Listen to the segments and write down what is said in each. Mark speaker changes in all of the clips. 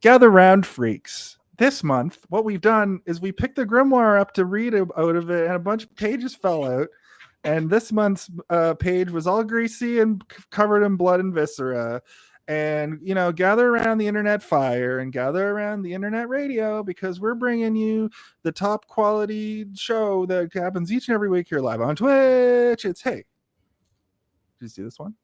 Speaker 1: Gather round, freaks. This month, what we've done is we picked the grimoire up to read out of it, and a bunch of pages fell out. And this month's page was all greasy and covered in blood and viscera. And, gather around the internet fire and gather around the internet radio because we're bringing you the top quality show that happens each and every week here live on Twitch. It's Hey. Did you see this one?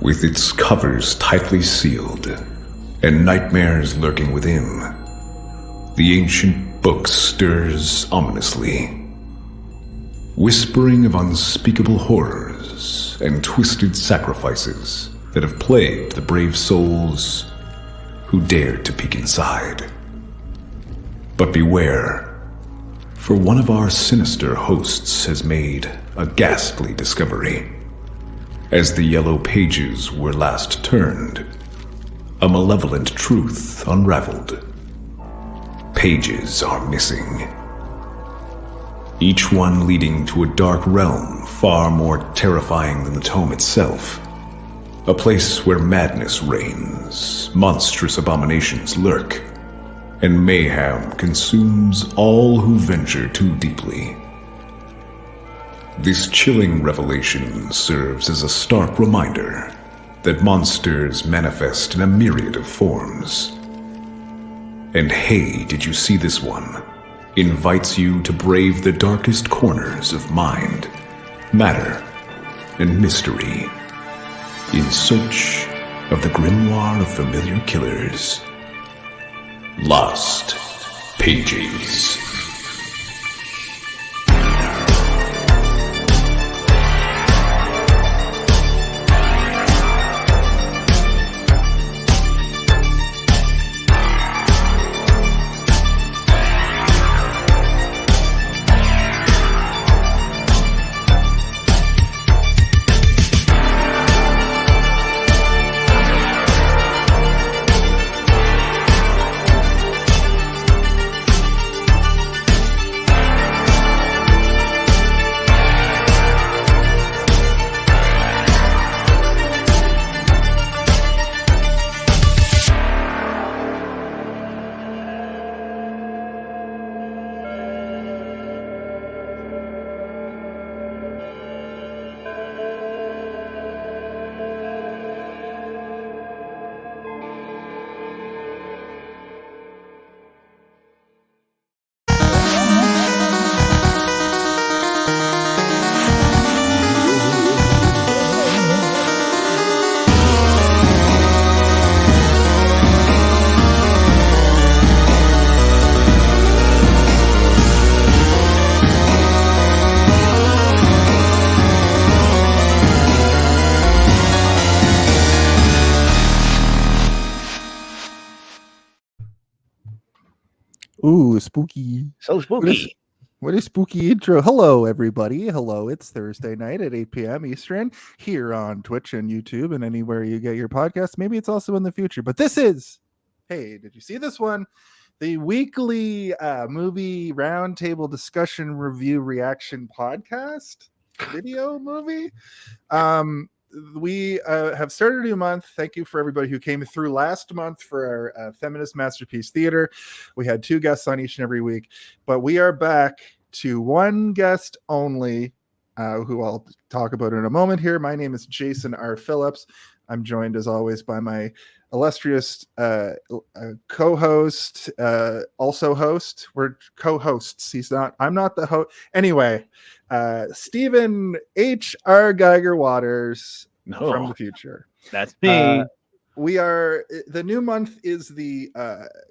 Speaker 2: With its covers tightly sealed and nightmares lurking within, the ancient book stirs ominously, whispering of unspeakable horrors and twisted sacrifices that have plagued the brave souls who dared to peek inside. But beware, for one of our sinister hosts has made a ghastly discovery. As the yellow pages were last turned, a malevolent truth unraveled. Pages are missing. Each one leading to a dark realm far more terrifying than the tome itself. A place where madness reigns, monstrous abominations lurk, and mayhem consumes all who venture too deeply. This chilling revelation serves as a stark reminder that monsters manifest in a myriad of forms. And Hey, Did You See This One? Invites you to brave the darkest corners of mind, matter, and mystery in search of the Grimoire of Familiar Killers. Lost Pages.
Speaker 1: Ooh, spooky.
Speaker 3: So spooky.
Speaker 1: What a spooky intro. Hello, everybody. Hello, it's Thursday night at 8 p.m. Eastern here on Twitch and YouTube and anywhere you get your podcasts. Maybe it's also in the future, but this is, Hey, Did You See This One? The weekly movie roundtable discussion review reaction podcast video movie. We have started a new month. Thank you for everybody who came through last month for our Feminist Masterpiece Theater. We had 2 guests on each and every week, but we are back to 1 guest only, who I'll talk about in a moment here. My name is Jason R. Phillips. I'm joined as always by my illustrious co-host, also host. We're co-hosts. I'm not the host. Anyway, Stephen H.R. Geiger Waters from the future.
Speaker 3: That's me.
Speaker 1: The new month is the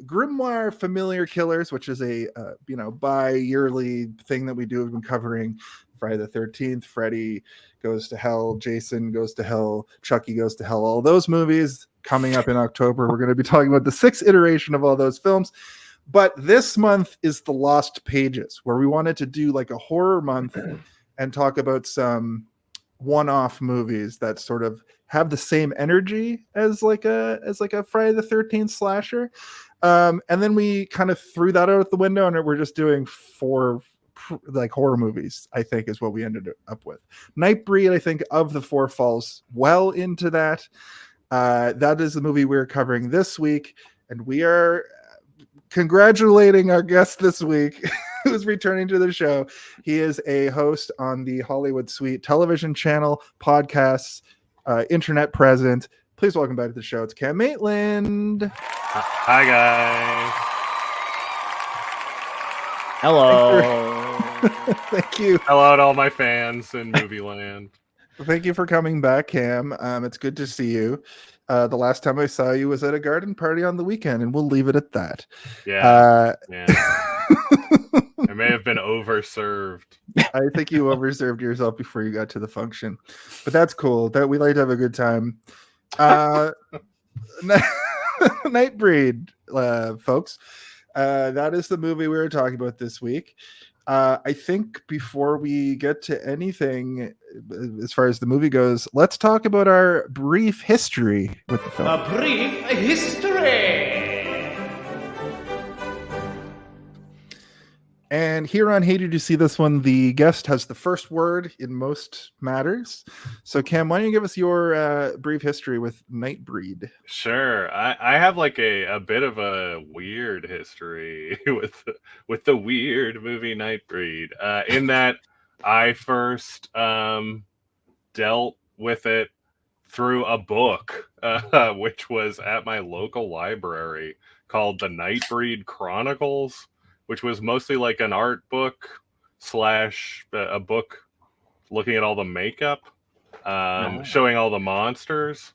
Speaker 1: Grimoire of Familiar Killers, which is a bi-yearly thing that we do. We've been covering Friday the 13th, Freddy Goes to Hell, Jason Goes to Hell, Chucky Goes to Hell, all those movies coming up in October. We're going to be talking about the 6th iteration of all those films. But this month is the Lost Pages, where we wanted to do like a horror month and talk about some one-off movies that sort of have the same energy as like a Friday the 13th slasher. And then we kind of threw that out the window, and we're just doing 4 like horror movies, I think, is what we ended up with. Nightbreed, I think, of the 4 falls well into that. That is the movie we're covering this week, and we are congratulating our guest this week who's returning to the show. He is a host on the Hollywood Suite television channel, podcasts, internet present. Please welcome back to the show. It's Cam Maitland.
Speaker 3: Hi, guys.
Speaker 4: Hello.
Speaker 1: Thank you.
Speaker 3: Hello to all my fans in movie land.
Speaker 1: Thank you for coming back, Cam. It's good to see you. The last time I saw you was at a garden party on the weekend, and we'll leave it at that.
Speaker 3: Yeah. I may have been overserved.
Speaker 1: I think you overserved yourself before you got to the function, but that's cool. That we like to have a good time. Nightbreed, folks. That is the movie we were talking about this week. I think before we get to anything as far as the movie goes, let's talk about our brief history with the film.
Speaker 4: A brief history.
Speaker 1: And here on Hey Did You See This One, the guest has the first word in most matters. So Cam, why don't you give us your brief history with Nightbreed?
Speaker 3: Sure. I have like a bit of a weird history with the weird movie Nightbreed. In that I first dealt with it through a book, which was at my local library called The Nightbreed Chronicles, which was mostly like an art book / a book looking at all the makeup, showing all the monsters.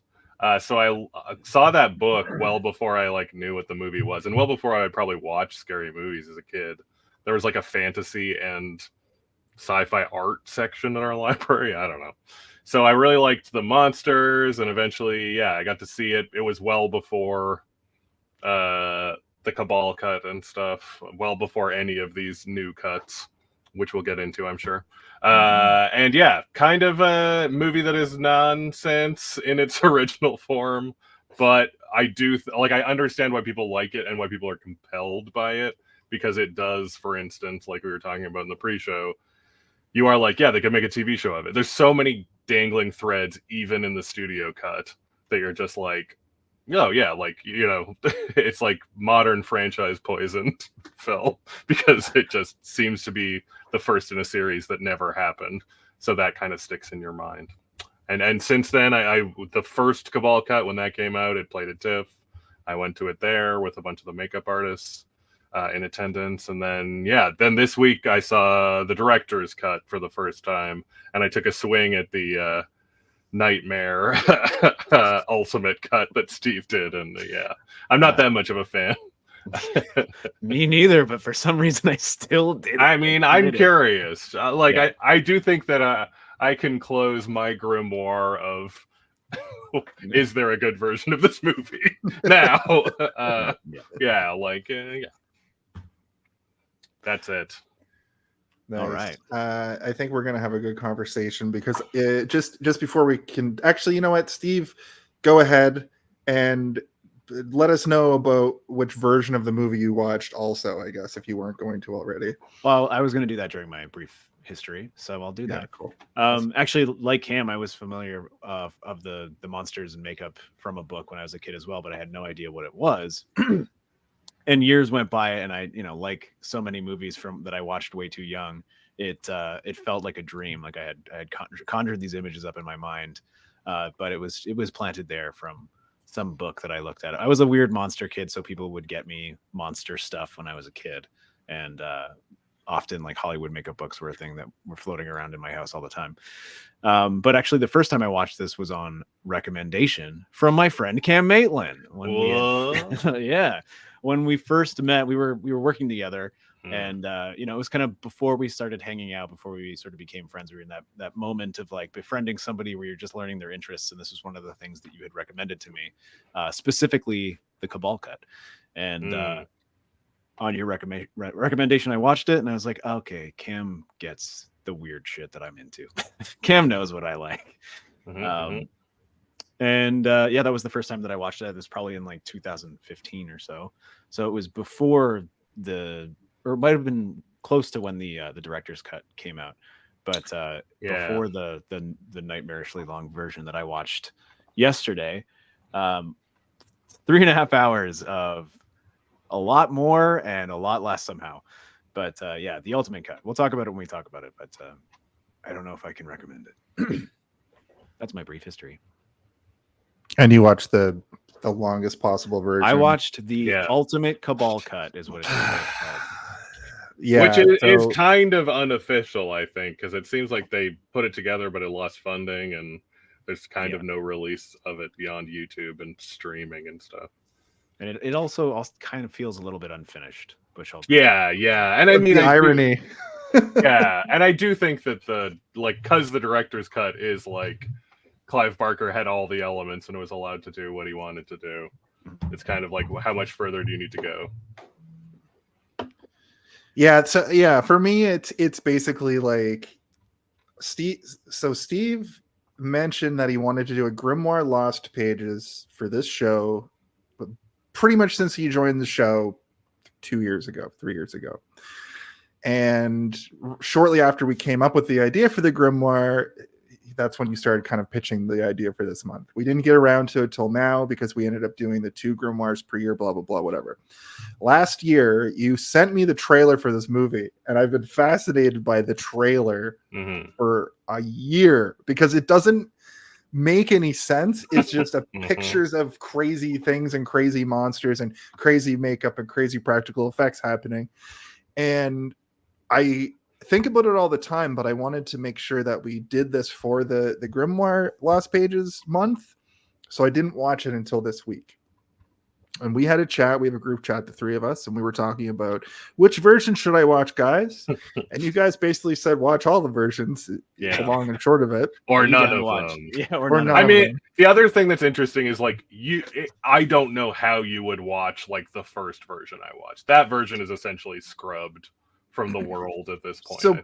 Speaker 3: So I saw that book well before I like knew what the movie was, and well before I would probably watch scary movies as a kid. There was like a fantasy and sci-fi art section in our library. I don't know. So I really liked the monsters, and eventually, I got to see it. It was well before the Cabal cut and stuff, well before any of these new cuts, which we'll get into, I'm sure. And kind of a movie that is nonsense in its original form, but I do I understand why people like it and why people are compelled by it, because it does, for instance, like we were talking about in the pre-show, you are like, they could make a TV show of it. There's so many dangling threads, even in the studio cut, that you're just like, it's like modern franchise poisoned film, because it just seems to be the first in a series that never happened. So that kind of sticks in your mind. And since then, I the first Cabal cut, when that came out, it played at TIFF. I went to it there with a bunch of the makeup artists in attendance. And then this week I saw the director's cut for the first time, and I took a swing at the Nightmare ultimate cut that Steve did, and I'm not that much of a fan.
Speaker 4: Me neither, but for some reason I still did.
Speaker 3: I mean, I'm curious. I do think that I can close my grimoire of is there a good version of this movie now? That's it.
Speaker 1: Nice.
Speaker 4: All right.
Speaker 1: I think we're going to have a good conversation, because just before we can actually, you know what, Steve, go ahead and let us know about which version of the movie you watched also, I guess, if you weren't going to already.
Speaker 4: Well, I was going to do that during my brief history, so I'll do that.
Speaker 1: Cool.
Speaker 4: Actually, like Cam, I was familiar of the monsters and makeup from a book when I was a kid as well, but I had no idea what it was. And years went by, and I, like so many movies that I watched way too young, it felt like a dream. Like I had conjured these images up in my mind, but it was planted there from some book that I looked at. I was a weird monster kid, so people would get me monster stuff when I was a kid, and often like Hollywood makeup books were a thing that were floating around in my house all the time. But actually, the first time I watched this was on recommendation from my friend Cam Maitland. When we first met, we were working together, and it was kind of before we started hanging out, before we sort of became friends. We were in that moment of like befriending somebody where you're just learning their interests, and this was one of the things that you had recommended to me, specifically the Cabal cut. And on your recommendation, I watched it, and I was like, okay, Cam gets the weird shit that I'm into. Cam knows what I like. And yeah, that was the first time that I watched it. It was probably in like 2015 or so. So it was before or it might have been close to when the director's cut came out. But before the nightmarishly long version that I watched yesterday, 3.5 hours of a lot more and a lot less somehow. But yeah, the ultimate cut. We'll talk about it when we talk about it. But I don't know if I can recommend it. That's my brief history.
Speaker 1: And you watched the longest possible version.
Speaker 4: I watched the ultimate Cabal cut, is what it's called.
Speaker 1: Yeah,
Speaker 3: which is kind of unofficial, I think, because it seems like they put it together, but it lost funding, and there's kind of no release of it beyond YouTube and streaming and stuff.
Speaker 4: And it also kind of feels a little bit unfinished.
Speaker 3: And I mean,
Speaker 1: the irony.
Speaker 3: Yeah, and I do think that because the director's cut is like Clive Barker had all the elements and was allowed to do what he wanted to do. It's kind of like, how much further do you need to go?
Speaker 1: Yeah, for me it's basically like Steve mentioned that he wanted to do a Grimoire Lost Pages for this show, but pretty much since he joined the show 3 years ago. And shortly after we came up with the idea for the Grimoire, that's when you started kind of pitching the idea for this month. We didn't get around to it till now because we ended up doing the 2 grimoires per year, blah, blah, blah, whatever. Last year, you sent me the trailer for this movie, and I've been fascinated by the trailer for a year because it doesn't make any sense. It's just pictures of crazy things and crazy monsters and crazy makeup and crazy practical effects happening. And I think about it all the time, but I wanted to make sure that we did this for the Grimoire Lost Pages month. So I didn't watch it until this week. And we had a chat. We have a group chat, the 3 of us, and we were talking about which version should I watch, guys? And you guys basically said watch all the versions, the long and short of it,
Speaker 3: or none of them.
Speaker 4: Yeah, or none.
Speaker 3: I mean, the other thing that's interesting is like I don't know how you would watch like the first version I watched. That version is essentially scrubbed from the world at this point. So, I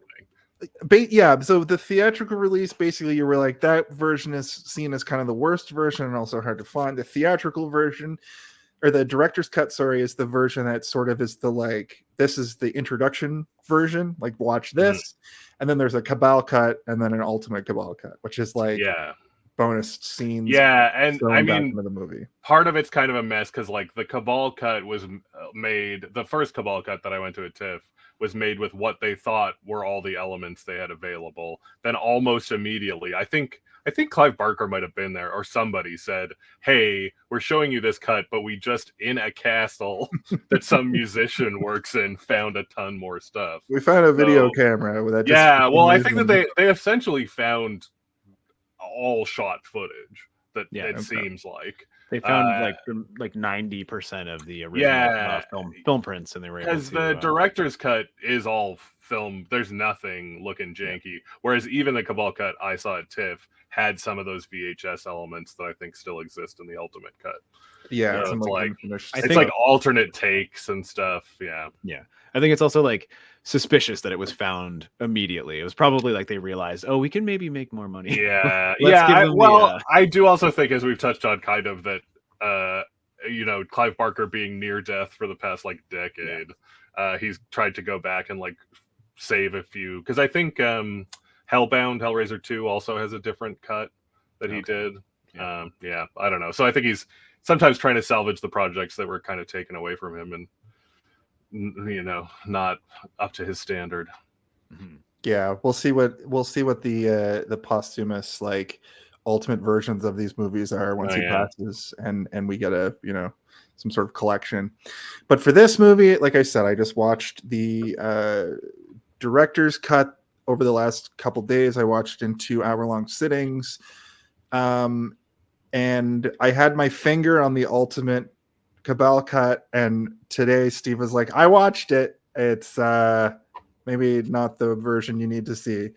Speaker 3: think.
Speaker 1: So the theatrical release, basically, you were like, that version is seen as kind of the worst version and also hard to find. The theatrical version, or the director's cut, is the version that sort of is the like, this is the introduction version, like watch this, and then there's a Cabal cut, and then an ultimate Cabal cut, which is like bonus scenes.
Speaker 3: Yeah, and I mean,
Speaker 1: into the movie.
Speaker 3: Part of it's kind of a mess because like the Cabal cut was made, the first Cabal cut that I went to at TIFF was made with what they thought were all the elements they had available. Then almost immediately, I think Clive Barker might have been there, or somebody said, "Hey, we're showing you this cut, but we just in a castle that some musician works in found a ton more stuff.
Speaker 1: We found a video camera with that."
Speaker 3: I think that they essentially found all shot footage. That seems like
Speaker 4: they found like 90% of the original film prints, and they were able
Speaker 3: because the director's cut is all film. There's nothing looking janky. Whereas even the Cabal cut I saw at TIFF had some of those VHS elements that I think still exist in the ultimate cut.
Speaker 1: Yeah,
Speaker 3: so it's like alternate takes and stuff. Yeah.
Speaker 4: I think it's also like suspicious that it was found immediately. It was probably like they realized, we can maybe make more money.
Speaker 3: Yeah, I do also think, as we've touched on, kind of that Clive Barker being near death for the past like decade, he's tried to go back and like save a few, because I think Hellraiser 2 also has a different cut that he did. I don't know. So I think he's sometimes trying to salvage the projects that were kind of taken away from him and not up to his standard.
Speaker 1: Yeah, we'll see what the posthumous like ultimate versions of these movies are once he passes, and we get a some sort of collection. But for this movie, like I said, I just watched the director's cut over the last couple days. I watched in 2-hour-long sittings, and I had my finger on the ultimate Cabal cut, and today Steve was like, I watched it, it's maybe not the version you need to see.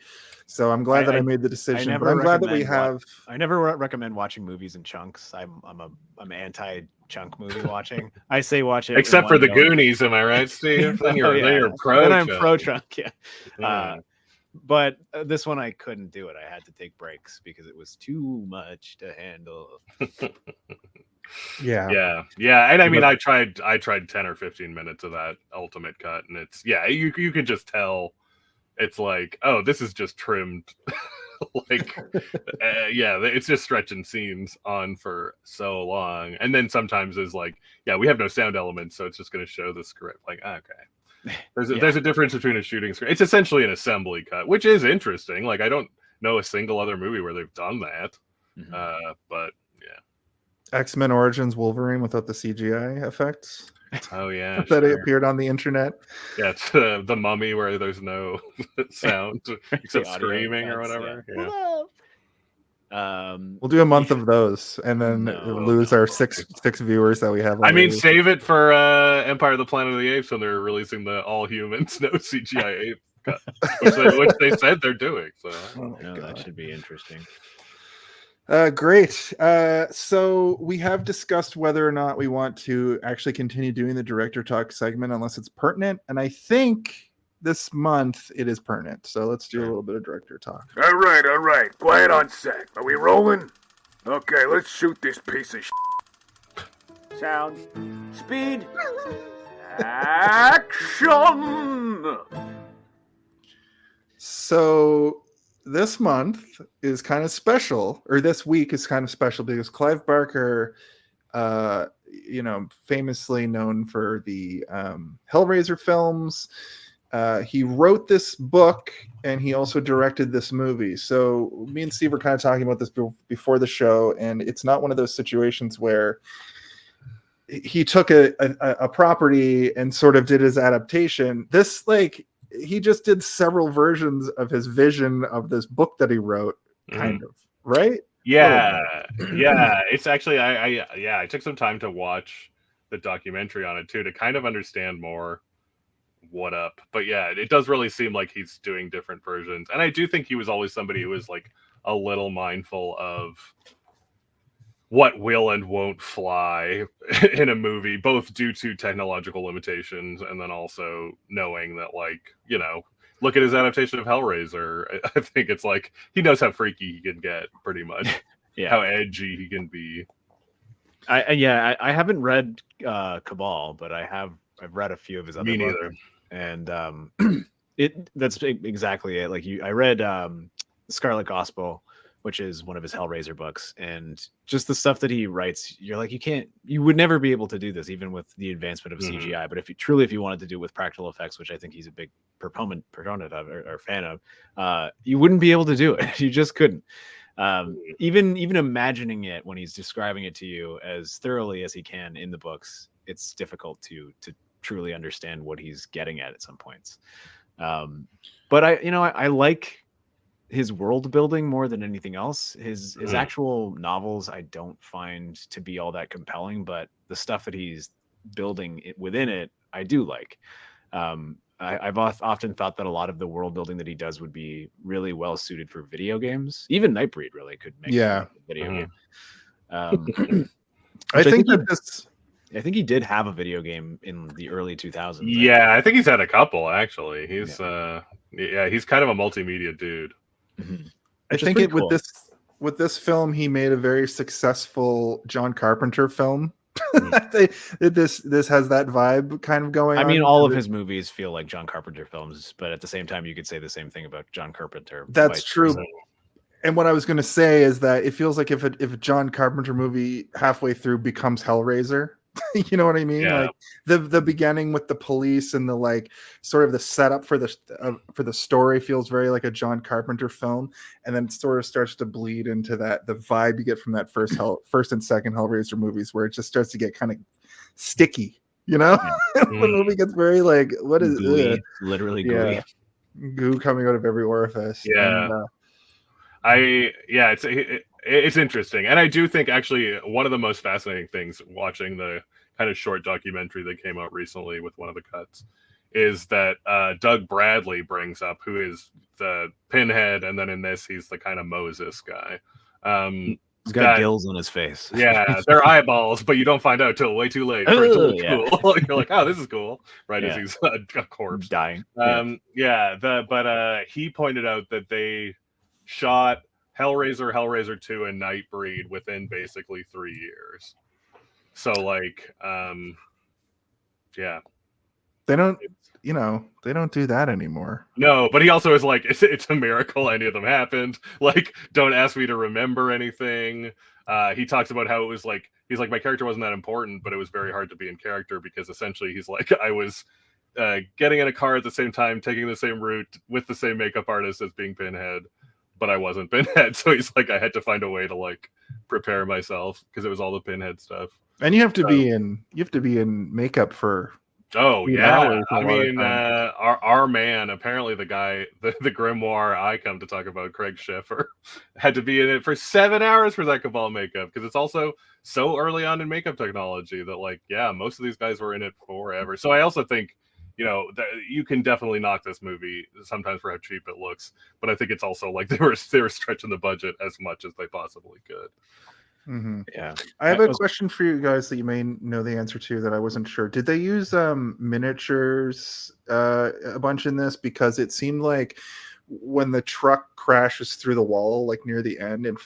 Speaker 1: So I'm glad that I made the decision, but I'm glad that we have.
Speaker 4: I never recommend watching movies in chunks. I'm anti-chunk movie watching. I say watch it
Speaker 3: except for the Goonies. Am I right, Steve? Then you're pro.
Speaker 4: Then I'm pro chunk. But this one I couldn't do it. I had to take breaks because it was too much to handle.
Speaker 1: Yeah.
Speaker 3: And I mean, I tried 10 or 15 minutes of that ultimate cut, and it's you could just tell it's like, oh, this is just trimmed. Like it's just stretching scenes on for so long, and then sometimes is like, we have no sound elements, so it's just going to show the script. Like, okay, there's a difference between a shooting script. It's essentially an assembly cut, which is interesting. Like, I don't know a single other movie where they've done that. But
Speaker 1: X-Men Origins Wolverine without the CGI effects.
Speaker 3: Oh yeah,
Speaker 1: that appeared on the internet.
Speaker 3: Yeah, it's the Mummy where there's no sound except screaming or whatever.
Speaker 1: We'll do a month of those, and then lose our six viewers that we have.
Speaker 3: I mean, save it for Empire of the Planet of the Apes when they're releasing the all humans, no CGI ape cut, which they said they're doing. So
Speaker 4: that should be interesting.
Speaker 1: Great. So we have discussed whether or not we want to actually continue doing the director talk segment unless it's pertinent. And I think this month it is pertinent. So let's do a little bit of director talk.
Speaker 5: All right. Quiet on set. Are we rolling? Okay, let's shoot this piece of shit. Sound. Speed. Action!
Speaker 1: So this month is kind of special, or this week is kind of special because Clive Barker, famously known for the Hellraiser films, he wrote this book and he also directed this movie. So me and Steve were kind of talking about this before the show, and it's not one of those situations where he took a property and sort of did his adaptation. This, like, he just did several versions of his vision of this book that he wrote, kind of, right?
Speaker 3: Yeah. It's actually, I took some time to watch the documentary on it too, to kind of understand more what up. But yeah, it does really seem like he's doing different versions. And I do think he was always somebody who was like a little mindful of what will and won't fly in a movie, both due to technological limitations and then also knowing that, like, look at his adaptation of Hellraiser. I think it's like he knows how freaky he can get, pretty much. How edgy he can be.
Speaker 4: I haven't read Cabal, but I've read a few of his other books. And that's exactly it. Like I read Scarlet Gospel, which is one of his Hellraiser books, and just the stuff that he writes, you're like, you would never be able to do this, even with the advancement of CGI. But if you wanted to do it with practical effects, which I think he's a big proponent of or fan of, you wouldn't be able to do it. You just couldn't. Even imagining it when he's describing it to you as thoroughly as he can in the books, it's difficult to truly understand what he's getting at some points. But I like his world building more than anything else. His actual novels I don't find to be all that compelling, but the stuff that he's building within it I do like. I've often thought that a lot of the world building that he does would be really well suited for video games. Even Nightbreed really could make a video game. I think he did have a video game in the early 2000s.
Speaker 3: Yeah, I think he's had a couple actually. He's he's kind of a multimedia dude.
Speaker 1: I think with this film, he made a very successful John Carpenter film. This has that vibe kind of going on.
Speaker 4: I mean, all of his movies feel like John Carpenter films, but at the same time, you could say the same thing about John Carpenter.
Speaker 1: That's true. And what I was going to say is that it feels like if a John Carpenter movie halfway through becomes Hellraiser, you know what I mean?
Speaker 3: Yeah.
Speaker 1: Like the beginning with the police and the like sort of the setup for the story feels very like a John Carpenter film, and then it sort of starts to bleed into the vibe you get from that first and second Hellraiser movies, where it just starts to get kind of sticky, the movie gets very like, what is
Speaker 4: gooey, literally gooey.
Speaker 1: Goo coming out of every orifice.
Speaker 3: It's interesting, and I do think actually one of the most fascinating things watching the kind of short documentary that came out recently with one of the cuts is that Doug Bradley brings up, who is the Pinhead, and then in this he's the kind of Moses guy.
Speaker 4: He's got gills on his face.
Speaker 3: Yeah, they're eyeballs, but you don't find out till way too late for it to look cool. You're like, oh, this is cool, right? As he's a corpse
Speaker 4: dying.
Speaker 3: But he pointed out that they shot Hellraiser, Hellraiser 2, and Nightbreed within basically 3 years. So like,
Speaker 1: they don't, they don't do that anymore.
Speaker 3: No, but he also is like, it's a miracle any of them happened. Like, don't ask me to remember anything. He talks about how it was like, he's like, my character wasn't that important, but it was very hard to be in character because essentially he's like, I was getting in a car at the same time, taking the same route with the same makeup artist as being Pinhead, but I wasn't Pinhead. So he's like, I had to find a way to like prepare myself because it was all the Pinhead stuff.
Speaker 1: And you have to be in makeup for.
Speaker 3: Oh yeah, I mean, our man, apparently the guy, the Grimoire I come to talk about, Craig Sheffer, had to be in it for 7 hours for that Cabal makeup because it's also so early on in makeup technology that like, yeah, most of these guys were in it forever. So I also think, that you can definitely knock this movie sometimes for how cheap it looks, but I think it's also like they were stretching the budget as much as they possibly could.
Speaker 1: Mm-hmm.
Speaker 4: Yeah,
Speaker 1: I have a question for you guys that you may know the answer to that I wasn't sure. Did they use miniatures a bunch in this? Because it seemed like when the truck crashes through the wall, like near the end, and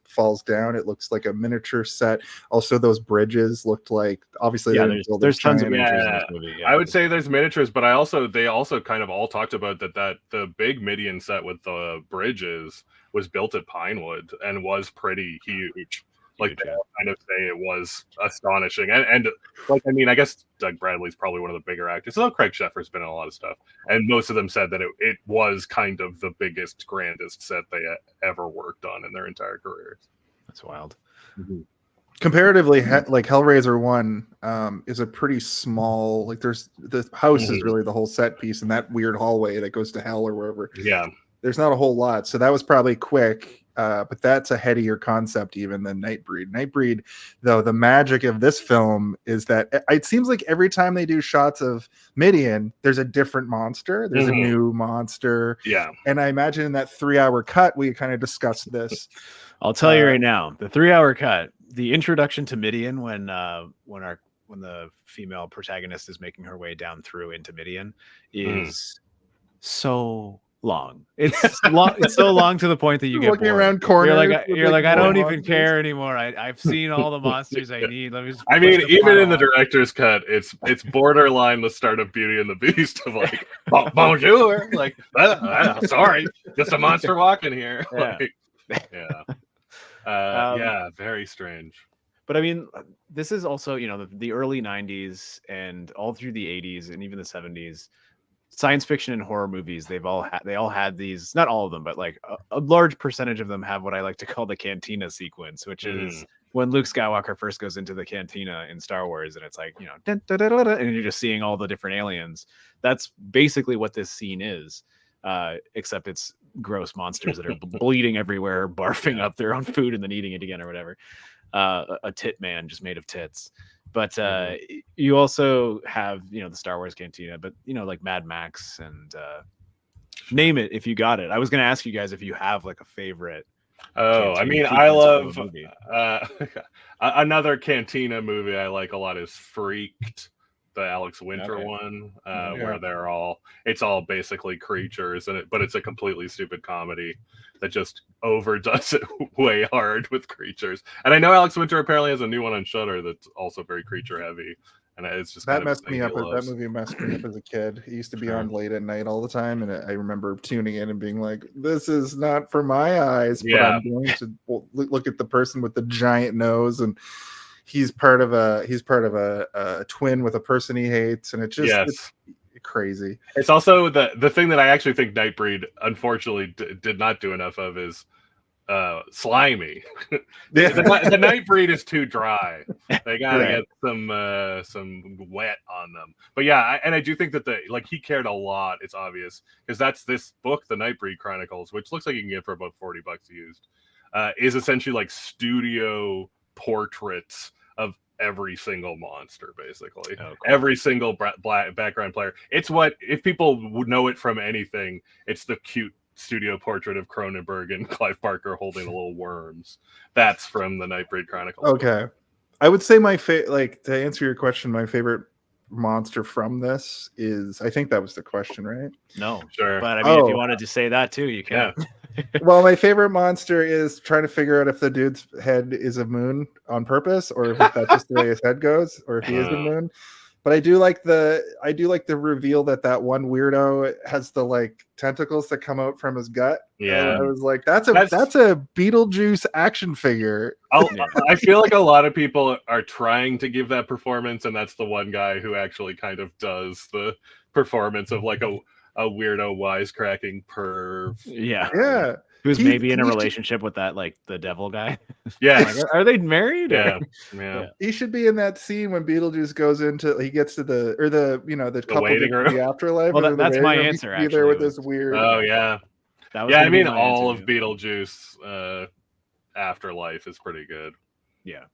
Speaker 1: falls down, it looks like a miniature set. Also, those bridges looked like obviously
Speaker 4: there's tons of miniatures in this movie. Yeah.
Speaker 3: I would say there's miniatures, but they also kind of all talked about that the big Midian set with the bridges was built at Pinewood and was pretty huge. Like they all kind of say it was astonishing, and like, I mean, I guess Doug Bradley's probably one of the bigger actors. So Craig Sheffer's been in a lot of stuff, and most of them said that it was kind of the biggest, grandest set they ever worked on in their entire careers.
Speaker 4: That's wild.
Speaker 3: Mm-hmm.
Speaker 1: Comparatively, like Hellraiser 1 is a pretty small. Like there's the house is really the whole set piece, and that weird hallway that goes to hell or wherever.
Speaker 3: Yeah,
Speaker 1: there's not a whole lot, so that was probably quick. But that's a headier concept even than Nightbreed. Nightbreed, though, the magic of this film is that it seems like every time they do shots of Midian, there's a different monster. There's a new monster.
Speaker 3: Yeah.
Speaker 1: And I imagine in that 3-hour cut, we kind of discussed this.
Speaker 4: I'll tell you right now, the 3-hour cut, the introduction to Midian when the female protagonist is making her way down through into Midian is so long. It's long. It's so long to the point that you get
Speaker 1: looking
Speaker 4: bored.
Speaker 1: around corners.
Speaker 4: You're like, I don't even care anymore. I've seen all the monsters I need. Let me just.
Speaker 3: I mean, even in the director's cut, it's borderline the start of Beauty and the Beast of like, bonjour, like, sorry, just a monster walking here.
Speaker 4: Yeah.
Speaker 3: Like, very strange.
Speaker 4: But I mean, this is also, the early 90s and all through the 80s and even the 70s. Science fiction and horror movies, they all had these, not all of them, but like a large percentage of them have what I like to call the cantina sequence, which is when Luke Skywalker first goes into the cantina in Star Wars, and it's like, dun, dun, dun, dun, dun, and you're just seeing all the different aliens. That's basically what this scene is, except it's gross monsters that are bleeding everywhere, barfing up their own food and then eating it again or whatever. A tit man just made of tits. But you also have, the Star Wars cantina, but, like Mad Max and name it if you got it. I was going to ask you guys if you have like a favorite.
Speaker 3: Oh, I mean, I love another cantina movie I like a lot is Freaked, the Alex Winter one, where it's all basically creatures, but it's a completely stupid comedy that just overdoes it way hard with creatures. And I know Alex Winter apparently has a new one on Shudder that's also very creature heavy, and it's just
Speaker 1: that messed me up. That movie messed me up as a kid. It used to be on late at night all the time, and I remember tuning in and being like, "This is not for my eyes." But I'm going to look at the person with the giant nose, and he's part of a twin with a person he hates, and it's crazy.
Speaker 3: It's also the thing that I actually think Nightbreed unfortunately did not do enough of is slimy. The Nightbreed is too dry. They gotta get some wet on them. But yeah, I do think that he cared a lot. It's obvious because that's this book, The Nightbreed Chronicles, which looks like you can get for about $40 used. Is essentially like studio portraits of every single monster, basically. Oh, cool. Every single background player. It's what, if people would know it from anything, it's the cute studio portrait of Cronenberg and Clive Barker holding the little worms. That's from the Nightbreed Chronicles.
Speaker 1: Okay. I would say my like, to answer your question, my favorite monster from this is, I think that was the question, right?
Speaker 4: No,
Speaker 3: Sure.
Speaker 4: but I mean, if you wanted to say that too, you can.
Speaker 1: Well, my favorite monster is trying to figure out if the dude's head is a moon on purpose, or if that's just the way his head goes, or if he is a moon. But I do like the reveal that one weirdo has the like tentacles that come out from his gut.
Speaker 3: Yeah,
Speaker 1: I was like, that's a Beetlejuice action figure.
Speaker 3: I feel like a lot of people are trying to give that performance, and that's the one guy who actually kind of does the performance of like a weirdo wisecracking perv.
Speaker 1: Yeah.
Speaker 4: Who's maybe in a relationship with that, like the devil guy.
Speaker 3: Yeah.
Speaker 4: Like, are they married?
Speaker 3: Yeah.
Speaker 1: He should be in that scene when Beetlejuice goes into, he gets to the couple
Speaker 3: waiting room.
Speaker 1: The afterlife.
Speaker 4: Well, that's my answer. Actually,
Speaker 1: there with this weird.
Speaker 3: Oh yeah.
Speaker 4: That was
Speaker 3: I mean, all of Beetlejuice afterlife is pretty good.
Speaker 4: Yeah.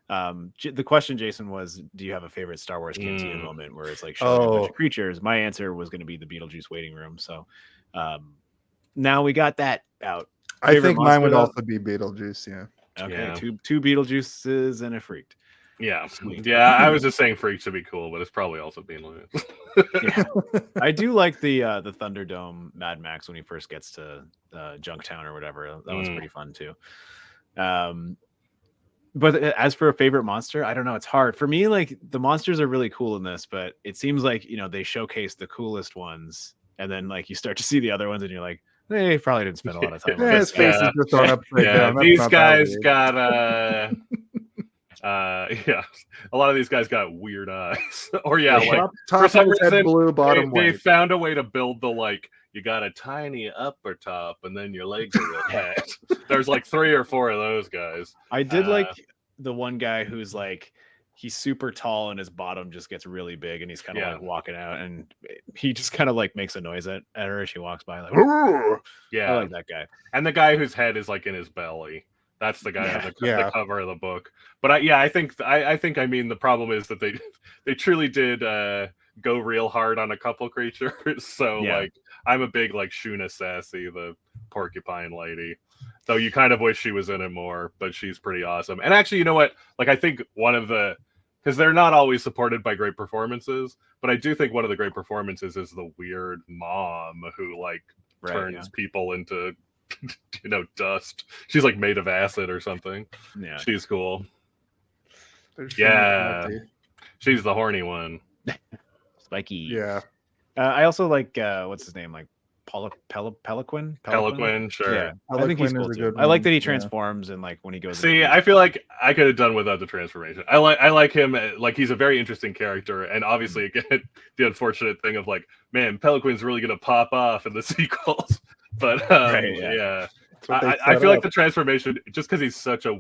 Speaker 4: The question, Jason, was, do you have a favorite Star Wars cantina moment where it's like showing a bunch of creatures? My answer was going to be the Beetlejuice waiting room. So now we got that out.
Speaker 1: I think mine would also be Beetlejuice. Yeah.
Speaker 4: Okay.
Speaker 3: Yeah.
Speaker 4: Two Beetlejuices and a Freaked.
Speaker 3: Yeah.
Speaker 4: Sweet.
Speaker 3: Yeah. I was just saying Freak should be cool, but it's probably also Beetlejuice.
Speaker 4: Yeah. I do like the Thunderdome Mad Max when he first gets to Junktown or whatever. That was pretty fun too. But as for a favorite monster, I don't know. It's hard for me. Like, the monsters are really cool in this, but it seems like, they showcase the coolest ones, and then like you start to see the other ones, and you're like, they probably didn't spend a lot of time.
Speaker 1: His face is just on upside down.
Speaker 3: These guys got a lot of these guys got weird eyes. Or like
Speaker 1: top
Speaker 3: for some
Speaker 1: head
Speaker 3: reason,
Speaker 1: blue, bottom
Speaker 3: they
Speaker 1: white.
Speaker 3: found a way to build the like, you got a tiny upper top and then your legs are real fat. There's like 3 or 4 of those guys.
Speaker 4: I did like the one guy who's like, he's super tall and his bottom just gets really big and he's kind of like walking out and he just kind of like makes a noise at her as she walks by, like, "Ooh!"
Speaker 3: Yeah,
Speaker 4: I like that guy.
Speaker 3: And the guy whose head is like in his belly. That's the guy on the cover of the book. But I think the problem is that they truly did go real hard on a couple creatures. So like, I'm a big like Shuna Sassy, the porcupine lady. Though you kind of wish she was in it more, but she's pretty awesome. And actually, you know what? Like, I think because they're not always supported by great performances, but I do think one of the great performances is the weird mom who like turns people into dust. She's like made of acid or something. Yeah, she's cool. She's the horny one.
Speaker 4: Spiky.
Speaker 1: Yeah.
Speaker 4: I also like what's his name, like Peliquin,
Speaker 3: sure.
Speaker 4: Yeah, I think he's cool too. I like that he transforms and like when he goes.
Speaker 3: See, I feel like I could have done without the transformation. I like him. Like, he's a very interesting character, and obviously, again, the unfortunate thing of like, man, Peliquin's really gonna pop off in the sequels. But I feel like the transformation, just because he's such a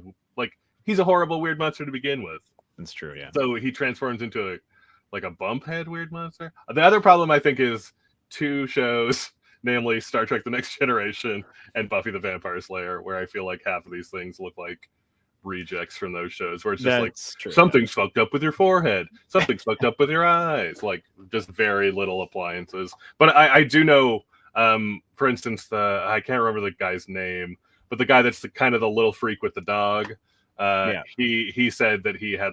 Speaker 3: he's a horrible weird monster to begin with.
Speaker 4: That's true. Yeah.
Speaker 3: So he transforms into a bump head weird monster. The other problem I think is 2 shows, namely Star Trek The Next Generation and Buffy the Vampire Slayer, where I feel like half of these things look like rejects from those shows, where it's just something's fucked up with your forehead, something's fucked up with your eyes, like just very little appliances. But I do know, for instance, I can't remember the guy's name, but the guy that's kind of the little freak with the dog, he said that he had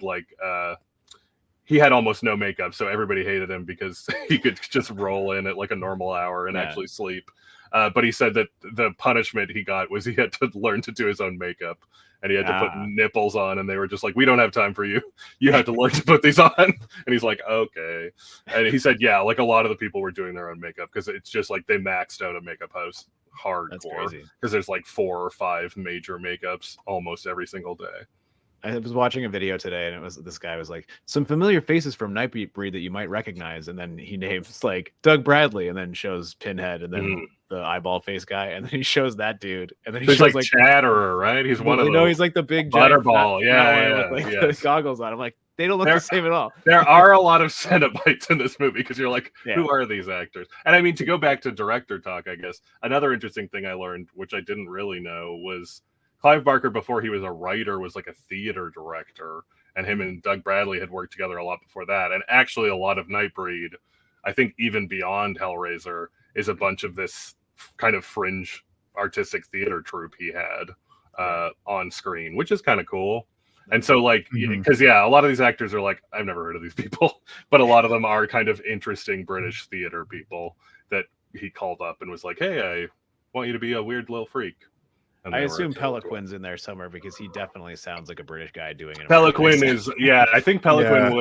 Speaker 3: he had almost no makeup, so everybody hated him because he could just roll in at like a normal hour and actually sleep. But he said that the punishment he got was he had to learn to do his own makeup, and he had to put nipples on, and they were just like, "We don't have time for you. You have to learn to put these on." And he's like, "Okay." And he said, "Yeah, like a lot of the people were doing their own makeup because it's just like they maxed out a makeup house hardcore because there's like 4 or 5 major makeups almost every single day."
Speaker 4: I was watching a video today, and this guy was like, some familiar faces from Nightbreed that you might recognize, and then he names like Doug Bradley, and then shows Pinhead, and then the eyeball face guy, and then he shows that dude, and then he shows like
Speaker 3: Chatterer, right? He's one of them.
Speaker 4: No, he's like the big
Speaker 3: Butterball,
Speaker 4: with the goggles on. I'm like, they don't look the same at all.
Speaker 3: There are a lot of Cenobites in this movie because you're like, who are these actors? And I mean, to go back to director talk, I guess another interesting thing I learned, which I didn't really know, was Clive Barker, before he was a writer, was like a theater director, and him and Doug Bradley had worked together a lot before that. And actually, a lot of Nightbreed, I think even beyond Hellraiser, is a bunch of this kind of fringe artistic theater troupe he had on screen, which is kind of cool. And so like, because a lot of these actors are like, I've never heard of these people, but a lot of them are kind of interesting British theater people that he called up and was like, hey, I want you to be a weird little freak.
Speaker 4: I assume Peliquin's in there somewhere because he definitely sounds like a British guy doing it.
Speaker 3: Peliquin is, I think Peliquin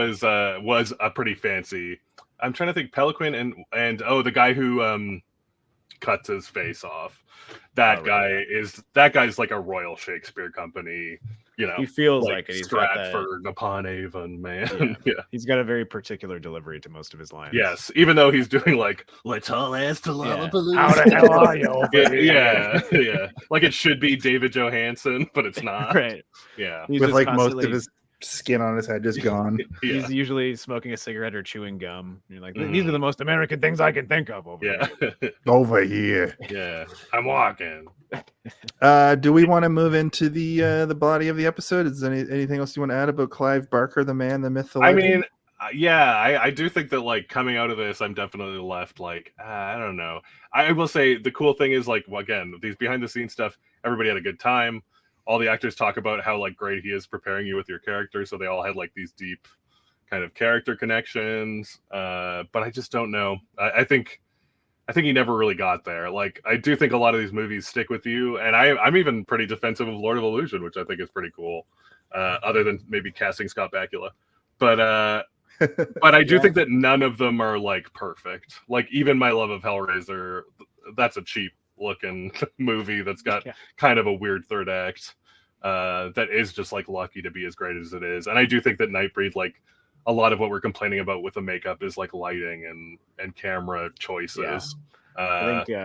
Speaker 3: was a pretty fancy. I'm trying to think. Peliquin and the guy who cuts his face off. That guy's like a Royal Shakespeare Company. You know,
Speaker 4: he feels like it. He's
Speaker 3: Stratford upon Avon, man. Yeah.
Speaker 4: He's got a very particular delivery to most of his lines.
Speaker 3: Yes, even though he's doing like "Let's all ask to Lollapalooza."
Speaker 5: How the hell are you?
Speaker 3: Yeah. Like it should be David Johansen, but it's not.
Speaker 4: Right.
Speaker 3: Yeah.
Speaker 4: He's
Speaker 1: with like most of his skin on his head just gone.
Speaker 4: He's usually smoking a cigarette or chewing gum. You're like, these are the most American things I can think of over here.
Speaker 1: Over here.
Speaker 3: Yeah, I'm walking.
Speaker 1: Do we want to move into the body of the episode? Is there anything else you want to add about Clive Barker, the man, the myth, the legend?
Speaker 3: I mean, I do think that like coming out of this, I'm definitely left like I don't know. I will say the cool thing is like again, these behind the scenes stuff, everybody had a good time. All the actors talk about how like great he is preparing you with your character, so they all had like these deep kind of character connections. But I just don't know. I think he never really got there. Like I do think a lot of these movies stick with you, and I'm even pretty defensive of Lord of Illusion, which I think is pretty cool. Other than maybe casting Scott Bakula, but I do think that none of them are like perfect. Like even my love of Hellraiser, that's a cheap looking movie that's got kind of a weird third act that is just like lucky to be as great as it is. And I do think that Nightbreed, like a lot of what we're complaining about with the makeup is like lighting and camera choices.
Speaker 4: I think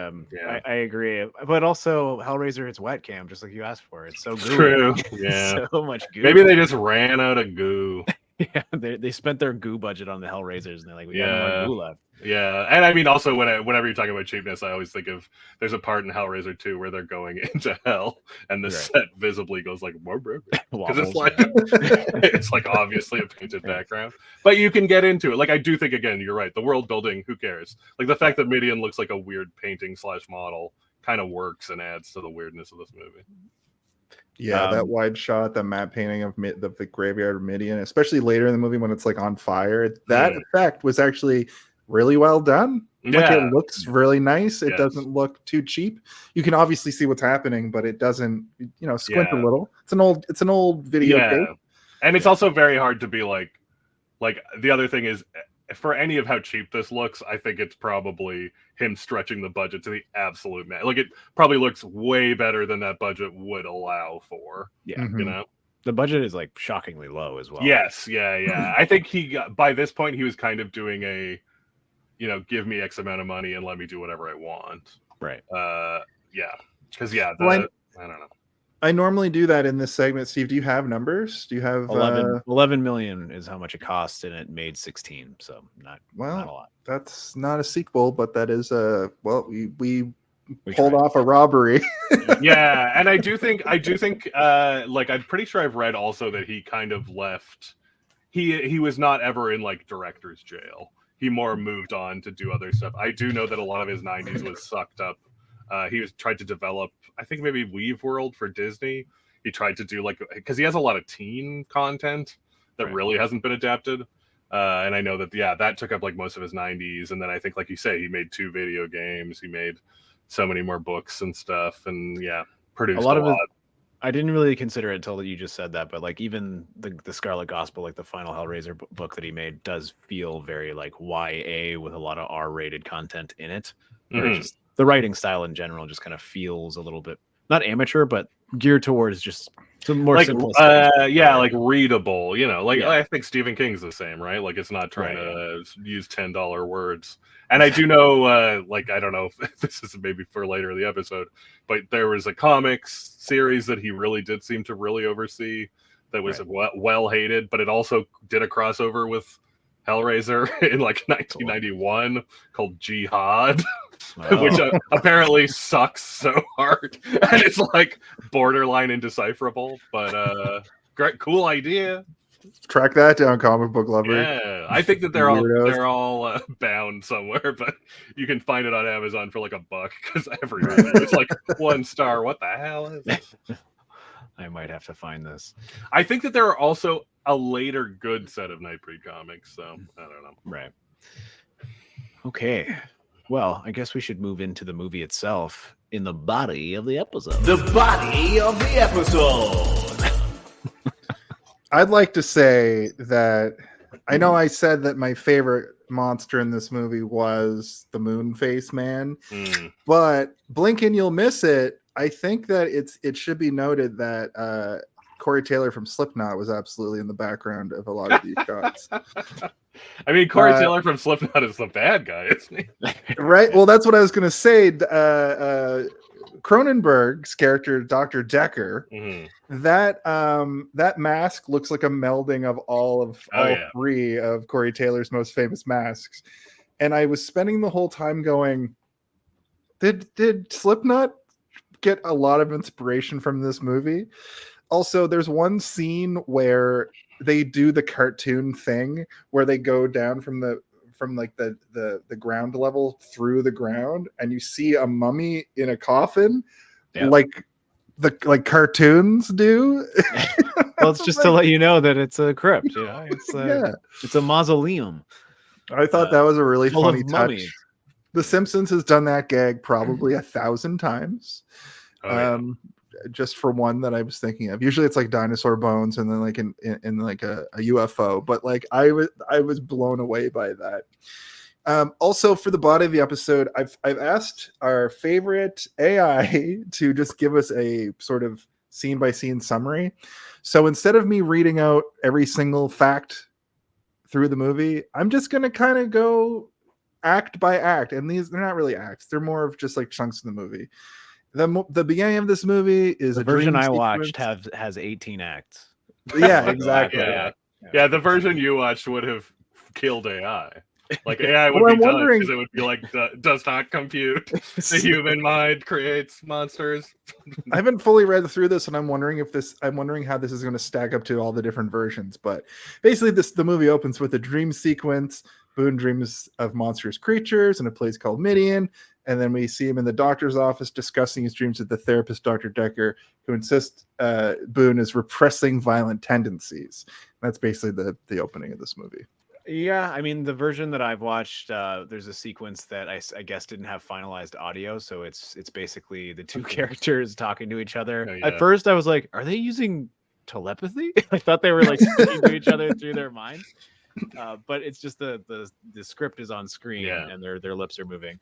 Speaker 4: I agree, but also Hellraiser, it's wet cam just like you asked for. It's so gooey.
Speaker 3: True. Yeah.
Speaker 4: So much goo.
Speaker 3: Maybe they just ran out of goo.
Speaker 4: Yeah, they spent their goo budget on the Hellraisers, and they're like, we got no more goo left.
Speaker 3: Yeah, and I mean, also whenever you're talking about cheapness, I always think of there's a part in Hellraiser 2 where they're going into hell, and the set visibly goes like, because it's like obviously a painted background, but you can get into it. Like I do think again, you're right. The world building, who cares? Like the fact that Midian looks like a weird painting / model kind of works and adds to the weirdness of this movie.
Speaker 1: Yeah, that wide shot, the matte painting of the graveyard of Midian, especially later in the movie when it's like on fire, that effect was actually really well done. Like it looks really nice. It doesn't look too cheap. You can obviously see what's happening, but it doesn't, squint a little. It's an old videotape.
Speaker 3: And it's also very hard to be like the other thing is for any of how cheap this looks, I think it's probably him stretching the budget to the absolute max. Like it probably looks way better than that budget would allow for.
Speaker 4: Yeah. The budget is like shockingly low as well.
Speaker 3: Yes. Yeah. I think by this point he was kind of doing a, give me X amount of money and let me do whatever I want.
Speaker 4: Right.
Speaker 3: Because I don't know.
Speaker 1: I normally do that in this segment. Steve, do you have numbers? Do you have
Speaker 4: 11 million is how much it cost, and it made 16. So not a lot.
Speaker 1: That's not a sequel, but that is we pulled off a robbery.
Speaker 3: Yeah, and I do think like I'm pretty sure I've read also that he kind of left. He was not ever in like director's jail. He more moved on to do other stuff. I do know that a lot of his 90s was sucked up. He tried to develop, I think maybe Weave World for Disney. He tried to do because he has a lot of teen content that really hasn't been adapted. And I know that, that took up like most of his 90s. And then I think, like you say, he made 2 video games. He made so many more books and stuff. And produced a lot.
Speaker 4: I didn't really consider it until you just said that, but like even the Scarlet Gospel, like the final Hellraiser book that he made, does feel very like YA with a lot of R-rated content in it. Just the writing style in general just kind of feels a little bit not amateur, but geared towards just some more simple stuff.
Speaker 3: Like readable. I think Stephen King's the same, right? Like it's not trying to use $10 words. And I do know, I don't know if this is maybe for later in the episode, but there was a comics series that he really did seem to really oversee that was well hated, but it also did a crossover with Hellraiser in like 1991 called Jihad, which apparently sucks so hard. And it's like borderline indecipherable, but great, cool idea.
Speaker 1: track that down, comic book lover.
Speaker 3: Yeah, I think that they're all bound somewhere, but you can find it on Amazon for like $1 because every review it's like 1 star. What the hell is it?
Speaker 4: I might have to find this.
Speaker 3: I think that there are also a later good set of Nightbreed comics, so I don't know.
Speaker 4: Right. Okay. Well, I guess we should move into the movie itself in the body of the episode.
Speaker 6: The body of the episode.
Speaker 1: I'd like to say that I know I said that my favorite monster in this movie was the Moonface Man, but blink and you'll miss it. I think that it should be noted that Corey Taylor from Slipknot was absolutely in the background of a lot of these shots.
Speaker 3: I mean, Corey Taylor from Slipknot is the bad guy, isn't he?
Speaker 1: Right. Well, that's what I was going to say. Cronenberg's character, Dr. Decker, that mask looks like a melding of all three of Corey Taylor's most famous masks. And I was spending the whole time going, did Slipknot get a lot of inspiration from this movie? Also, there's one scene where they do the cartoon thing where they go down from the ground level through the ground, and you see a mummy in a coffin, like cartoons do.
Speaker 4: Well, it's just to let you know that it's a crypt. You know, it's a mausoleum.
Speaker 1: I thought that was a really funny touch.
Speaker 4: Mummies.
Speaker 1: The Simpsons has done that gag probably 1,000 times. Just for one that I was thinking of. Usually it's like dinosaur bones and then like in like a UFO, but like I was blown away by that. Also for the body of the episode, I've asked our favorite AI to just give us a sort of scene by scene summary. So instead of me reading out every single fact through the movie, I'm just going to kind of go act by act. And they're not really acts. They're more of just like chunks in the movie. The beginning of this movie is
Speaker 4: the version I watched has 18 acts.
Speaker 1: Yeah, exactly.
Speaker 3: Yeah, the version you watched would have killed AI. Like AI would be done because it would be like does not compute. The human mind creates monsters.
Speaker 1: I haven't fully read through this, and I'm wondering how this is going to stack up to all the different versions. But basically, the movie opens with a dream sequence. Boone dreams of monstrous creatures in a place called Midian. And then we see him in the doctor's office discussing his dreams with the therapist, Dr. Decker, who insists Boone is repressing violent tendencies. That's basically the opening of this movie.
Speaker 4: Yeah, I mean, the version that I've watched, there's a sequence that I guess didn't have finalized audio. So it's basically the two characters talking to each other. Yeah. At first, I was like, are they using telepathy? I thought they were like speaking to each other through their minds. But it's just the script is on screen and their lips are moving.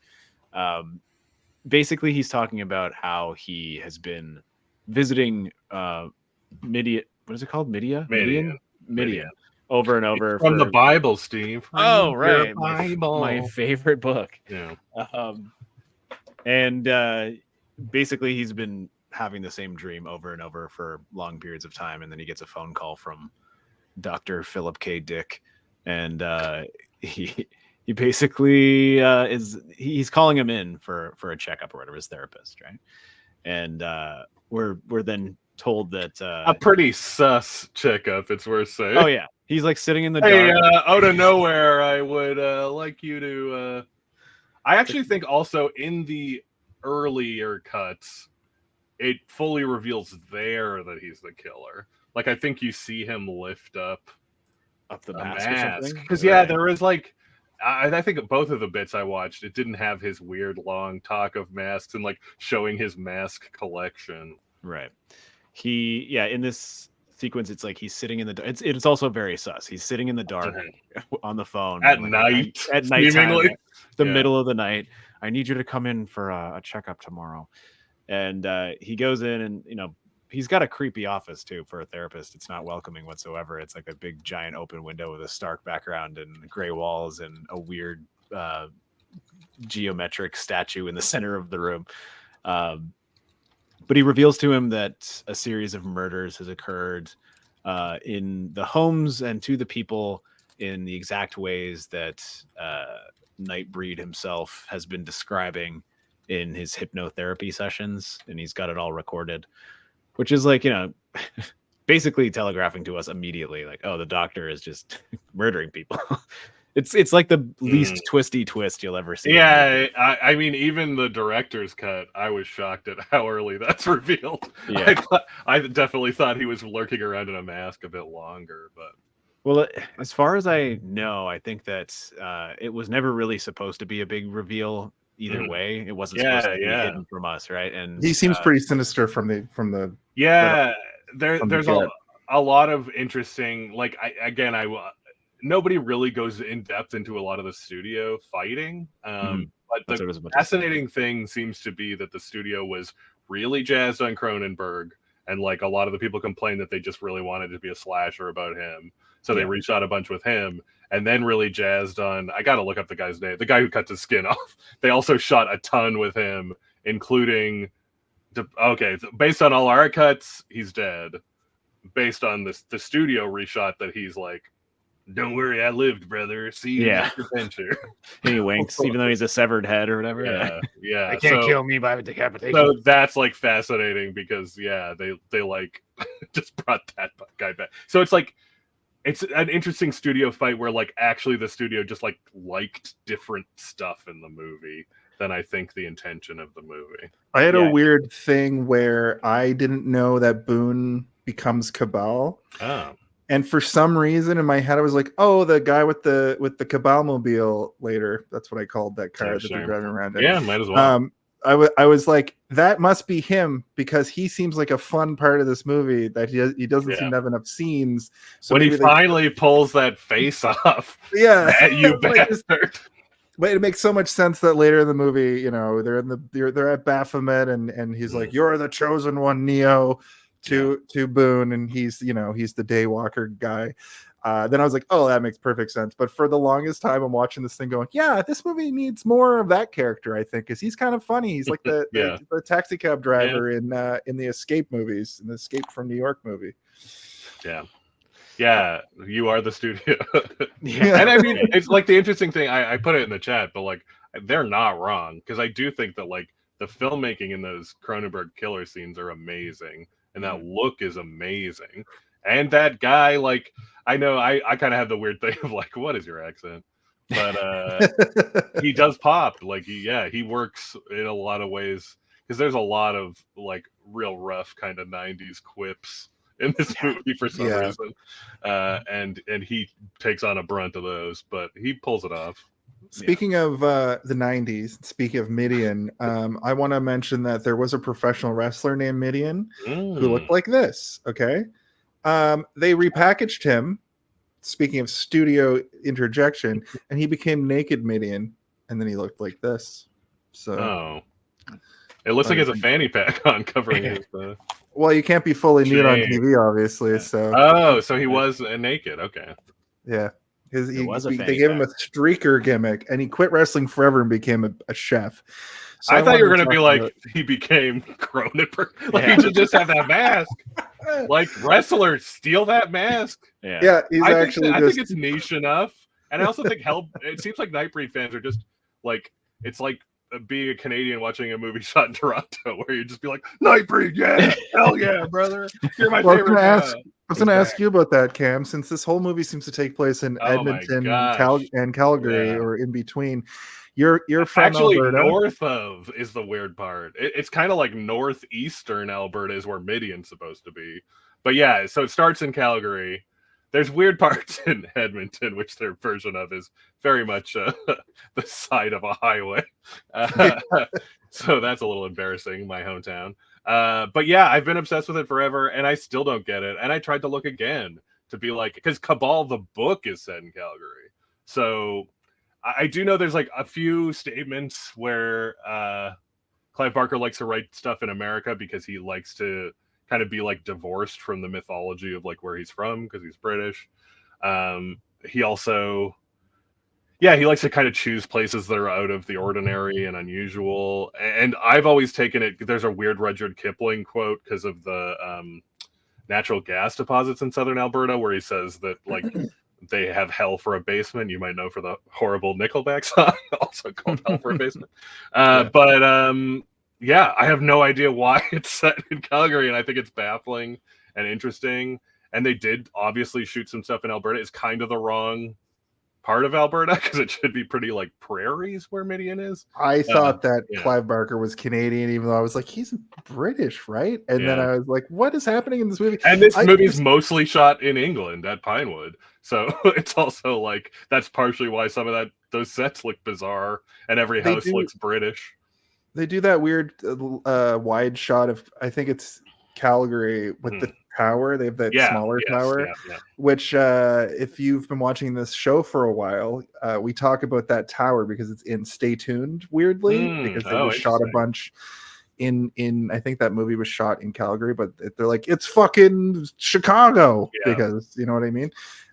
Speaker 4: Basically he's talking about how he has been visiting Midian. What is it called? Midian over and over.
Speaker 3: It's from the Bible, Steve.
Speaker 4: Oh, right. My favorite book. Yeah. And basically he's been having the same dream over and over for long periods of time, and then he gets a phone call from Dr. Philip K. Dick, and he basically he's calling him in for a checkup or whatever, his therapist, right? And we're then told that
Speaker 3: a pretty sus checkup, it's worth saying.
Speaker 4: Oh yeah, he's like sitting in the dark.
Speaker 3: Hey, out of nowhere, I would like you to. I actually think also in the earlier cuts, it fully reveals there that he's the killer. Like I think you see him lift up
Speaker 4: the mask
Speaker 3: because there is like. I think both of the bits I watched, it didn't have his weird long talk of masks and like showing his mask collection.
Speaker 4: Right. In this sequence, it's like he's sitting in the dark. It's also very sus. He's sitting in the dark on the phone
Speaker 3: at night,
Speaker 4: middle of the night. I need you to come in for a checkup tomorrow. And he goes in, and he's got a creepy office too for a therapist. It's not welcoming whatsoever. It's like a big giant open window with a stark background and gray walls and a weird geometric statue in the center of the room. But he reveals to him that a series of murders has occurred in the homes and to the people in the exact ways that Nightbreed himself has been describing in his hypnotherapy sessions. And he's got it all recorded. Which is like, basically telegraphing to us immediately, like, oh, the doctor is just murdering people. It's like the least twisty twist you'll ever see.
Speaker 3: Yeah, I mean, even the director's cut, I was shocked at how early that's revealed.
Speaker 4: Yeah.
Speaker 3: I definitely thought he was lurking around in a mask a bit longer, but
Speaker 4: Well, as far as I know, I think that it was never really supposed to be a big reveal either way. It wasn't supposed to be hidden from us, right? And
Speaker 1: he seems pretty sinister from the
Speaker 3: yeah,
Speaker 1: from
Speaker 3: there's
Speaker 1: the
Speaker 3: a lot of interesting, like, nobody really goes in depth into a lot of the studio fighting. But the fascinating thing seems to be that the studio was really jazzed on Cronenberg, and like a lot of the people complained that they just really wanted to be a slasher about him. So they reshot a bunch with him, and then really jazzed on, I got to look up the guy's name, the guy who cut his skin off. They also shot a ton with him, including, based on all our cuts, he's dead. Based on the studio reshot that he's like, don't worry, I lived, brother. See you next adventure.
Speaker 4: And he winks, even though he's a severed head or whatever.
Speaker 3: Yeah.
Speaker 5: They can't kill me by decapitation.
Speaker 3: So that's like fascinating because they like just brought that guy back. So it's like, it's an interesting studio fight where like actually the studio just like liked different stuff in the movie than I think the intention of the movie.
Speaker 1: I had a weird thing where I didn't know that Boone becomes Cabal.
Speaker 3: Oh.
Speaker 1: And for some reason in my head, I was like, "Oh, the guy with the Cabal mobile." Later, that's what I called that car that they're driving around in.
Speaker 3: Yeah, might as well.
Speaker 1: I was like, that must be him because he seems like a fun part of this movie that he doesn't seem to have enough scenes. So
Speaker 3: when he finally pulls that face off, you bastard.
Speaker 1: But it makes so much sense that later in the movie, you know, they're at Baphomet and he's like, "You're the chosen one, Neo." To Boone, and he's the Daywalker guy. Then I was like, oh, that makes perfect sense. But for the longest time, I'm watching this thing going, yeah, this movie needs more of that character, I think, because he's kind of funny. He's like the taxi cab driver in the Escape movies, in the Escape from New York movie.
Speaker 3: Yeah, you are the studio. And I mean, it's like the interesting thing, I put it in the chat, but like, they're not wrong, because I do think that like the filmmaking in those Cronenberg killer scenes are amazing. And that look is amazing. And that guy, like, I know I kind of have the weird thing of like, what is your accent? But he does pop. Like, he works in a lot of ways. Because there's a lot of like real rough kind of 90s quips in this movie for some reason. And he takes on a brunt of those, but he pulls it off.
Speaker 1: Speaking of the 90s, speaking of Midian, I want to mention that there was a professional wrestler named Midian who looked like this. Okay. They repackaged him, speaking of studio interjection, and he became Naked Midian, and then he looked like this. So
Speaker 3: it looks like he has a fanny pack on covering his
Speaker 1: well, you can't be fully nude on TV, obviously. So
Speaker 3: so he was naked. Okay.
Speaker 1: Yeah. They gave him a streaker gimmick, and he quit wrestling forever and became a chef. So
Speaker 3: I thought you were going to be like, he became Cronenberg. Like, he should just have that mask. Like, wrestlers steal that mask.
Speaker 1: Yeah, I
Speaker 3: think it's niche enough. And I also think it seems like Nightbreed fans are just like, it's like being a Canadian watching a movie shot in Toronto, where you just be like, Nightbreed, hell yeah, brother. You're my favorite.
Speaker 1: I was going to ask you about that, Cam, since this whole movie seems to take place in Edmonton and Calgary or in between. You're from
Speaker 3: actually
Speaker 1: Alberta.
Speaker 3: North of is the weird part. It's kind of like northeastern Alberta is where Midian's supposed to be. But yeah, so it starts in Calgary. There's weird parts in Edmonton, which their version of is very much the side of a highway. So that's a little embarrassing, my hometown. But yeah, I've been obsessed with it forever, and I still don't get it. And I tried to look again to be like, because Cabal, the book, is set in Calgary. So I do know there's like a few statements where Clive Barker likes to write stuff in America because he likes to kind of be like divorced from the mythology of like where he's from, because he's British. He also... yeah, he likes to kind of choose places that are out of the ordinary and unusual. And I've always taken it, there's a weird Rudyard Kipling quote because of the natural gas deposits in southern Alberta, where he says that like they have hell for a basement. You might know for the horrible Nickelback song, also called Hell for a Basement. But I have no idea why it's set in Calgary, and I think it's baffling. and interesting. And they did obviously shoot some stuff in Alberta. It's kind of the wrong part of Alberta because it should be pretty like prairies where Midian is.
Speaker 1: I thought that
Speaker 3: yeah.
Speaker 1: Clive Barker was Canadian, even though I was like, he's British, right? And then I was like, what is happening in this movie?
Speaker 3: And this movie is mostly shot in England at Pinewood, so it's also like that's partially why some of those sets look bizarre and every house looks British.
Speaker 1: They do that weird wide shot of, I think it's Calgary with the tower. They have that smaller tower, which if you've been watching this show for a while, we talk about that tower because it's in Stay Tuned, weirdly, because they just shot a bunch in I think that movie was shot in Calgary, but they're like, it's fucking Chicago, because you know what I mean.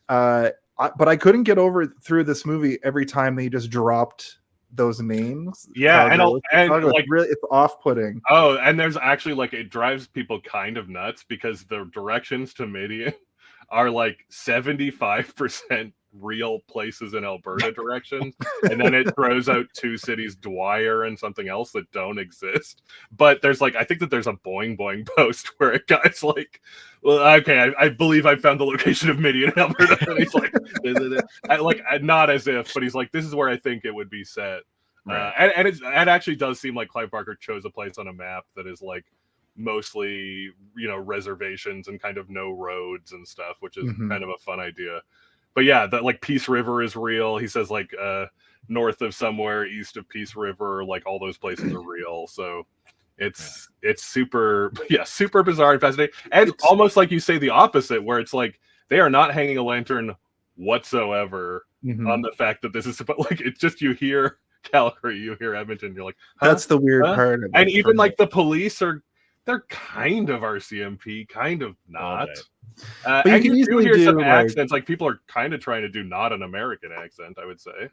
Speaker 1: But I couldn't get over through this movie every time they just dropped those names.
Speaker 3: And like
Speaker 1: really, it's off-putting.
Speaker 3: Oh, and there's actually like, it drives people kind of nuts because the directions to Midian are like 75% real places in Alberta directions, and then it throws out two cities, Dwyer and something else that don't exist. But there's like, I think that there's a Boing Boing post where a guy's like, well, okay, I believe I found the location of Midian in Alberta, and he's like, not as if, but he's like, this is where I think it would be set. Right. And it actually does seem like Clive Barker chose a place on a map that is like mostly, you know, reservations and kind of no roads and stuff, which is kind of a fun idea. But yeah, that like Peace River is real. He says like north of somewhere, east of Peace River, like all those places are real. So it's super bizarre and fascinating. And almost like you say the opposite, where it's like they are not hanging a lantern whatsoever on the fact that this is about, like, it's just, you hear Calgary, you hear Edmonton, you're like, huh?
Speaker 1: That's the weird part of it.
Speaker 3: And even like the police they're kind of RCMP, kind of not.
Speaker 1: But
Speaker 3: and you do hear some
Speaker 1: like,
Speaker 3: accents, like people are kind of trying to do not an American accent, I would say.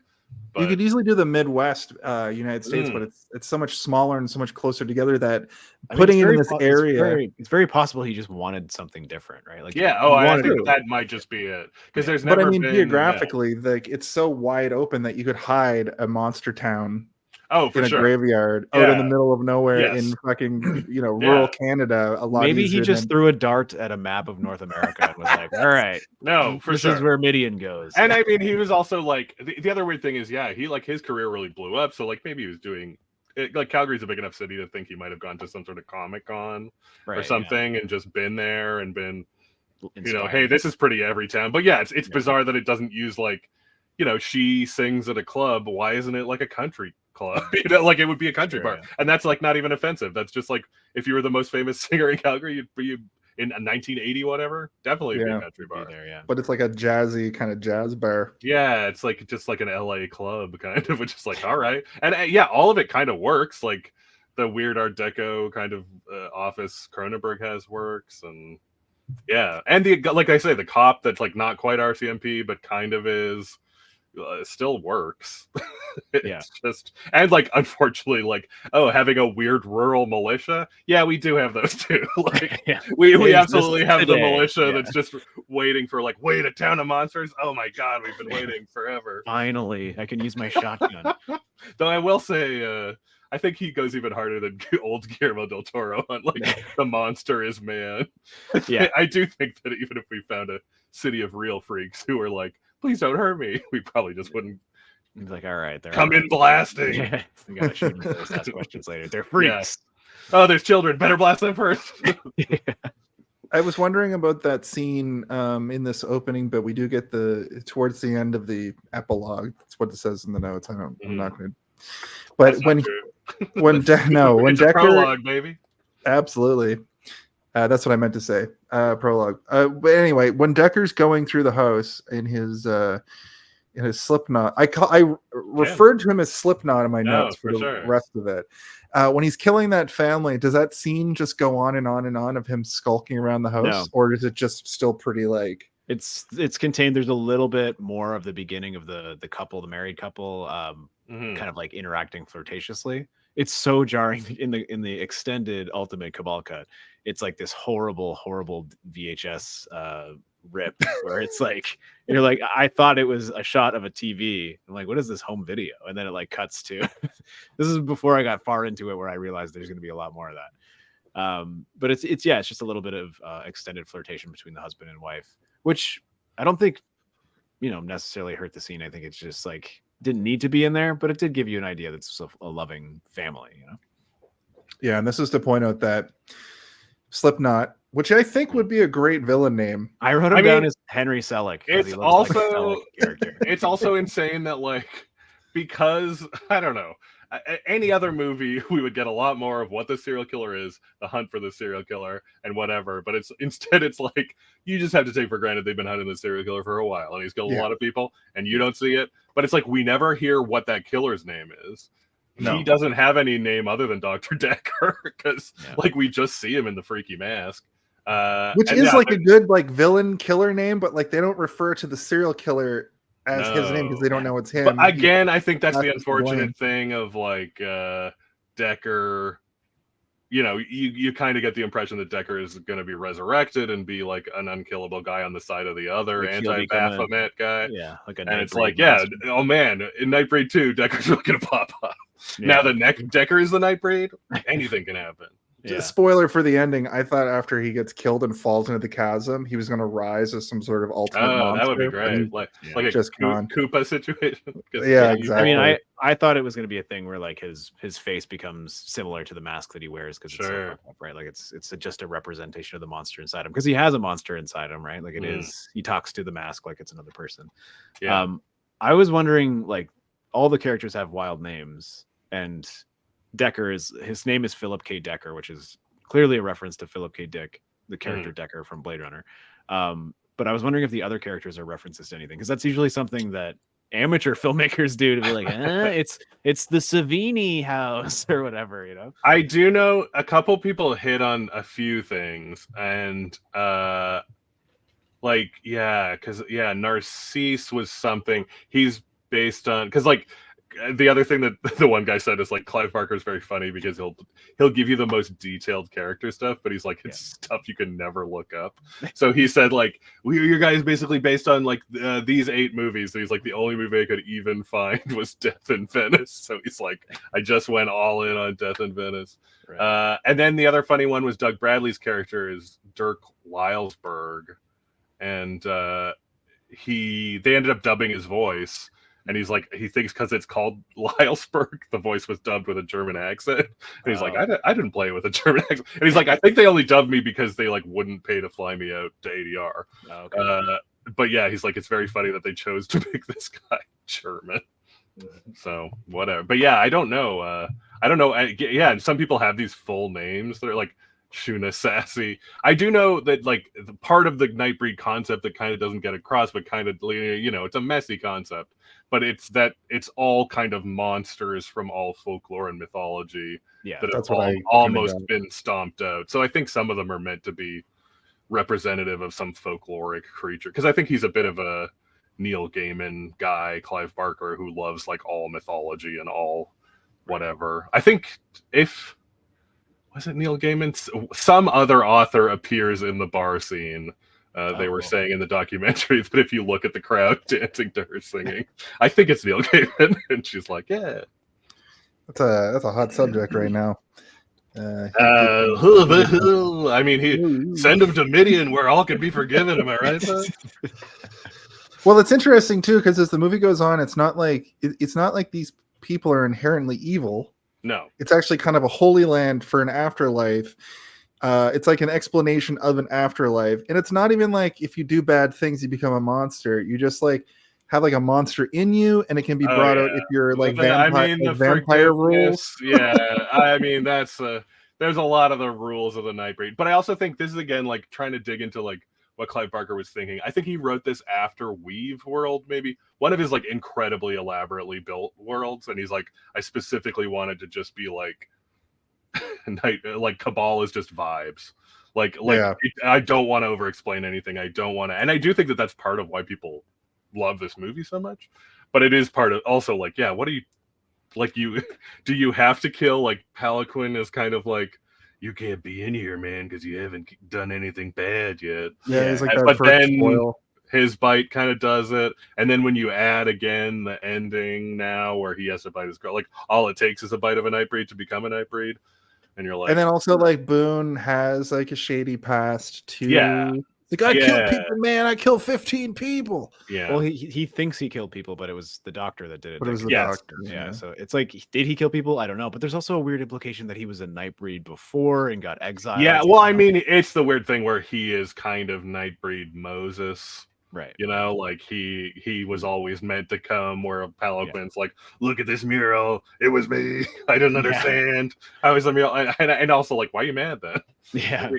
Speaker 3: But
Speaker 1: you could easily do the Midwest United States, but it's so much smaller and so much closer together that putting it in this area,
Speaker 4: it's very possible he just wanted something different, right? Like,
Speaker 3: I think that might just be it, because there's never.
Speaker 1: But I mean, geographically, like, it's so wide open that you could hide a monster town.
Speaker 3: Oh, for
Speaker 1: in a graveyard out in the middle of nowhere in fucking, you know, rural Canada. A lot.
Speaker 4: Maybe he just threw a dart at a map of North America and was like, all right, this is where Midian goes.
Speaker 3: And I mean, he was also like, the other weird thing is, he like, his career really blew up. So like, maybe he was doing like, Calgary's a big enough city to think he might have gone to some sort of Comic-Con or something and just been there and been, you know, hey, this is pretty every town. But it's bizarre that it doesn't use, like, you know, she sings at a club. Why isn't it like a country club? You know, like, it would be a country bar. And that's like not even offensive. That's just like, if you were the most famous singer in Calgary, you'd be in 1980 whatever, definitely be a country bar
Speaker 4: there.
Speaker 1: But it's like a jazzy kind of jazz bar.
Speaker 3: It's like just like an LA club kind of, which is like, all right. And all of it kind of works. Like the weird Art Deco kind of office Cronenberg has works, and and the, like I say, the cop that's like not quite RCMP but kind of is, still works. It's just, and like, unfortunately, like, having a weird rural militia, we do have those too. Like, we absolutely have the militia that's just waiting for, like, wait, a town of monsters, oh my god, we've been waiting forever,
Speaker 4: finally I can use my shotgun.
Speaker 3: Though I will say, I think he goes even harder than old Guillermo del Toro on, like, the monster is man. I do think that even if we found a city of real freaks who were like, please don't hurt me, we probably just wouldn't.
Speaker 4: He's like, all right, they're
Speaker 3: come in blasting.
Speaker 4: We gotta shoot them first, ask questions later. They're freaks.
Speaker 3: Oh, there's children. Better blast them first.
Speaker 1: I was wondering about that scene in this opening, but we do get towards the end of the epilogue. That's what it says in the notes. I'm not going to. But when Decker,
Speaker 3: prologue, baby.
Speaker 1: Absolutely. That's what I meant to say. Prologue. But anyway, when Decker's going through the house in his Slipknot, I referred to him as Slipknot in my notes for the rest of it. When he's killing that family, does that scene just go on and on and on of him skulking around the house, or is it just still pretty like?
Speaker 4: It's contained. There's a little bit more of the beginning of the couple, the married couple, kind of like interacting flirtatiously. It's so jarring in the extended Ultimate Cabal cut. It's like this horrible VHS rip where it's like, you're like, I thought it was a shot of a TV. I'm like, what is this home video? And then it like cuts to this is before I got far into it, where I realized there's going to be a lot more of But it's just a little bit of extended flirtation between the husband and wife, which I don't think necessarily hurt the scene. I think it's just like didn't need to be in there, but it did give you an idea that's a loving family,
Speaker 1: Yeah, and this is to point out that Slipknot, which I think would be a great villain name.
Speaker 4: I wrote him down as Henry Selick.
Speaker 3: It's also character. It's also insane that because I don't know, any other movie we would get a lot more of what the serial killer is, the hunt for the serial killer, and whatever. But instead it's like you just have to take for granted they've been hunting the serial killer for a while, and he's killed a lot of people, and you don't see it. But it's like we never hear what that killer's name is. No. He doesn't have any name other than Dr. Decker because we just see him in the freaky mask.
Speaker 1: Which is a good villain killer name, but they don't refer to the serial killer as his name because they don't know it's him.
Speaker 3: But again, I think that's the unfortunate thing of Decker. You kind of get the impression that Decker is going to be resurrected and be an unkillable guy on the side of the other anti-Baphomet guy.
Speaker 4: Yeah,
Speaker 3: and it's oh man, in Nightbreed 2, Decker's really going to pop up. Yeah. Now Decker is the Nightbreed, anything can happen.
Speaker 1: Yeah. Spoiler for the ending, I thought after he gets killed and falls into the chasm, he was going to rise as some sort of ultimate monster.
Speaker 3: That would be great. Like a Koopa situation.
Speaker 1: Yeah, exactly.
Speaker 4: I mean, I thought it was going to be a thing where his face becomes similar to the mask that he wears because it's so fucked up, right? It's just a representation of the monster inside him because he has a monster inside him, right? He talks to the mask like it's another person. Yeah. I was wondering, all the characters have wild names, and his name is Philip K. Decker, which is clearly a reference to Philip K. Dick, the character Decker from Blade Runner. But I was wondering if the other characters are references to anything, because that's usually something that amateur filmmakers do to be it's the Savini house or whatever,
Speaker 3: I do know a couple people hit on a few things, and Narcisse was something he's based on, because the other thing that the one guy said is Clive Barker is very funny because he'll give you the most detailed character stuff, but he's it's stuff you can never look up. So he said your guy is basically based on these 8 movies. So he's the only movie I could even find was Death in Venice. So he's I just went all in on Death in Venice. Right. And then the other funny one was Doug Bradley's character is Dirk Lylesberg, and they ended up dubbing his voice. And he's he thinks because it's called Lylesberg, the voice was dubbed with a German accent. And he's I didn't play with a German accent. And he's I think they only dubbed me because they wouldn't pay to fly me out to ADR. Okay. But yeah, he's it's very funny that they chose to make this guy German. So whatever. But yeah, I don't know. Yeah, and some people have these full names. They're Shuna Sassy. I do know that the part of the Nightbreed concept that kind of doesn't get across, but kind of it's a messy concept. But it's all kind of monsters from all folklore and mythology that have almost been stomped out. So I think some of them are meant to be representative of some folkloric creature. Because I think he's a bit of a Neil Gaiman guy, Clive Barker, who loves all mythology and all whatever. I think was it Neil Gaiman? Some other author appears in the bar scene. They were saying in the documentary that if you look at the crowd dancing to her singing, I think it's Neil Gaiman, and she's yeah.
Speaker 1: That's a hot subject right now.
Speaker 3: I mean, send him to Midian where all can be forgiven. Am I right?
Speaker 1: Well, it's interesting too because as the movie goes on, it's not like these people are inherently evil.
Speaker 3: No,
Speaker 1: it's actually kind of a holy land for an afterlife. It's an explanation of an afterlife, and it's not even if you do bad things you become a monster. You just have a monster in you, and it can be brought out if you're vampire rules.
Speaker 3: Yeah, I mean that's there's a lot of the rules of the Nightbreed, but I also think this is again trying to dig into what Clive Barker was thinking. I think he wrote this after Weave World, maybe one of his incredibly elaborately built worlds, and he's I specifically wanted to just be Cabal is just vibes. I don't want to over-explain anything. I don't want to, and I do think that that's part of why people love this movie so much. But it is part of also what do you do you have to kill Palaquin is kind of you can't be in here, man, because you haven't done anything bad yet.
Speaker 1: Yeah, he's
Speaker 3: but then spoil. His bite kind of does it, and then when you add again the ending now where he has to bite his girl, all it takes is a bite of a Nightbreed to become a Nightbreed. and you're like,
Speaker 1: And then also like Boone has like a shady past too.
Speaker 3: Yeah.
Speaker 1: Like I
Speaker 3: Yeah.
Speaker 1: killed people, man. I killed 15 people.
Speaker 3: yeah,
Speaker 4: Well, he thinks he killed people, but it was the doctor that did it.
Speaker 1: But it was the
Speaker 3: Yes.
Speaker 1: doctor.
Speaker 4: Yeah, so it's like, did he kill people? I don't know, but there's also a weird implication that he was a Nightbreed before and got exiled.
Speaker 3: yeah. Well, I mean, it's the weird thing where he is kind of Nightbreed Moses.
Speaker 4: right.
Speaker 3: You know, like he was always meant to come. Where Paloquin's like, look at this mural. It was me. I didn't understand. I was a mural, and also like, why are you mad then?
Speaker 4: Yeah,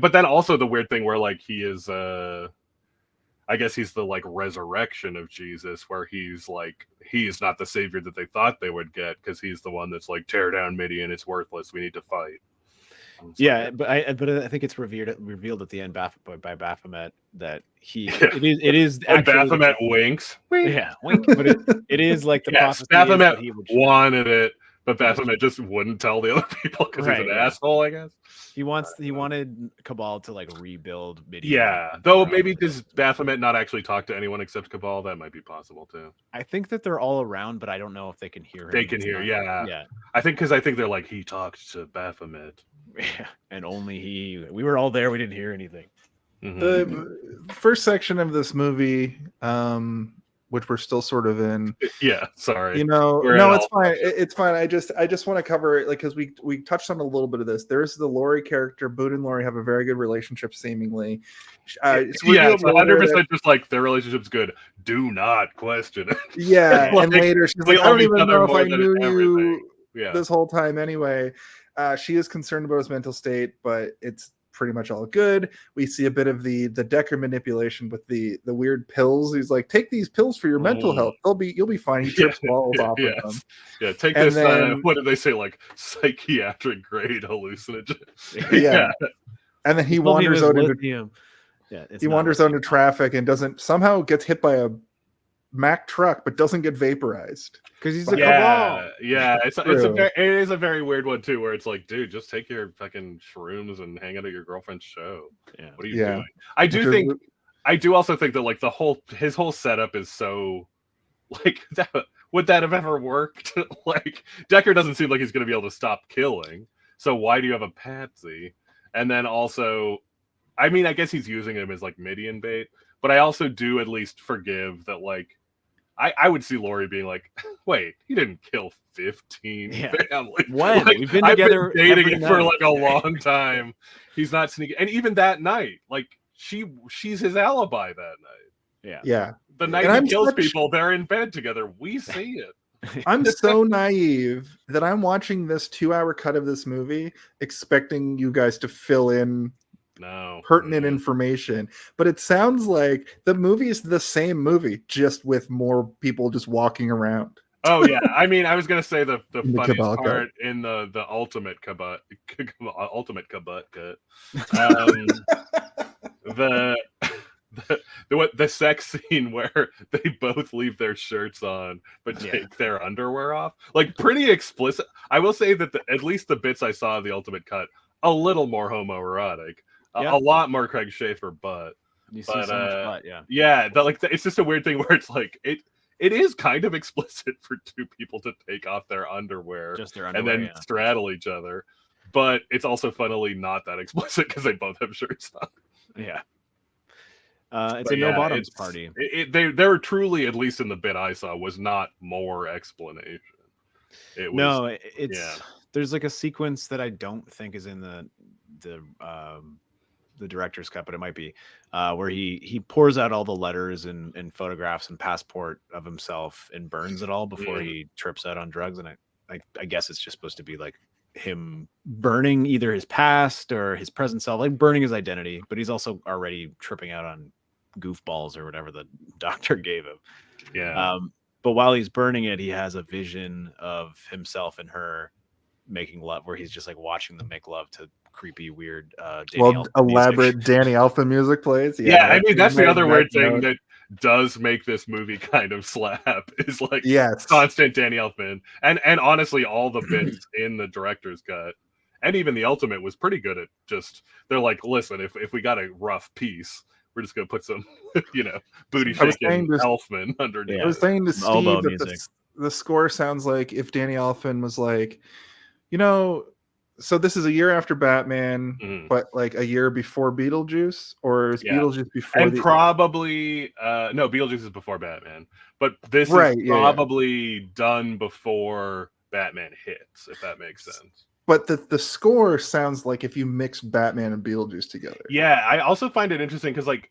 Speaker 3: But then also the weird thing where like he is, I guess he's the like resurrection of Jesus, where he's like he's not the savior that they thought they would get because he's the one that's like tear down Midian. It's worthless. We need to fight.
Speaker 4: yeah, but I think it's revealed at the end by Baphomet that it is
Speaker 3: And
Speaker 4: actually
Speaker 3: Baphomet winks.
Speaker 4: yeah, wink, but it is like the
Speaker 3: Yes,
Speaker 4: prophecy is
Speaker 3: Baphomet
Speaker 4: that he would
Speaker 3: wanted it, but Baphomet just wouldn't tell the other people because he's
Speaker 4: Right,
Speaker 3: an
Speaker 4: yeah.
Speaker 3: asshole, I guess.
Speaker 4: he wanted Cabal to like rebuild Midian.
Speaker 3: Yeah, though maybe does Baphomet not actually talk to anyone except Cabal? That might be possible too.
Speaker 4: I think that they're all around, but I don't know if they can hear him.
Speaker 3: They can
Speaker 4: It's
Speaker 3: hear,
Speaker 4: not-
Speaker 3: yeah.
Speaker 4: yeah,
Speaker 3: I think they're like he talked to Baphomet.
Speaker 4: yeah, and only he. We were all there. We didn't hear anything.
Speaker 3: Mhm.
Speaker 1: The first section of this movie, which we're still sort of in,
Speaker 3: Yeah, sorry.
Speaker 1: you know,
Speaker 3: We're
Speaker 1: no,
Speaker 3: in
Speaker 1: it's
Speaker 3: all
Speaker 1: fine. It's fine. I just want to cover it, like, because we touched on a little bit of this. There's the Laurie character. Boone and Laurie have a very good relationship, seemingly. It's
Speaker 3: Yeah,
Speaker 1: revealed
Speaker 3: it's
Speaker 1: later
Speaker 3: 100%
Speaker 1: that-
Speaker 3: just like their relationship's good. Do not question it.
Speaker 1: yeah,
Speaker 3: Like,
Speaker 1: and later she's
Speaker 3: we
Speaker 1: like, I don't
Speaker 3: love each
Speaker 1: even
Speaker 3: other
Speaker 1: know if
Speaker 3: more
Speaker 1: I
Speaker 3: than
Speaker 1: knew you
Speaker 3: everything. Yeah.
Speaker 1: this whole time anyway. She is concerned about his mental state, but it's pretty much all good. We see a bit of the Decker manipulation with the weird pills. He's like, take these pills for your mental health. You'll be fine. He trips balls off of them.
Speaker 3: Yeah, take
Speaker 1: And
Speaker 3: this.
Speaker 1: then-
Speaker 3: What did they say? Like psychiatric grade hallucinogen.
Speaker 1: Yeah. And then he
Speaker 4: Told me it
Speaker 1: wanders
Speaker 4: was
Speaker 1: out into
Speaker 4: lithium. Yeah, it's
Speaker 1: he
Speaker 4: not
Speaker 1: wanders out
Speaker 4: lithium.
Speaker 1: into traffic and somehow gets hit by a Mack truck, but doesn't get vaporized.
Speaker 4: because he's a
Speaker 3: Yeah,
Speaker 4: Cabal.
Speaker 3: yeah. It
Speaker 1: True.
Speaker 3: is a very weird one too, where it's like, dude, just take your fucking shrooms and hang out at your girlfriend's show.
Speaker 4: Yeah.
Speaker 3: What are you
Speaker 1: Yeah.
Speaker 3: doing? I do also think that like his whole setup is so like that. Would that have ever worked? Like Decker doesn't seem like he's going to be able to stop killing. So why do you have a patsy? And then also, I mean, I guess he's using him as like Midian bait, but I also do at least forgive that. Like, I would see Laurie being like, wait, he didn't kill 15
Speaker 4: Yeah.
Speaker 3: families.
Speaker 4: When?
Speaker 3: Like,
Speaker 4: We've been
Speaker 3: I've
Speaker 4: together
Speaker 3: dating
Speaker 4: every
Speaker 3: him for
Speaker 4: night.
Speaker 3: like a long time. He's not sneaking, and even that night, like she's his alibi that night.
Speaker 1: Yeah.
Speaker 3: The night
Speaker 1: And
Speaker 3: he
Speaker 1: I'm
Speaker 3: kills
Speaker 1: such-
Speaker 3: people, they're in bed together. We see it.
Speaker 1: I'm so naive that I'm watching this 2-hour cut of this movie expecting you guys to fill in
Speaker 3: No.
Speaker 1: pertinent
Speaker 3: Mhm.
Speaker 1: information, but it sounds like the movie is the same movie, just with more people just walking around.
Speaker 3: Oh yeah. I mean, I was gonna say the
Speaker 1: In the
Speaker 3: funniest
Speaker 1: Cabal cut.
Speaker 3: part in the ultimate Cabot cut. The sex scene where they both leave their shirts on but take their underwear off, like pretty explicit. I will say that at least the bits I saw of the ultimate cut, a little more homoerotic,
Speaker 4: Yeah.
Speaker 3: a lot more Craig Schaefer butt.
Speaker 4: You see
Speaker 3: But,
Speaker 4: so much butt, yeah.
Speaker 3: Yeah, it's just a weird thing where it's like it is kind of explicit for two people to take off their underwear
Speaker 4: Just their
Speaker 3: and
Speaker 4: underwear.
Speaker 3: then straddle each other, but it's also funnily not that explicit because they both have shirts on.
Speaker 4: yeah. It's
Speaker 3: But
Speaker 4: a no
Speaker 3: yeah,
Speaker 4: bottoms
Speaker 3: it's-
Speaker 4: party.
Speaker 3: They were truly, at least in the bit I saw, was not more explanation. It was
Speaker 4: No, it's
Speaker 3: yeah.
Speaker 4: there's like a sequence that I don't think is in the director's cut, but it might be where he pours out all the letters and photographs and passport of himself and burns it all before he trips out on drugs. And I guess it's just supposed to be like him burning either his past or his present self, like burning his identity, but he's also already tripping out on goofballs or whatever the doctor gave him.
Speaker 3: Yeah.
Speaker 4: But while he's burning it, he has a vision of himself and her making love, where he's just like watching them make love to creepy, weird, Danny Elfman
Speaker 1: elaborate
Speaker 4: music.
Speaker 1: Danny Elfman music plays.
Speaker 3: Yeah, I mean that's the
Speaker 1: made
Speaker 3: other
Speaker 1: that
Speaker 3: weird thing
Speaker 1: note.
Speaker 3: that does make this movie kind of slap is like
Speaker 1: Yes.
Speaker 3: constant Danny Elfman, and honestly, all the bits in the director's cut, and even the ultimate was pretty good at just. They're like, listen, if we got a rough piece, we're just gonna put some, booty
Speaker 1: I was
Speaker 3: shaking
Speaker 1: saying this-
Speaker 3: Elfman underneath.
Speaker 1: I was saying to Steve
Speaker 4: elbow
Speaker 1: that
Speaker 4: music.
Speaker 1: the score sounds like if Danny Elfman was like, So this is a year after Batman,
Speaker 3: Mhm.
Speaker 1: but like a year before Beetlejuice, or is
Speaker 3: Yeah.
Speaker 1: Beetlejuice before
Speaker 3: And probably no, Beetlejuice is before Batman, but this
Speaker 1: Right,
Speaker 3: is
Speaker 1: yeah, yeah.
Speaker 3: probably done before Batman hits, if that makes sense.
Speaker 1: But the score sounds like if you mix Batman and Beetlejuice together.
Speaker 3: Yeah, I also find it interesting because like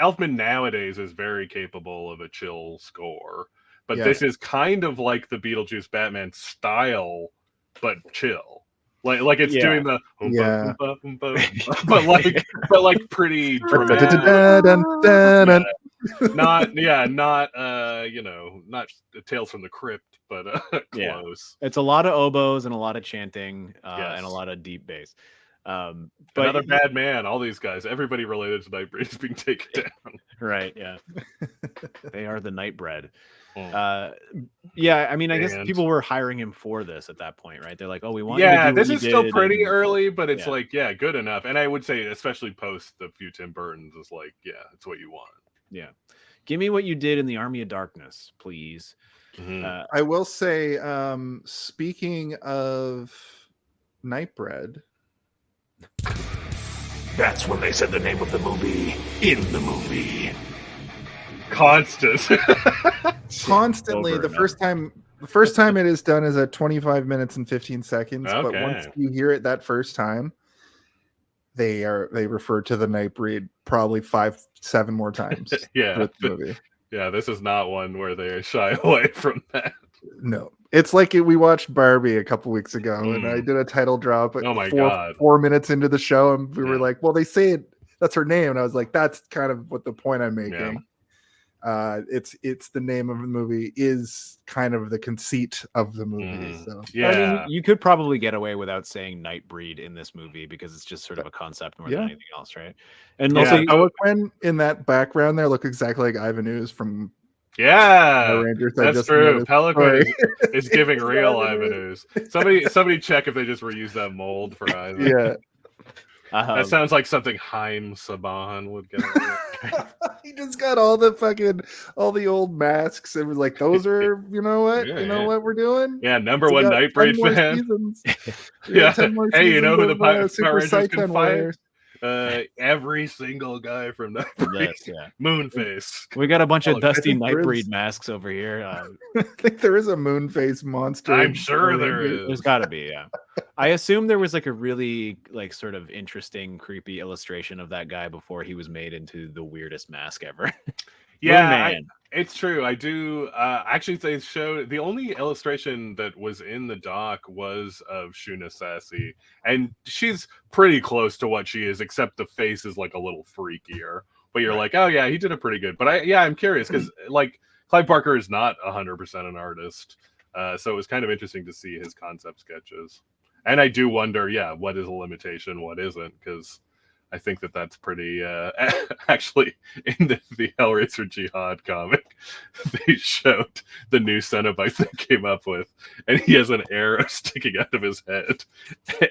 Speaker 3: Elfman nowadays is very capable of a chill score, but
Speaker 1: Yeah.
Speaker 3: this is kind of like the Beetlejuice Batman style, but chill. Like it's
Speaker 4: Yeah.
Speaker 3: doing the
Speaker 1: Yeah.
Speaker 3: but like pretty dramatic.
Speaker 1: Dun-dun-dun-dun-dun.
Speaker 3: Not you know, not Tales from the Crypt, but
Speaker 4: Yeah.
Speaker 3: close.
Speaker 4: It's a lot of oboes and a lot of chanting and a
Speaker 3: Yes.
Speaker 4: lot of deep bass. But
Speaker 3: Another bad man, all these guys, everybody related to Nightbreed is being taken down.
Speaker 4: right, yeah. They are the Nightbreed.
Speaker 3: Mm.
Speaker 4: Yeah, I mean, I guess
Speaker 3: And-
Speaker 4: people were hiring him for this at that point, right? They're like, oh, we want
Speaker 3: Yeah,
Speaker 4: you to do
Speaker 3: this
Speaker 4: what
Speaker 3: is
Speaker 4: you
Speaker 3: still
Speaker 4: did,
Speaker 3: pretty
Speaker 4: and-
Speaker 3: early, but it's
Speaker 4: yeah.
Speaker 3: like, yeah, good enough. And I would say, especially post the few Tim Burtons, is like, yeah, it's what you want.
Speaker 4: Yeah. Give me what you did in the Army of Darkness, please.
Speaker 3: Mhm.
Speaker 1: I will say, speaking of Nightbread,
Speaker 6: That's when they said the name of the movie in the movie.
Speaker 3: Constant.
Speaker 1: constantly
Speaker 4: over
Speaker 1: the
Speaker 4: and
Speaker 1: first time it is done is at 25 minutes and 15 seconds. But once
Speaker 3: Okay.
Speaker 1: you hear it that first time, they refer to the Nightbreed probably 5-7 more times.
Speaker 3: Yeah.
Speaker 1: throughout the movie.
Speaker 3: Yeah, this is not one where they shy away from that.
Speaker 1: No, it's like we watched Barbie a couple weeks ago, and I did a title drop.
Speaker 3: Oh my
Speaker 1: four,
Speaker 3: God.
Speaker 1: 4 minutes into the show, and we were
Speaker 3: Yeah.
Speaker 1: like, "Well, they say it. That's her name," and I was like, "That's kind of what the point I'm making." It's the name of the movie is kind of the conceit of the movie. So
Speaker 3: Yeah.
Speaker 4: I mean, you could probably get away without saying Nightbreed in this movie because it's just sort of a concept more than
Speaker 1: Yeah.
Speaker 4: anything else, right? And
Speaker 3: Yeah.
Speaker 4: also,
Speaker 1: Eloquent in that background there look exactly like Ivan Ooze from
Speaker 3: Yeah.
Speaker 1: Power Rangers. I
Speaker 3: That's
Speaker 1: just
Speaker 3: true.
Speaker 1: noticed.
Speaker 3: Pelican
Speaker 1: Sorry.
Speaker 3: is giving
Speaker 1: It's
Speaker 3: real
Speaker 1: Ivan
Speaker 3: Ivan Ooze. Somebody check if they just reused that mold for Ivan.
Speaker 1: Yeah.
Speaker 3: That sounds like something Haim Saban would get.
Speaker 1: He just got all the old masks and was like, those are, you know what?
Speaker 3: Yeah,
Speaker 1: You know
Speaker 3: yeah.
Speaker 1: what we're doing?
Speaker 3: Yeah, number
Speaker 1: We
Speaker 3: one
Speaker 1: got 10
Speaker 3: Nightbreed
Speaker 1: more
Speaker 3: fan.
Speaker 1: seasons. We
Speaker 3: Yeah.
Speaker 1: got 10 more
Speaker 3: Hey, you know who
Speaker 1: seasons
Speaker 3: the
Speaker 1: of,
Speaker 3: Power
Speaker 1: Super
Speaker 3: Rangers can
Speaker 1: Saiyan
Speaker 3: fight?
Speaker 1: Warriors.
Speaker 3: Every single guy from Nightbreed.
Speaker 4: this, yeah.
Speaker 3: Moonface.
Speaker 4: We got a bunch of
Speaker 3: I
Speaker 4: dusty
Speaker 1: think there
Speaker 4: Nightbreed
Speaker 1: is-
Speaker 4: masks over here.
Speaker 1: I think there is a moon face monster.
Speaker 3: I'm
Speaker 1: in
Speaker 3: sure
Speaker 1: Power
Speaker 3: there
Speaker 1: Rangers.
Speaker 3: is.
Speaker 4: There's got to be, yeah. I assume there was like a really like sort of interesting, creepy illustration of that guy before he was made into the weirdest mask ever.
Speaker 3: Yeah,
Speaker 4: Man.
Speaker 3: it's true. I do. Actually, they showed the only illustration that was in the doc was of Shuna Sassy, and she's pretty close to what she is, except the face is like a little freakier. But you're like, oh yeah, he did it pretty good. But I'm curious because like Clive Barker is not 100% an artist, so it was kind of interesting to see his concept sketches. And I do wonder, yeah, what is a limitation, what isn't? Because I think that's pretty. Actually, in the Hellraiser Jihad comic, they showed the new Cenobite they came up with, and he has an arrow sticking out of his head,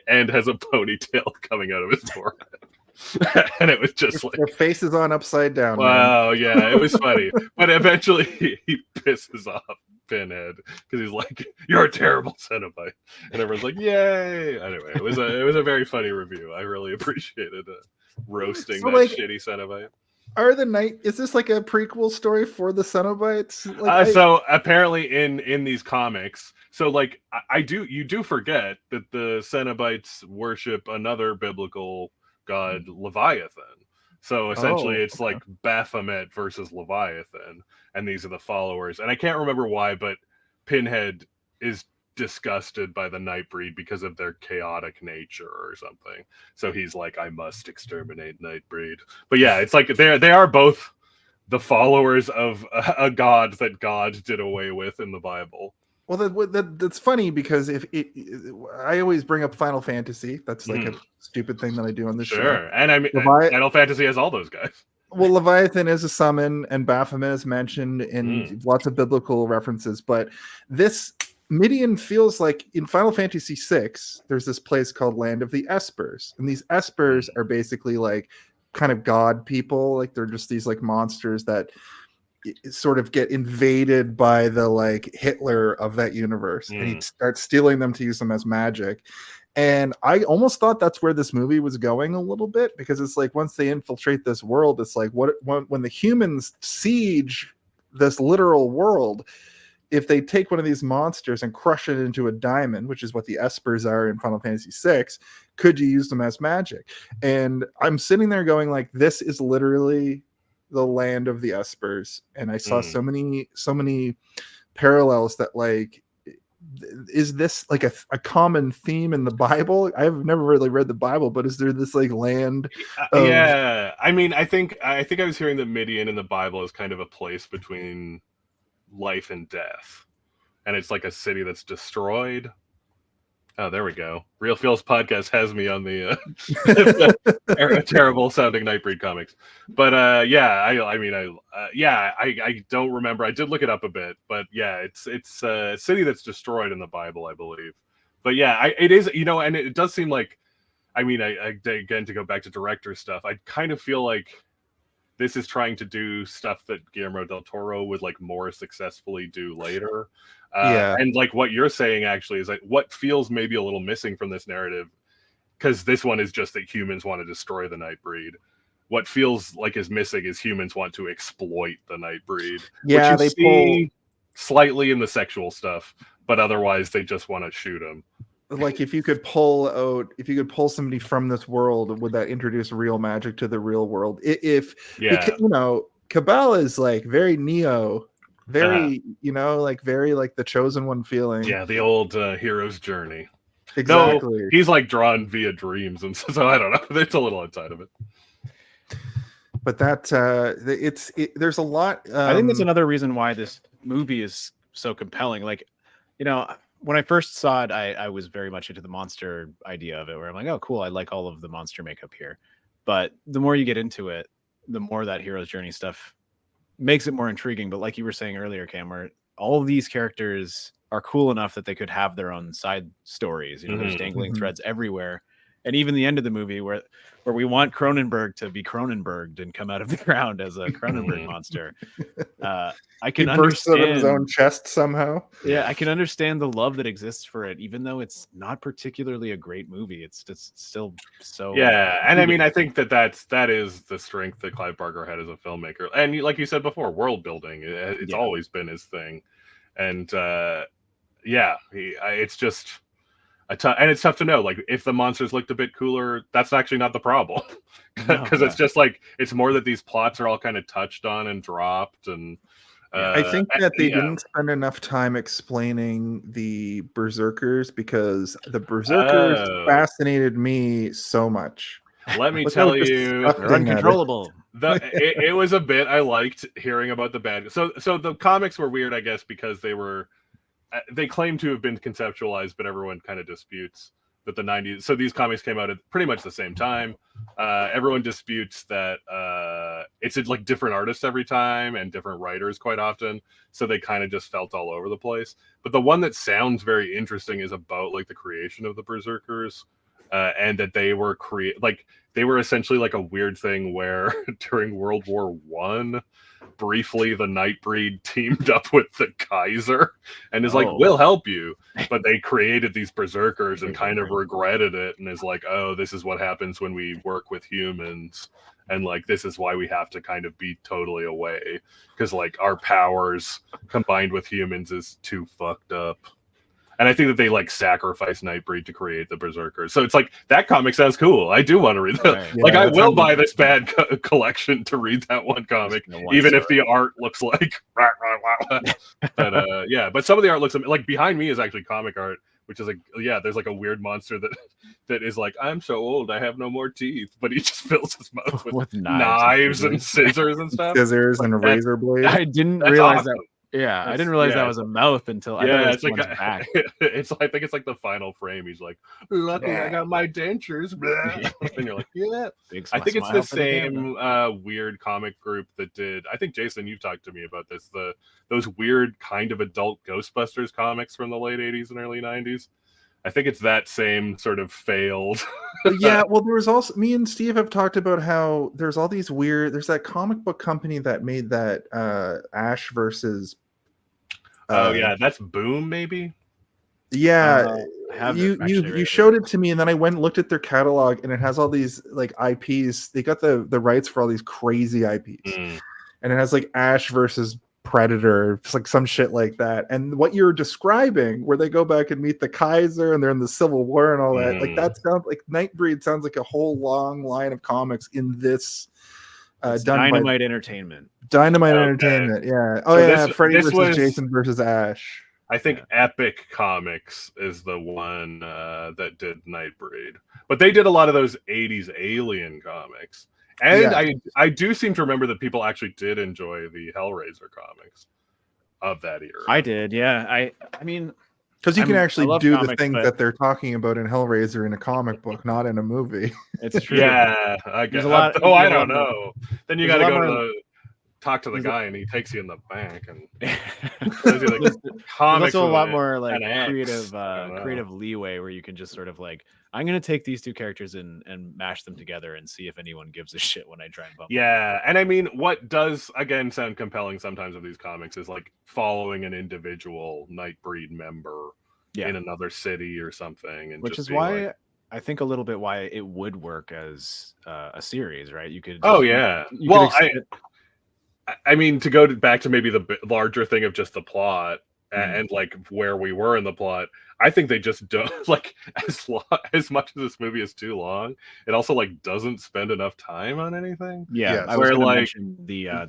Speaker 3: and has a ponytail coming out of his forehead, and it was just like,
Speaker 1: Their face is on upside down. Man.
Speaker 3: wow, yeah, it was funny. But eventually, he pisses off Pinhead because he's like, "You're a terrible Cenobite," and everyone's like, "Yay!" Anyway, it was a very funny review. I really appreciated roasting
Speaker 1: So,
Speaker 3: that
Speaker 1: like,
Speaker 3: shitty Cenobite.
Speaker 1: Is this like a prequel story for the Cenobites? Like,
Speaker 3: So apparently in these comics, so like you do forget that the Cenobites worship another biblical god, Leviathan. So essentially, it's
Speaker 1: okay.
Speaker 3: like Baphomet versus Leviathan, and these are the followers. And I can't remember why, but Pinhead is disgusted by the Nightbreed because of their chaotic nature or something. So he's like, I must exterminate Nightbreed. But yeah, it's like they are both the followers of a god that God did away with in the Bible.
Speaker 1: Well, that's funny because I always bring up Final Fantasy. That's like a stupid thing that I do on the show.
Speaker 3: Sure. And I mean, Final Fantasy has all those guys.
Speaker 1: Well, Leviathan is a summon, and Baphomet is mentioned in lots of biblical references. But this Midian feels like in Final Fantasy VI, there's this place called Land of the Espers, and these Espers are basically like kind of god people. Like they're just these like monsters that sort of get invaded by the like Hitler of that universe, and he starts stealing them to use them as magic. And I almost thought that's where this movie was going a little bit, because it's like once they infiltrate this world, it's like when the humans siege this literal world, if they take one of these monsters and crush it into a diamond, which is what the espers are in Final Fantasy VI, could you use them as magic? And I'm sitting there going like, this is literally the land of the espers. And I saw so many parallels that like, is this like a common theme in the Bible? I've never really read the Bible, but is there this like land of...
Speaker 3: Yeah, I mean, I think I was hearing that Midian in the Bible is kind of a place between life and death, and it's like a city that's destroyed. Oh, there we go. Real Feels podcast has me on the terrible sounding Nightbreed comics, but I don't remember. I did look it up a bit, but yeah, it's a city that's destroyed in the Bible, I believe. But yeah, it is, and it does seem like, I mean, again, to go back to director stuff, I kind of feel like this is trying to do stuff that Guillermo del Toro would like more successfully do later. And like what you're saying actually is like what feels maybe a little missing from this narrative, because this one is just that humans want to destroy the Nightbreed. What feels like is missing is humans want to exploit the Nightbreed.
Speaker 1: Yeah,
Speaker 3: which you see slightly in the sexual stuff, but otherwise they just want to shoot him.
Speaker 1: Like if you could pull somebody from this world, would that introduce real magic to the real world? Because, Cabal is like very Neo, very very like the chosen one feeling.
Speaker 3: Yeah, the old hero's journey.
Speaker 1: Exactly.
Speaker 3: No, he's like drawn via dreams, and so I don't know. It's a little outside of it.
Speaker 1: But that there's a lot.
Speaker 4: I think that's another reason why this movie is so compelling. Like, when I first saw it, I was very much into the monster idea of it, where I'm like, oh, cool, I like all of the monster makeup here. But the more you get into it, the more that hero's journey stuff makes it more intriguing. But like you were saying earlier, Cam, where all of these characters are cool enough that they could have their own side stories. There's dangling threads everywhere. And even the end of the movie where we want Cronenberg to be Cronenberged and come out of the ground as a Cronenberg monster. I can understand
Speaker 1: out of his own chest somehow.
Speaker 4: Yeah, I can understand the love that exists for it, even though it's not particularly a great movie. It's just still so...
Speaker 3: Yeah, and I mean, I think that is the strength that Clive Barker had as a filmmaker. And like you said before, world building, it's always been his thing. And it's just... and it's tough to know, like, if the monsters looked a bit cooler, that's actually not the problem. Because it's just like, it's more that these plots are all kind of touched on and dropped. And
Speaker 1: I think that they didn't spend enough time explaining the berserkers, because the berserkers fascinated me so much.
Speaker 3: Let me tell you,
Speaker 4: they're uncontrollable.
Speaker 3: It was a bit I liked hearing about the bad. So the comics were weird, I guess, because they claim to have been conceptualized, but everyone kind of disputes that the 90s. So these comics came out at pretty much the same time. Everyone disputes that it's like different artists every time and different writers quite often. So they kind of just felt all over the place. But the one that sounds very interesting is about like the creation of the berserkers, and that they were they were essentially like a weird thing where during World War I, briefly the Nightbreed teamed up with the Kaiser and is like, we'll help you. But they created these berserkers and kind of regretted it, and is like, oh, this is what happens when we work with humans. And like, this is why we have to kind of be totally away, because like our powers combined with humans is too fucked up. And I think that they like sacrifice Nightbreed to create the berserkers. So it's like, that comic sounds cool. I do want to read that.
Speaker 4: Right.
Speaker 3: Like, I will buy this bad collection to read that one comic, even if the art looks like but some of the art looks like, behind me is actually comic art, which is like, there's like a weird monster that is like, I'm so old, I have no more teeth, but he just fills his mouth with knives and scissors and stuff.
Speaker 1: Scissors and a razor blade.
Speaker 4: I didn't realize that. Yeah, I didn't realize that was a mouth until I thought it was like back.
Speaker 3: I think it's like the final frame. He's like, lucky I got my dentures. And you're like, yeah. I think it's the same weird comic group that did. I think, Jason, you've talked to me about this. Those weird kind of adult Ghostbusters comics from the late 80s and early 90s. I think it's that same sort of failed.
Speaker 1: Yeah, well, there was also, me and Steve have talked about how there's all these weird, there's that comic book company that made that Ash versus
Speaker 3: that's Boone, maybe.
Speaker 1: Yeah,
Speaker 4: I have
Speaker 1: you
Speaker 4: it actually
Speaker 1: you
Speaker 4: right
Speaker 1: you showed
Speaker 4: here.
Speaker 1: it to me, and then I went and looked at their catalog, and it has all these like IPs. They got the rights for all these crazy IPs, and it has like Ash versus Predator, it's like some shit like that. And what you're describing, where they go back and meet the Kaiser, and they're in the Civil War and all that, like that sounds like Nightbreed sounds like a whole long line of comics in this.
Speaker 4: It's
Speaker 1: Done
Speaker 4: Dynamite
Speaker 1: by
Speaker 4: Entertainment.
Speaker 1: Dynamite
Speaker 3: Okay.
Speaker 1: Entertainment. Yeah. Oh
Speaker 3: So
Speaker 1: yeah, Freddy
Speaker 3: this
Speaker 1: versus
Speaker 3: was,
Speaker 1: Jason versus Ash.
Speaker 3: I think Epic Comics is the one that did Nightbreed, but they did a lot of those '80s Alien comics, and
Speaker 1: Yeah.
Speaker 3: I do seem to remember that people actually did enjoy the Hellraiser comics of that era.
Speaker 4: I did, yeah. I mean,
Speaker 1: Because you can
Speaker 4: I
Speaker 1: actually
Speaker 4: love
Speaker 1: do the
Speaker 4: comics,
Speaker 1: things
Speaker 4: but-
Speaker 1: that they're talking about in Hellraiser in a comic book, not in a movie.
Speaker 4: it's true.
Speaker 3: Yeah, I
Speaker 4: There's
Speaker 3: guess.
Speaker 4: a lot-
Speaker 3: Oh, I
Speaker 4: there's a
Speaker 3: don't
Speaker 4: lot more-
Speaker 3: know. Then you
Speaker 4: there's
Speaker 3: got
Speaker 4: a
Speaker 3: to
Speaker 4: lot
Speaker 3: go to
Speaker 4: more-
Speaker 3: the talk to the
Speaker 4: there's a-
Speaker 3: guy, and he takes you in the back and
Speaker 4: there's,
Speaker 3: you like,
Speaker 4: there's
Speaker 3: comics
Speaker 4: also a
Speaker 3: with
Speaker 4: lot more like
Speaker 3: an X.
Speaker 4: creative
Speaker 3: I don't know.
Speaker 4: creative leeway where you can just sort of like, I'm gonna take these two characters and mash them together and see if anyone gives a shit when I try and bump them.
Speaker 3: Yeah, and I mean, what does again sound compelling sometimes of these comics is like following an individual Nightbreed member in another city or something, and
Speaker 4: which
Speaker 3: just
Speaker 4: is
Speaker 3: being
Speaker 4: why
Speaker 3: like,
Speaker 4: I think a little bit why it would work as a series, right? You could.
Speaker 3: oh yeah.
Speaker 4: you
Speaker 3: Well,
Speaker 4: could
Speaker 3: I mean, to go back to maybe the larger thing of just the plot and like where we were in the plot, I think they just don't like as much as this movie is too long. It also like doesn't spend enough time on anything.
Speaker 4: Yeah,
Speaker 1: Yes.
Speaker 4: I was
Speaker 3: Where,
Speaker 4: going to
Speaker 3: like-
Speaker 4: mention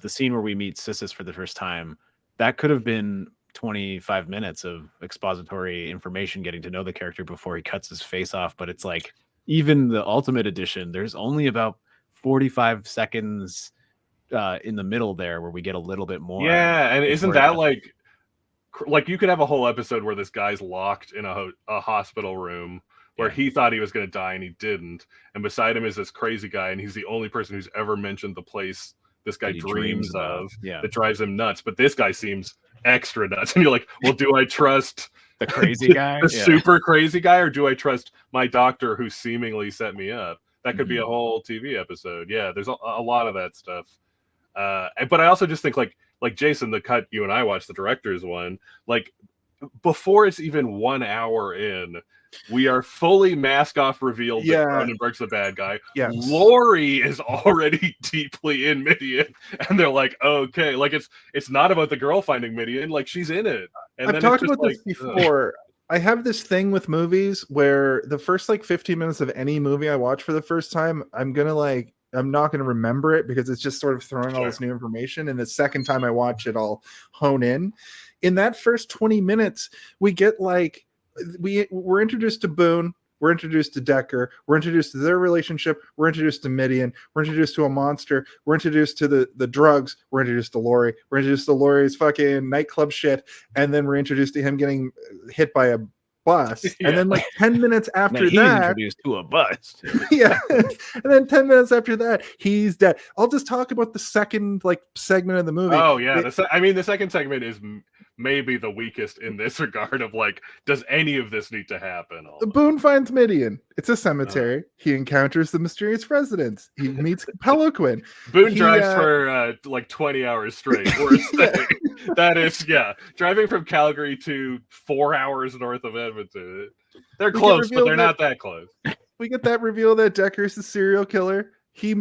Speaker 4: the scene where we meet Sissis for the first time. That could have been 25 minutes of expository information, getting to know the character before he cuts his face off. But it's like, even the Ultimate Edition, there's only about 45 seconds in the middle there where we get a little bit more.
Speaker 3: Yeah, and isn't
Speaker 4: before it
Speaker 3: that
Speaker 4: cuts-
Speaker 3: like you could have a whole episode where this guy's locked in a hospital room where he thought he was going to die and he didn't, and beside him is this crazy guy, and he's the only person who's ever mentioned the place this guy
Speaker 4: that he
Speaker 3: dreams
Speaker 4: about.
Speaker 3: of
Speaker 4: Yeah,
Speaker 3: that drives him nuts. But this guy seems extra nuts, and you're like, well, do I trust
Speaker 4: the crazy guy,
Speaker 3: the super crazy guy, or do I trust my doctor who seemingly set me up? That could be a whole TV episode. Yeah, there's a lot of that stuff. But I also just think like Jason, the cut you and I watched, the director's one, like before it's even 1 hour in, we are fully mask off revealed that Cronenberg's the bad guy.
Speaker 1: Yeah.
Speaker 3: Laurie is already deeply in Midian, and they're like, okay, like it's not about the girl finding Midian, like she's in it. And
Speaker 1: I've
Speaker 3: then
Speaker 1: talked
Speaker 3: it's just
Speaker 1: about this before. I have this thing with movies where the first like 15 minutes of any movie I watch for the first time, I'm not gonna remember it because it's just sort of throwing all this new information. And the second time I watch it, I'll hone in. In that first 20 minutes, we get like we're introduced to Boone, we're introduced to Decker, we're introduced to their relationship, we're introduced to Midian, we're introduced to a monster, we're introduced to the drugs, we're introduced to Laurie, we're introduced to Laurie's fucking nightclub shit, and then we're introduced to him getting hit by a bus. And then like 10 minutes after
Speaker 4: he's
Speaker 1: that,
Speaker 4: introduced to a bus.
Speaker 1: yeah, and then 10 minutes after that, he's dead. I'll just talk about the second like segment of the movie.
Speaker 3: Oh yeah, the second segment is maybe the weakest in this regard of like, does any of this need to happen?
Speaker 1: Boone finds Midian. It's a cemetery. He encounters the mysterious residents. He meets Peloquin.
Speaker 3: Boone drives for like 20 hours straight. That is, driving from Calgary to 4 hours north of Edmonton. They're close, but they're not that close.
Speaker 1: We get that reveal that Decker's the serial killer. He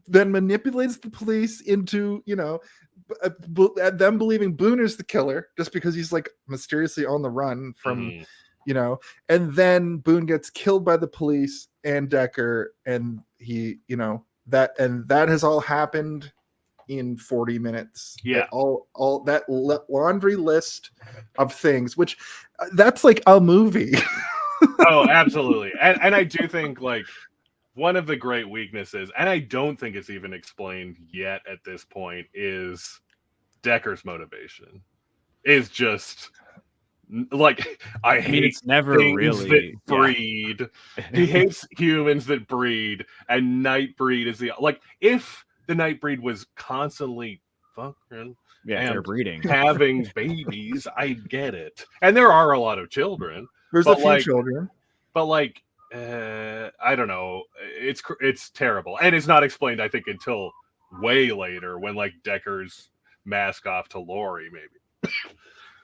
Speaker 1: then manipulates the police into, them believing Boone is the killer just because he's like mysteriously on the run from, and then Boone gets killed by the police and Decker, and he, that has all happened in 40 minutes.
Speaker 3: Yeah.
Speaker 1: All that laundry list of things, which that's like a movie.
Speaker 3: Oh, absolutely. And I do think like one of the great weaknesses, and I don't think it's even explained yet at this point, is Decker's motivation. Is just like, I hate
Speaker 4: it's never
Speaker 3: things
Speaker 4: really
Speaker 3: that breed. He hates humans that breed, and Nightbreed is the like. If the Nightbreed was constantly fucking
Speaker 4: they're breeding,
Speaker 3: having babies, I get it, and there are a lot of children.
Speaker 1: There's a few children,
Speaker 3: but like. I don't know. It's terrible, and it's not explained, I think, until way later when like Decker's mask off to Laurie, maybe.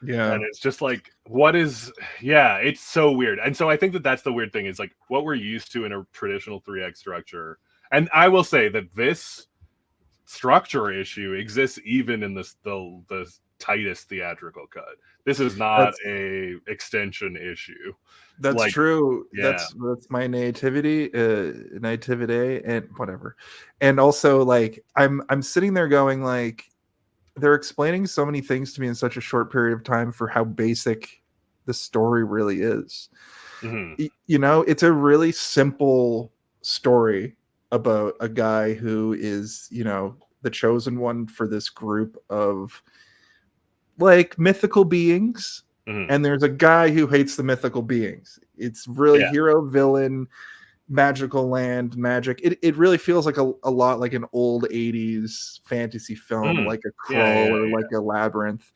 Speaker 1: Yeah.
Speaker 3: And it's just like, what is, yeah, it's so weird. And so I think that that's the weird thing is like what we're used to in a traditional 3X structure. And I will say that this structure issue exists even in the tightest theatrical cut. This is not a extension issue.
Speaker 1: That's
Speaker 3: like,
Speaker 1: true.
Speaker 3: yeah.
Speaker 1: That's my nativity and whatever. And also like I'm sitting there going like they're explaining so many things to me in such a short period of time for how basic the story really is.
Speaker 3: Mm-hmm.
Speaker 1: You know, it's a really simple story about a guy who is, you know, the chosen one for this group of like mythical beings.
Speaker 3: Mm-hmm.
Speaker 1: And there's a guy who hates the mythical beings. It's really hero, villain, magical land, magic. It really feels like a lot like an old 80s fantasy film, like a Krull or like a Labyrinth.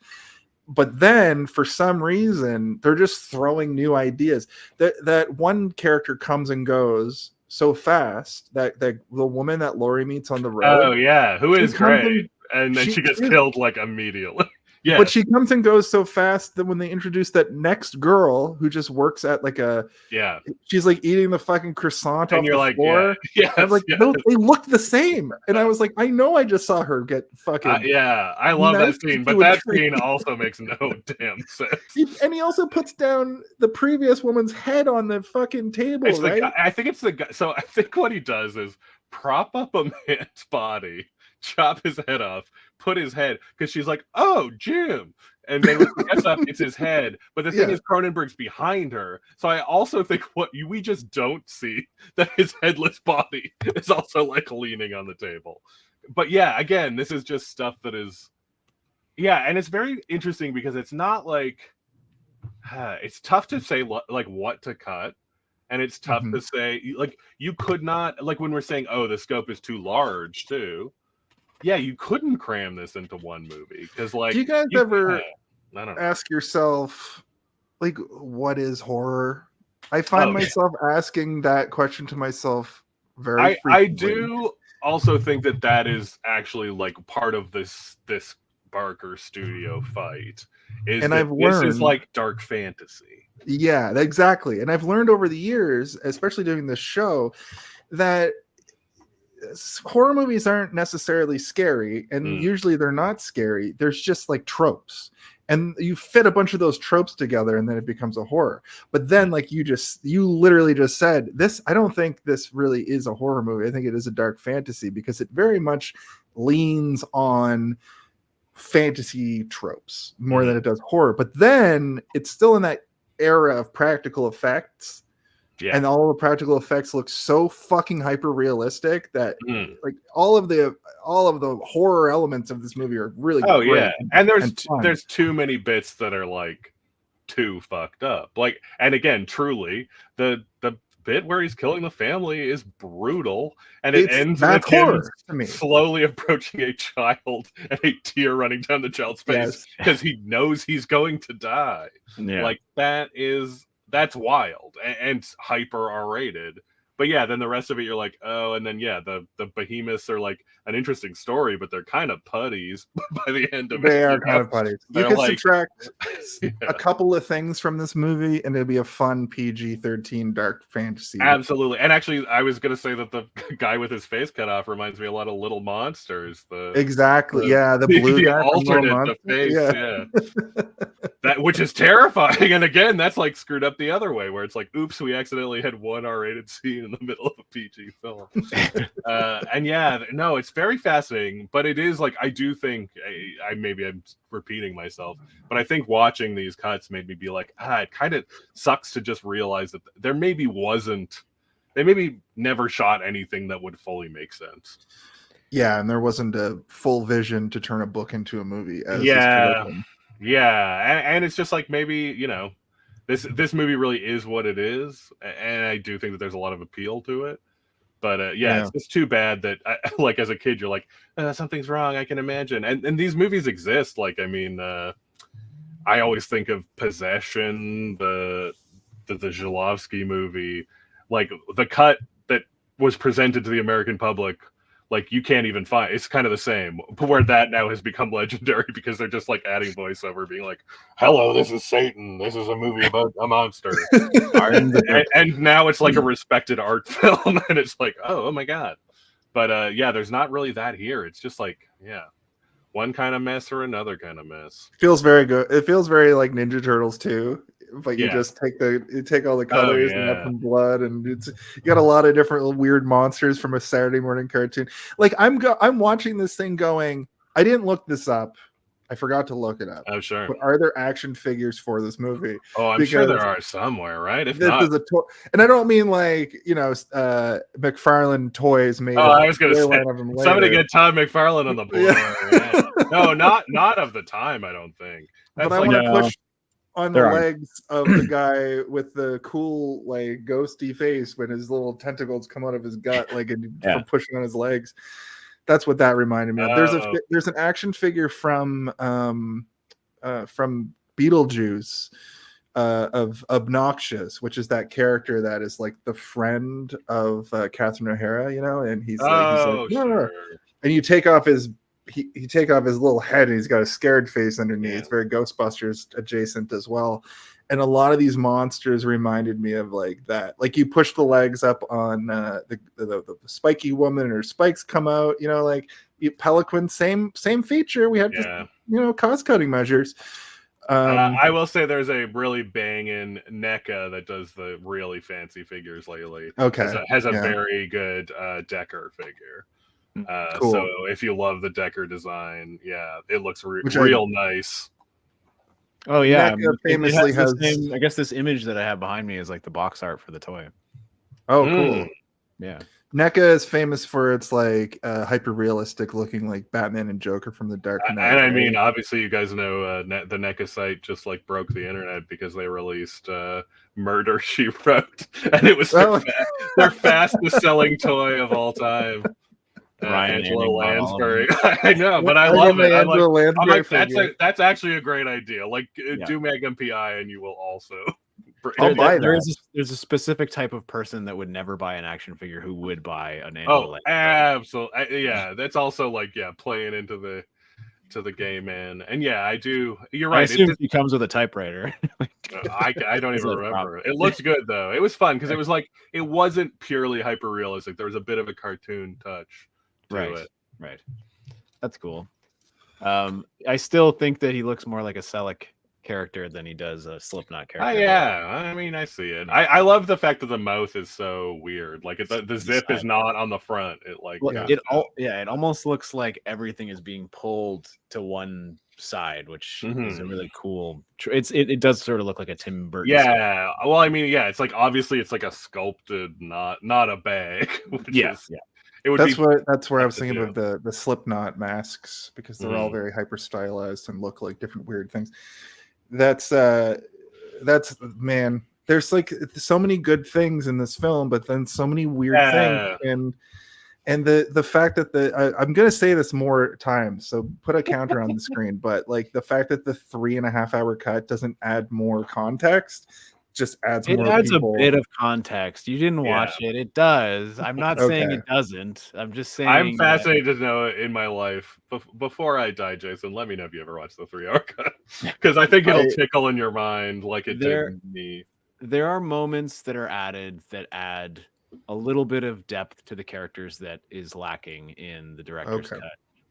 Speaker 1: But then for some reason, they're just throwing new ideas. That one character comes and goes so fast that the woman that Laurie meets on the road.
Speaker 3: Oh yeah, who is great. And then she gets killed like immediately. Yeah.
Speaker 1: But she comes and goes so fast that when they introduce that next girl who just works at like she's like eating the fucking croissant
Speaker 3: and
Speaker 1: off
Speaker 3: you're
Speaker 1: the
Speaker 3: like,
Speaker 1: floor.
Speaker 3: Yeah.
Speaker 1: I'm like, no, they look the same. And I was like, I know I just saw her get fucking.
Speaker 3: I love that scene, but that scene also makes no damn sense.
Speaker 1: And he also puts down the previous woman's head on the fucking table, right?
Speaker 3: I think it's the guy. So I think what he does is prop up a man's body, chop his head off, put his head, because she's like, oh, Jim. And then when he gets up, it's his head. But the thing is, Cronenberg's behind her. So I also think we just don't see that his headless body is also like leaning on the table. But yeah, again, this is just stuff that is, and it's very interesting because it's not like, it's tough to say like what to cut. And it's tough to say, like, you could not, like when we're saying, oh, the scope is too large too. Yeah, you couldn't cram this into one movie because, like,
Speaker 1: do you guys ever ask yourself, like, what is horror? I find myself asking that question to myself very frequently.
Speaker 3: I do also think that is actually like part of this Barker studio fight. This is like dark fantasy.
Speaker 1: Yeah, exactly. And I've learned over the years, especially doing this show, that horror movies aren't necessarily scary, and usually they're not scary. There's just like tropes, and you fit a bunch of those tropes together, and then it becomes a horror. But then, like you literally just said, this, I don't think this really is a horror movie. I think it is a dark fantasy because it very much leans on fantasy tropes more than it does horror. But then it's still in that era of practical effects. Yeah. And all the practical effects look so fucking hyper realistic that like all of the horror elements of this movie are really great.
Speaker 3: And there's too many bits that are like too fucked up. Like, and again, truly the bit where he's killing the family is brutal, and it ends with him slowly approaching a child and a tear running down the child's face because he knows he's going to die. Like that's wild and hyper R-rated. But yeah, then the rest of it, you're like, oh, and then the behemoths are like an interesting story, but they're kind of putties by the end of it.
Speaker 1: They are kind of putties. You can subtract a couple of things from this movie, and it'll be a fun PG-13 dark fantasy.
Speaker 3: Absolutely. And actually, I was going to say that the guy with his face cut off reminds me a lot of Little Monsters. The blue guy alternate face. That, which is terrifying. And again, that's like screwed up the other way, where it's like, oops, we accidentally had one R-rated scene in the middle of a PG film. It's very fascinating, but it is like, I do think I'm repeating myself, but I think watching these cuts made me be like, it kind of sucks to just realize that they maybe never shot anything that would fully make sense.
Speaker 1: Yeah, and there wasn't a full vision to turn a book into a movie. And
Speaker 3: it's just like, maybe, this movie really is what it is, and I do think that there's a lot of appeal to it. But it's just too bad that, like, as a kid, you're like, something's wrong, I can imagine. And these movies exist. Like, I mean, I always think of Possession, the Zhilovsky movie, like the cut that was presented to the American public like you can't even find. It's kind of the same, but where that now has become legendary because they're just like adding voiceover, being like, "Hello, this is Satan. This is a movie about a monster," and now it's like a respected art film, and it's like, oh my god. But yeah, there's not really that here. It's just like, yeah, one kind of mess or another kind of mess.
Speaker 1: Feels very good. It feels very like Ninja Turtles too. But you just take all the colors and add some blood, and you got a lot of different weird monsters from a Saturday morning cartoon. Like I'm watching this thing going, I didn't look this up. I forgot to look it up.
Speaker 3: Oh, sure.
Speaker 1: But are there action figures for this movie?
Speaker 3: Oh, I'm sure there are somewhere, right? If
Speaker 1: this
Speaker 3: not,
Speaker 1: is and I don't mean like, McFarlane toys made.
Speaker 3: Oh, I was going to say, somebody get Todd McFarlane on the board. Yeah. No, not of the time, I don't think.
Speaker 1: That's but I want to push on the legs of the guy with the cool, like, ghosty face when his little tentacles come out of his gut, like, from pushing on his legs. That's what that reminded me of. There's an action figure from Beetlejuice of Obnoxious, which is that character that is like the friend of Catherine O'Hara, and he's like, sure. And you take off his little head and he's got a scared face underneath. It's very Ghostbusters adjacent as well. And a lot of these monsters reminded me of like that. Like you push the legs up on the spiky woman and her spikes come out, like Pelican, same feature. We have just, cost-cutting measures.
Speaker 3: I will say there's a really banging NECA that does the really fancy figures lately.
Speaker 1: Okay.
Speaker 3: Has a very good Decker figure. Cool. So if you love the Decker design, it looks real nice.
Speaker 4: Oh yeah,
Speaker 1: famously has
Speaker 4: I guess this image that I have behind me is like the box art for the toy.
Speaker 1: Oh, cool.
Speaker 4: Yeah.
Speaker 1: NECA is famous for its like hyper realistic looking like Batman and Joker from the Dark Knight.
Speaker 3: And I mean, obviously, you guys know the NECA site just like broke the internet because they released Murder, She Wrote, and it was their fastest selling toy of all time. Angela Lansbury. I know, but I love it. I'm like, that's actually a great idea. Like, do Magnum PI, and you will also.
Speaker 4: There's a specific type of person that would never buy an action figure who would buy an Angela Lansbury.
Speaker 3: Absolutely. Yeah, that's also like playing into the gay man. And I do. You're right.
Speaker 4: I assume he comes with a typewriter.
Speaker 3: I don't even remember. It looks good though. It was fun because it was like it wasn't purely hyper realistic. There was a bit of a cartoon touch. Right.
Speaker 4: That's cool. I still think that he looks more like a Selleck character than he does a Slipknot character.
Speaker 3: I mean, I see it. I love the fact that the mouth is so weird. Like the zip is not on the front.
Speaker 4: It almost looks like everything is being pulled to one side, which is a really cool. It does sort of look like a Tim Burton.
Speaker 3: Yeah. Sculpt. Well, I mean, it's like obviously it's like a sculpted, not a bag.
Speaker 1: That's where I was thinking of the Slipknot masks because they're all very hyper stylized and look like different weird things. That's man. There's like so many good things in this film, but then so many weird things, and the fact that I'm gonna say this more times, so put a counter on the screen, but like the fact that the 3.5 hour cut doesn't add more context. Just adds more people.
Speaker 4: A bit of context. You didn't watch it. It does. I'm not saying it doesn't. I'm just saying
Speaker 3: I'm fascinated to know in my life before I die, Jason, let me know if you ever watch the 3 hour cut because I think it'll tickle in your mind like it did me.
Speaker 4: There are moments that are added that add a little bit of depth to the characters that is lacking in the director's cut.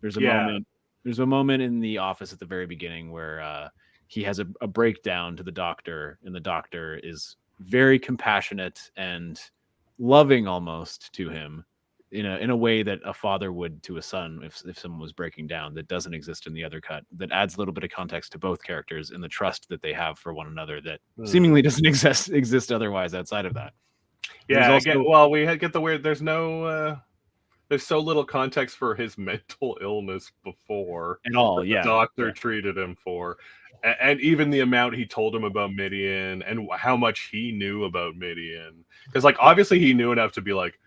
Speaker 4: There's a moment in the office at the very beginning where he has a breakdown to the doctor, and the doctor is very compassionate and loving almost to him in a way that a father would to a son if someone was breaking down. That doesn't exist in the other cut. That adds a little bit of context to both characters and the trust that they have for one another that seemingly doesn't exist otherwise outside of that.
Speaker 3: We get the weird. There's no. There's so little context for his mental illness before
Speaker 4: at all.
Speaker 3: The doctor treated him for. And even the amount he told him about Midian and how much he knew about Midian. Because, like, obviously he knew enough to be like,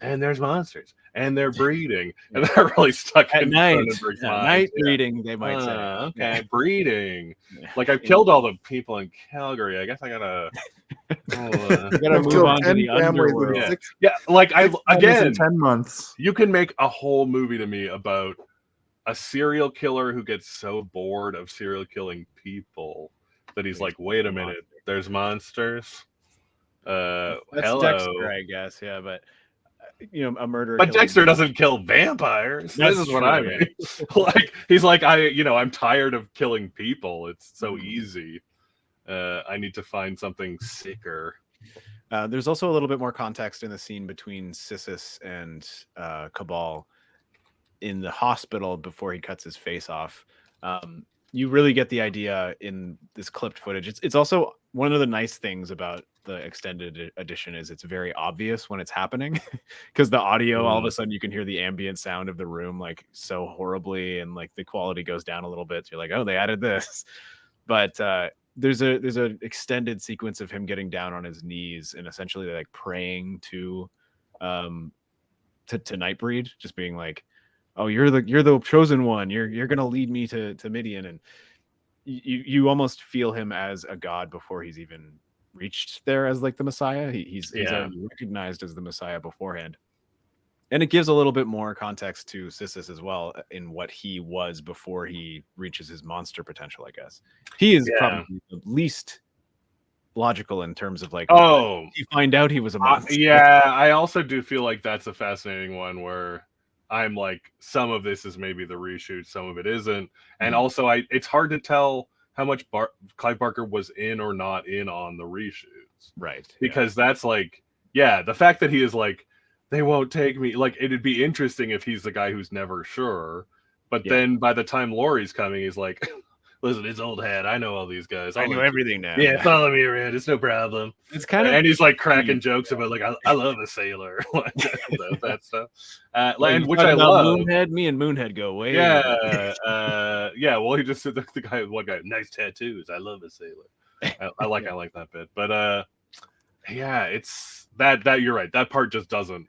Speaker 3: and there's monsters, and they're breeding, and they're really stuck
Speaker 4: At
Speaker 3: in
Speaker 4: night,
Speaker 3: Cronenberg's mind.
Speaker 4: night breeding, they might say.
Speaker 3: Okay, breeding.
Speaker 4: Yeah.
Speaker 3: Like I've killed all the people in Calgary. I guess I gotta.
Speaker 4: You gotta move on to the underworld.
Speaker 3: Yeah, like I again,
Speaker 1: 10 months.
Speaker 3: you can make a whole movie to me about a serial killer who gets so bored of serial killing people that he's like, wait a minute, there's monsters.
Speaker 4: That's
Speaker 3: Hello.
Speaker 4: Dexter, I guess. Yeah, but a murderer.
Speaker 3: But Dexter doesn't kill vampires.
Speaker 4: That's
Speaker 3: this is what
Speaker 4: true,
Speaker 3: I mean. Like he's like, I'm tired of killing people. It's so easy. I need to find something sicker.
Speaker 4: There's also a little bit more context in the scene between Sissis and Cabal in the hospital before he cuts his face off. You really get the idea in this clipped footage. It's also one of the nice things about the extended edition is it's very obvious when it's happening because the audio, all of a sudden you can hear the ambient sound of the room like so horribly, and like the quality goes down a little bit. You're like, oh, they added this. But there's an extended sequence of him getting down on his knees and essentially like praying to Nightbreed, just being like, oh, you're the chosen one. You're gonna lead me to Midian, and you almost feel him as a god before he's even reached there as like the Messiah. He's already recognized as the Messiah beforehand, and it gives a little bit more context to Sissis as well in what he was before he reaches his monster potential. I guess he is probably the least logical in terms of like, you find out he was a monster.
Speaker 3: I also do feel like that's a fascinating one where I'm like, some of this is maybe the reshoot, some of it isn't. And also it's hard to tell how much Clive Barker was in or not in on the reshoots.
Speaker 4: Right.
Speaker 3: Because that's like, the fact that he is like, they won't take me, like, it'd be interesting if he's the guy who's never sure. But then by the time Laurie's coming, he's like, listen, it's old hat. I know all these guys.
Speaker 4: I know everything now.
Speaker 3: Yeah, follow me around. It's no problem.
Speaker 4: It's kind of,
Speaker 3: and he's like cracking jokes about like, I love a sailor, like that stuff. And which I love.
Speaker 4: Moonhead, me and Moonhead go way.
Speaker 3: Well, he just said the guy, one guy, nice tattoos. I love a sailor. I like that bit, but it's that you're right. That part just doesn't.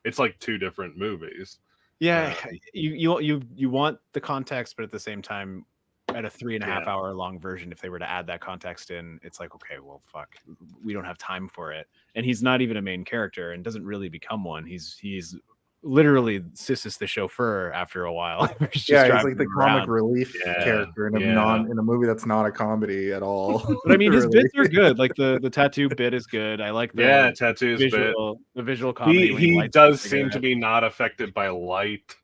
Speaker 3: It's like two different movies.
Speaker 4: Yeah, you want the context, but at the same time, at a 3.5 hour long version, if they were to add that context in, it's like, okay, well, fuck, we don't have time for it. And he's not even a main character and doesn't really become one. He's literally Sissis the chauffeur after a while.
Speaker 1: He's like the comic relief character in a movie that's not a comedy at all.
Speaker 4: But I mean, his bits are good. Like the tattoo bit is good. I like the
Speaker 3: tattoos
Speaker 4: visual,
Speaker 3: bit.
Speaker 4: The visual comedy.
Speaker 3: He does seem to be not affected by light.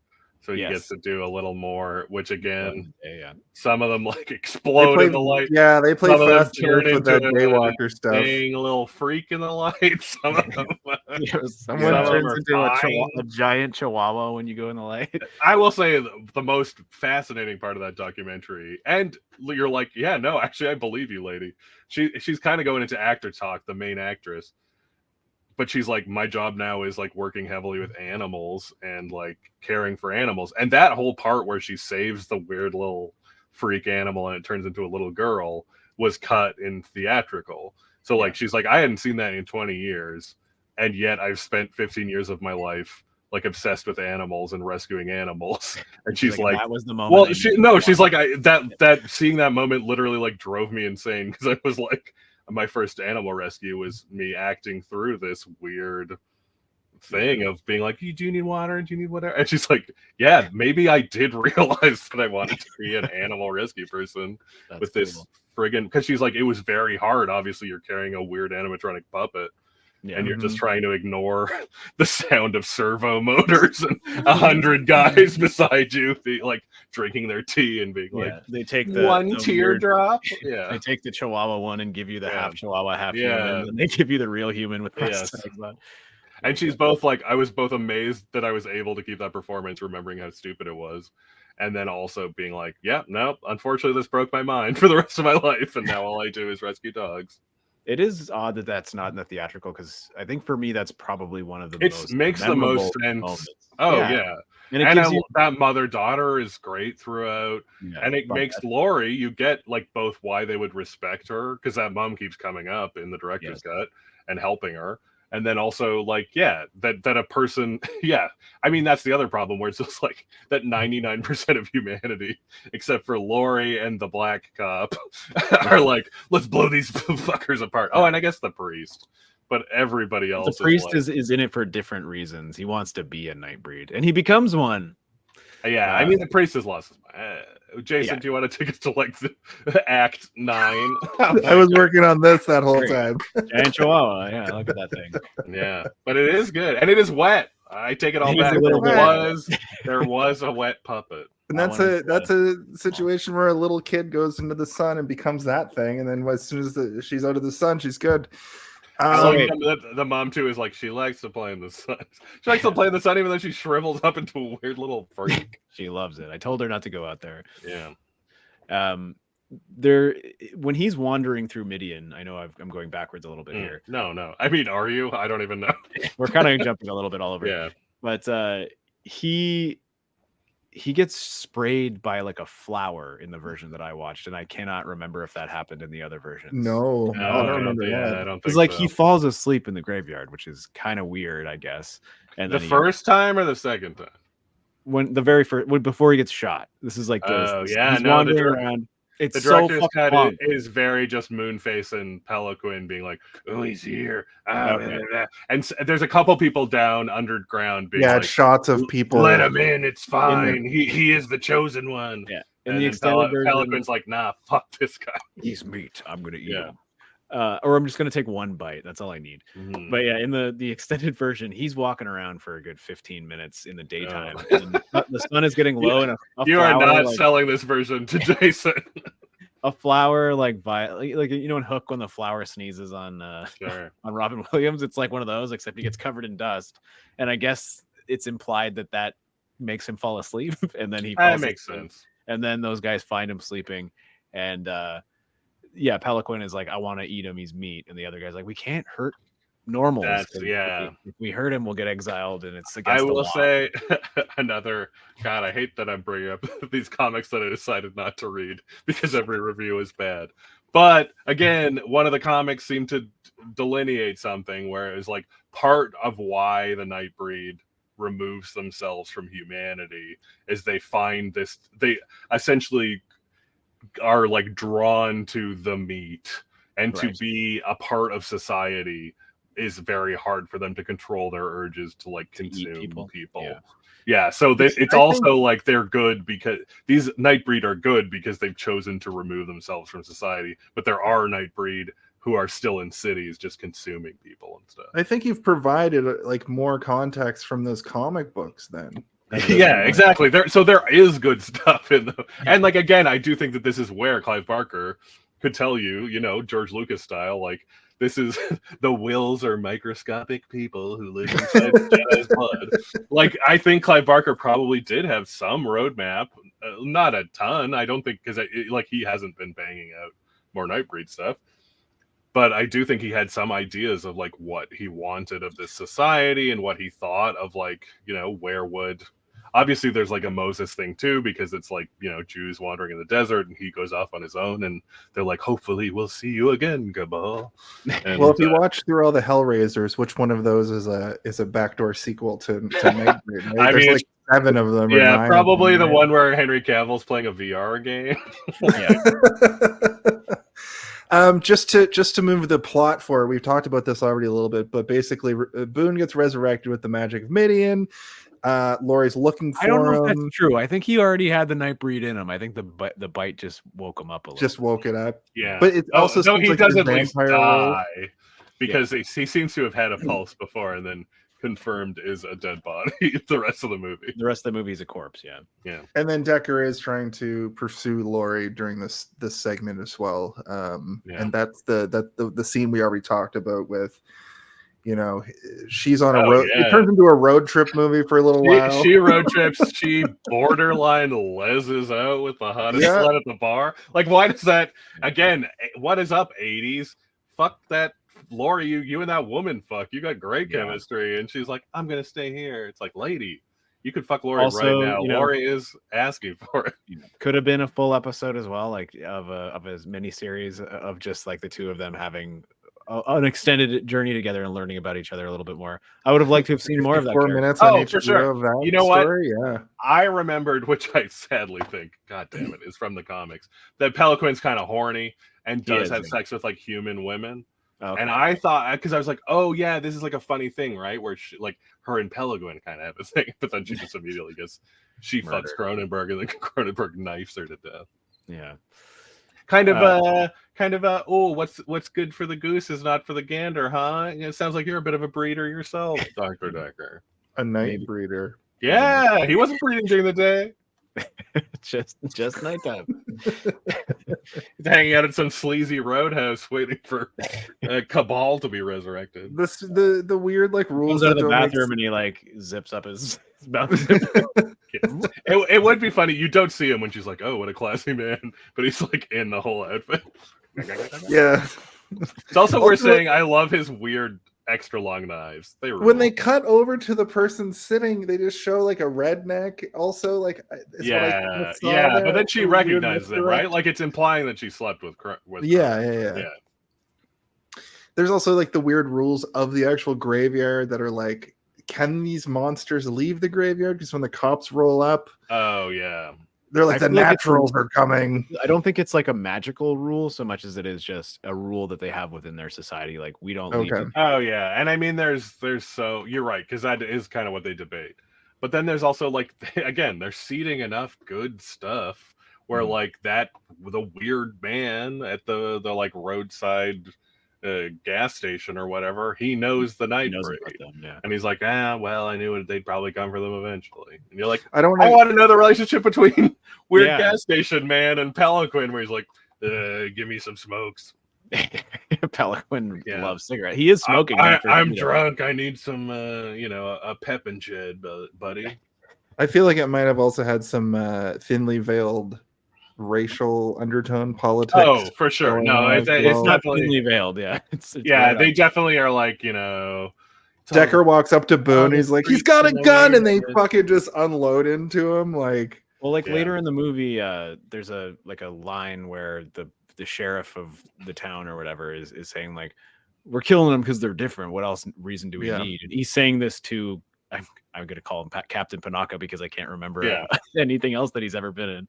Speaker 3: So he gets to do a little more, which again, some of them like explode in the light.
Speaker 1: Yeah, they play fast
Speaker 3: turn
Speaker 1: with that Daywalker stuff.
Speaker 3: Being a little freak in the light. Some of them,
Speaker 4: someone turns into a giant chihuahua when you go in the light.
Speaker 3: I will say the most fascinating part of that documentary, and you're like, actually, I believe you, lady. She's kind of going into actor talk, the main actress. But she's like, my job now is like working heavily with animals and like caring for animals. And that whole part where she saves the weird little freak animal and it turns into a little girl was cut in theatrical. So like, she's like, I hadn't seen that in 20 years. And yet I've spent 15 years of my life like obsessed with animals and rescuing animals. And she's like
Speaker 4: that was the moment.
Speaker 3: Well, she's like, that seeing that moment literally like drove me insane. Cause I was like, my first animal rescue was me acting through this weird thing of being like, do you need water? Do you need whatever? And she's like, yeah, maybe I did realize that I wanted to be an animal rescue person with this friggin', because she's like, it was very hard. Obviously, you're carrying a weird animatronic puppet. And you're just trying to ignore the sound of servo motors and 100 guys beside you, like drinking their tea and being like,
Speaker 4: they take the
Speaker 3: one teardrop.
Speaker 4: They take the Chihuahua one and give you the half Chihuahua, half human, and they give you the real human with the
Speaker 3: And she's both like, I was both amazed that I was able to keep that performance, remembering how stupid it was, and then also being like, unfortunately, this broke my mind for the rest of my life, and now all I do is rescue dogs.
Speaker 4: It is odd that that's not in the theatrical, because I think for me that's probably one of the
Speaker 3: most makes the most sense. Moments. And that mother-daughter is great throughout, and it makes Laurie, you get like both why they would respect her, because that mom keeps coming up in the director's cut and helping her, And then also like, yeah, that a person, yeah. I mean, that's the other problem where it's just like that 99% of humanity, except for Lori and the black cop, are like, let's blow these fuckers apart. Oh, and I guess the priest, but everybody else.
Speaker 4: The priest
Speaker 3: is
Speaker 4: is in it for different reasons. He wants to be a Nightbreed, and he becomes one.
Speaker 3: Yeah, I mean, the priest has lost his mind. Jason,
Speaker 4: Yeah.
Speaker 3: do you want to take us to like Act 9?
Speaker 1: I was working on this that whole
Speaker 4: Great.
Speaker 1: time.
Speaker 4: Giant Chihuahua. Yeah, look at that thing.
Speaker 3: Yeah, but it is good, and it is wet. I take it all
Speaker 4: It is
Speaker 3: back.
Speaker 4: a little
Speaker 3: There was a wet puppet.
Speaker 1: And
Speaker 4: That
Speaker 1: that's
Speaker 4: one
Speaker 1: a situation where a little kid goes into the sun and becomes that thing, and then as soon as she's out of the sun, she's good.
Speaker 3: I
Speaker 4: So
Speaker 3: like the mom too is like she likes to play in the sun. She likes to play in the sun even though she shrivels up into a weird little freak.
Speaker 4: She loves it. I told her not to go out there.
Speaker 3: Yeah.
Speaker 4: There when he's wandering through Midian, I know I'm going backwards a little bit here.
Speaker 3: No. I mean, are you? I don't even know.
Speaker 4: We're kind of jumping a little bit all over.
Speaker 3: Yeah.
Speaker 4: But he gets sprayed by like a flower in the version that I watched, and I cannot remember if that happened in the other versions.
Speaker 1: No, I don't remember that.
Speaker 3: I don't think
Speaker 4: It's like
Speaker 3: so.
Speaker 4: he falls asleep in the graveyard, which is kind of weird, I guess. And
Speaker 3: The
Speaker 4: then
Speaker 3: first time or the second time?
Speaker 4: when the very first before he gets shot. This is like this.
Speaker 3: Oh, yeah,
Speaker 4: he's
Speaker 3: no,
Speaker 4: wandering
Speaker 3: the
Speaker 4: around. It's
Speaker 3: The
Speaker 4: so
Speaker 3: director's
Speaker 4: fucking
Speaker 3: cut
Speaker 4: long.
Speaker 3: is very just Moonface and Peliquin being like, "Oh, he's here,"
Speaker 4: Okay.
Speaker 3: blah, blah, blah. And there's a couple people down underground being
Speaker 1: Yeah,
Speaker 3: like,
Speaker 1: shots of people.
Speaker 3: "Let him in, it's fine. He is the chosen one."
Speaker 4: Yeah. In
Speaker 3: And
Speaker 4: the
Speaker 3: then
Speaker 4: extended version,
Speaker 3: Peliquin's like, "Nah, fuck this guy."
Speaker 4: he's meat. I'm gonna eat
Speaker 3: Yeah.
Speaker 4: him. Or I'm just gonna take one bite. That's all I need.
Speaker 3: Mhm.
Speaker 4: But yeah, in the extended version, he's walking around for a good 15 minutes in the daytime.
Speaker 3: Oh.
Speaker 4: And the sun is getting low, and a
Speaker 3: You are
Speaker 4: flower,
Speaker 3: not
Speaker 4: like,
Speaker 3: selling this version to Jason.
Speaker 4: a flower like you know in Hook when the flower sneezes on
Speaker 3: Sure.
Speaker 4: on Robin Williams. It's like one of those, except he gets covered in dust. And I guess it's implied that makes him fall asleep, and then he falls
Speaker 3: That makes
Speaker 4: asleep.
Speaker 3: sense.
Speaker 4: And then those guys find him sleeping, and yeah, Peliquin is like, I want to eat him, he's meat, and the other guy's like, we can't hurt normals.
Speaker 3: That's
Speaker 4: 'cause
Speaker 3: yeah.
Speaker 4: if we hurt him, we'll get exiled, and it's against
Speaker 3: I
Speaker 4: the
Speaker 3: will
Speaker 4: law.
Speaker 3: say another. God, I hate that I'm bringing up these comics that I decided not to read because every review is bad. But again, one of the comics seemed to delineate something where it was like part of why the Nightbreed removes themselves from humanity is they find this. They essentially are like drawn to the meat, and
Speaker 4: Right.
Speaker 3: to be a part of society is very hard for them to control their urges to like
Speaker 4: To eat
Speaker 3: consume
Speaker 4: people.
Speaker 3: people.
Speaker 4: Yeah.
Speaker 3: So it's
Speaker 1: I
Speaker 3: also like they're good because these Nightbreed are good because they've chosen to remove themselves from society. But there are Nightbreed who are still in cities just consuming people and stuff.
Speaker 1: I think you've provided like more context from those comic books then.
Speaker 3: Yeah, exactly. There is good stuff in them. And like again, I do think that this is where Clive Barker could tell you, George Lucas style, like this is the wills are microscopic people who live inside the Jedi's blood. Like I think Clive Barker probably did have some roadmap, not a ton. I don't think because like he hasn't been banging out more Nightbreed stuff. But I do think he had some ideas of like what he wanted of this society and what he thought of like, where would obviously there's like a Moses thing too, because it's like, Jews wandering in the desert and he goes off on his own and they're like, hopefully we'll see you again, Gabal. And,
Speaker 1: Well, if you watch through all the Hellraisers, which one of those is a backdoor sequel to Nightbreed? Right?
Speaker 3: I
Speaker 1: There's
Speaker 3: mean,
Speaker 1: like 7 of them. or
Speaker 3: yeah,
Speaker 1: 9 of
Speaker 3: probably
Speaker 1: them,
Speaker 3: the
Speaker 1: right?
Speaker 3: one where Henry Cavill's playing a VR game.
Speaker 1: Just to move the plot forward, we've talked about this already a little bit, but basically Boone gets resurrected with the magic of Midian. Laurie's looking for
Speaker 4: I don't know if
Speaker 1: him.
Speaker 4: that's true. I think he already had the Nightbreed in him. I think the bite just woke him up a little.
Speaker 1: Just woke it up.
Speaker 3: Yeah,
Speaker 1: But it also
Speaker 3: no,
Speaker 1: seems
Speaker 3: he
Speaker 1: like
Speaker 3: does
Speaker 1: the
Speaker 3: at least
Speaker 1: vampire
Speaker 3: die because he seems to have had a pulse before and then confirmed is a dead body the rest of the movie.
Speaker 4: The rest of the movie is a corpse. Yeah.
Speaker 1: And then Decker is trying to pursue Laurie during this segment as well. And that's the scene we already talked about with, she's on a road.
Speaker 3: Yeah.
Speaker 1: It turns into a road trip movie for a little while.
Speaker 3: She road trips. She borderline leses out with the hottest slut at the bar. Like, why does that? Again, what is up, 80s? Fuck that, Laurie. You and that woman fuck. You got great chemistry. And she's like, I'm gonna stay here. It's like, lady, you could fuck Laurie
Speaker 4: Also,
Speaker 3: right now. Laurie is asking for it.
Speaker 4: Could have been a full episode as well, like of his mini series of just like the two of them having an extended journey together and learning about each other a little bit more. I would have liked to have seen more of that.
Speaker 1: 4
Speaker 4: character.
Speaker 1: minutes on
Speaker 3: Oh,
Speaker 1: HBO
Speaker 3: for sure.
Speaker 1: of that
Speaker 3: You know what?
Speaker 1: story. Yeah.
Speaker 3: I remembered, which I sadly think, God damn it, is from the comics, that Peliquin's kind of horny and does have sex with like human women.
Speaker 4: Okay.
Speaker 3: And I thought, because I was like, oh yeah, this is like a funny thing, right? Where she, like her and Peregrine kind of have a thing, but then she just immediately gets fucks Cronenberg, and then Cronenberg knifes her to death.
Speaker 4: Yeah.
Speaker 3: Kind of oh, what's good for the goose is not for the gander, huh? It sounds like you're a bit of a breeder yourself, Dr. Decker.
Speaker 1: A night breeder.
Speaker 3: Yeah, he wasn't breeding during the day.
Speaker 4: just nighttime.
Speaker 3: He's hanging out at some sleazy roadhouse waiting for Cabal to be resurrected.
Speaker 1: The weird like rules
Speaker 4: Comes out
Speaker 1: that
Speaker 4: of the
Speaker 1: don't make
Speaker 4: bathroom and he like zips up his mouth.
Speaker 3: It would be funny. You don't see him when she's like, "Oh, what a classy man," but he's like in the whole outfit.
Speaker 1: Yeah.
Speaker 3: It's also worth saying I love his weird extra long knives. They
Speaker 1: when they cut over to the person sitting, they just show like a redneck. Also, like
Speaker 3: yeah, but then she recognizes it, right? Like it's implying that she slept with.
Speaker 1: Yeah. There's also like the weird rules of the actual graveyard that are like, can these monsters leave the graveyard? Because when the cops roll up,
Speaker 3: oh yeah,
Speaker 1: they're like the naturals are coming.
Speaker 4: I don't think it's like a magical rule so much as it is just a rule that they have within their society. Like we don't.
Speaker 1: Okay.
Speaker 3: Oh yeah, and I mean, there's so you're right, because that is kind of what they debate. But then there's also like again, they're seeding enough good stuff where like that the weird man at the like roadside gas station or whatever, he knows the Nightbreed, and he's like, well, I knew they'd probably come for them eventually. And you're like, I want to know the relationship between weird gas station man and Peliquin, where he's like, give me some smokes.
Speaker 4: Peliquin loves cigarette. He is smoking.
Speaker 3: I'm drunk. I need some, a pep and shed, buddy.
Speaker 1: I feel like it might have also had some thinly veiled racial undertone politics.
Speaker 3: Oh, for sure. No, it's
Speaker 4: not thinly veiled. Yeah, it's
Speaker 3: they definitely are like,
Speaker 1: Decker walks up to Boone. He's like, he's got a gun, and they fucking just unload into him. Like,
Speaker 4: well, like later in the movie, there's a line where the sheriff of the town or whatever is saying like, we're killing them because they're different. What else reason do we need? And he's saying this to, I'm going to call him Captain Panaka because I can't remember anything else that he's ever been in.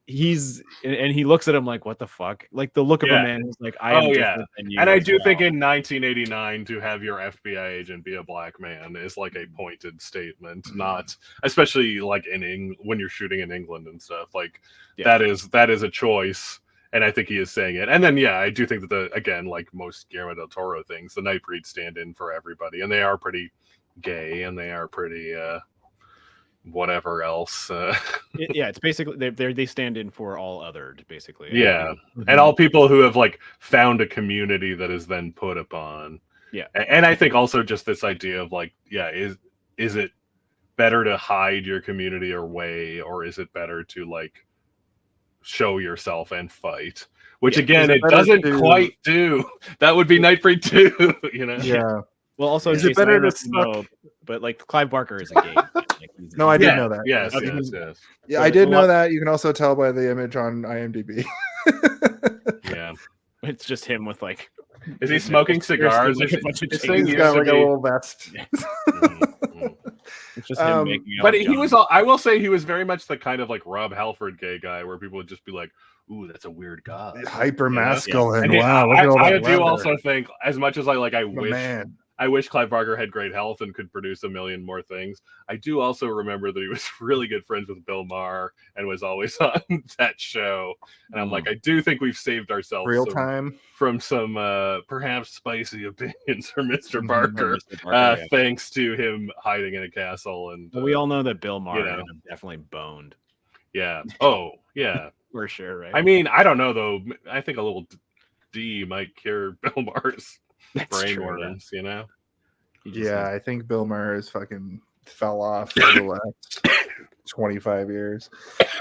Speaker 4: He looks at him like, what the fuck? Like the look of a man who's like, I am different than you.
Speaker 3: And I do think in 1989 to have your FBI agent be a black man is like a pointed statement, not especially like when you're shooting in England and stuff. Like that is a choice. And I think he is saying it. And then, I do think that again, like most Guillermo del Toro things, the Nightbreed stand in for everybody, and they are pretty gay, and they are pretty whatever else.
Speaker 4: It's basically they stand in for all othered, basically.
Speaker 3: Yeah, and all people who have like found a community that is then put upon. Yeah, and I think also just this idea of like, is it better to hide your community away, or is it better to like show yourself and fight, which again it doesn't quite do. That would be Nightbreed 2,
Speaker 1: Yeah.
Speaker 4: Well, also
Speaker 1: is it better to suck?
Speaker 4: But like Clive Barker is a gay.
Speaker 1: No, I didn't know that.
Speaker 3: Yes.
Speaker 1: Yeah, I did know that. You can also tell by the image on IMDb.
Speaker 3: Yeah,
Speaker 4: it's just him with like.
Speaker 3: Is he smoking cigars?
Speaker 1: He's got like a little vest.
Speaker 4: It's just him making
Speaker 3: but he was. I will say he was very much the kind of like Rob Halford gay guy, where people would just be like, "Ooh, that's a weird guy."
Speaker 1: Hyper masculine.
Speaker 3: Yeah.
Speaker 1: Wow.
Speaker 3: I do also think, as much as I wish Clive Barker had great health and could produce a million more things. I do also remember that he was really good friends with Bill Maher and was always on that show. And I'm like, I do think we've saved ourselves from some perhaps spicy opinions from Mr. Barker, thanks to him hiding in a castle. And
Speaker 4: we all know that Bill Maher definitely boned.
Speaker 3: Yeah. Oh, yeah.
Speaker 4: For sure, right?
Speaker 3: I mean, I don't know, though. I think a little D might cure Bill Maher's brain worms,
Speaker 1: Yeah, I think Bill Maher's fucking fell off for the last 25 years.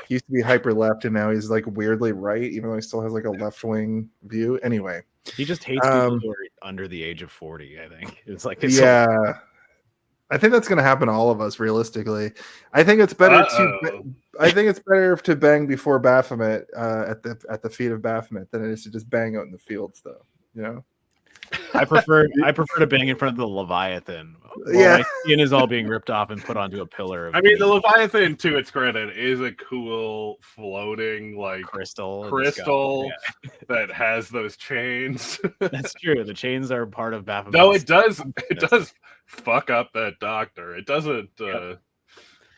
Speaker 1: He used to be hyper left, and now he's like weirdly right, even though he still has like a left wing view. Anyway,
Speaker 4: he just hates people who are under the age of 40. I think it's like
Speaker 1: I think that's going to happen to all of us. Realistically, I think it's better to bang before Baphomet at the feet of Baphomet than it is to just bang out in the fields, though. you know.
Speaker 4: I prefer to bang in front of the Leviathan.
Speaker 1: Yeah.
Speaker 4: My skin is all being ripped off and put onto a pillar.
Speaker 3: I mean, the Leviathan, to its credit, is a cool floating like
Speaker 4: crystal
Speaker 3: that has those chains.
Speaker 4: That's true. The chains are part of Baphomet.
Speaker 3: Though it does fuck up that doctor. It doesn't.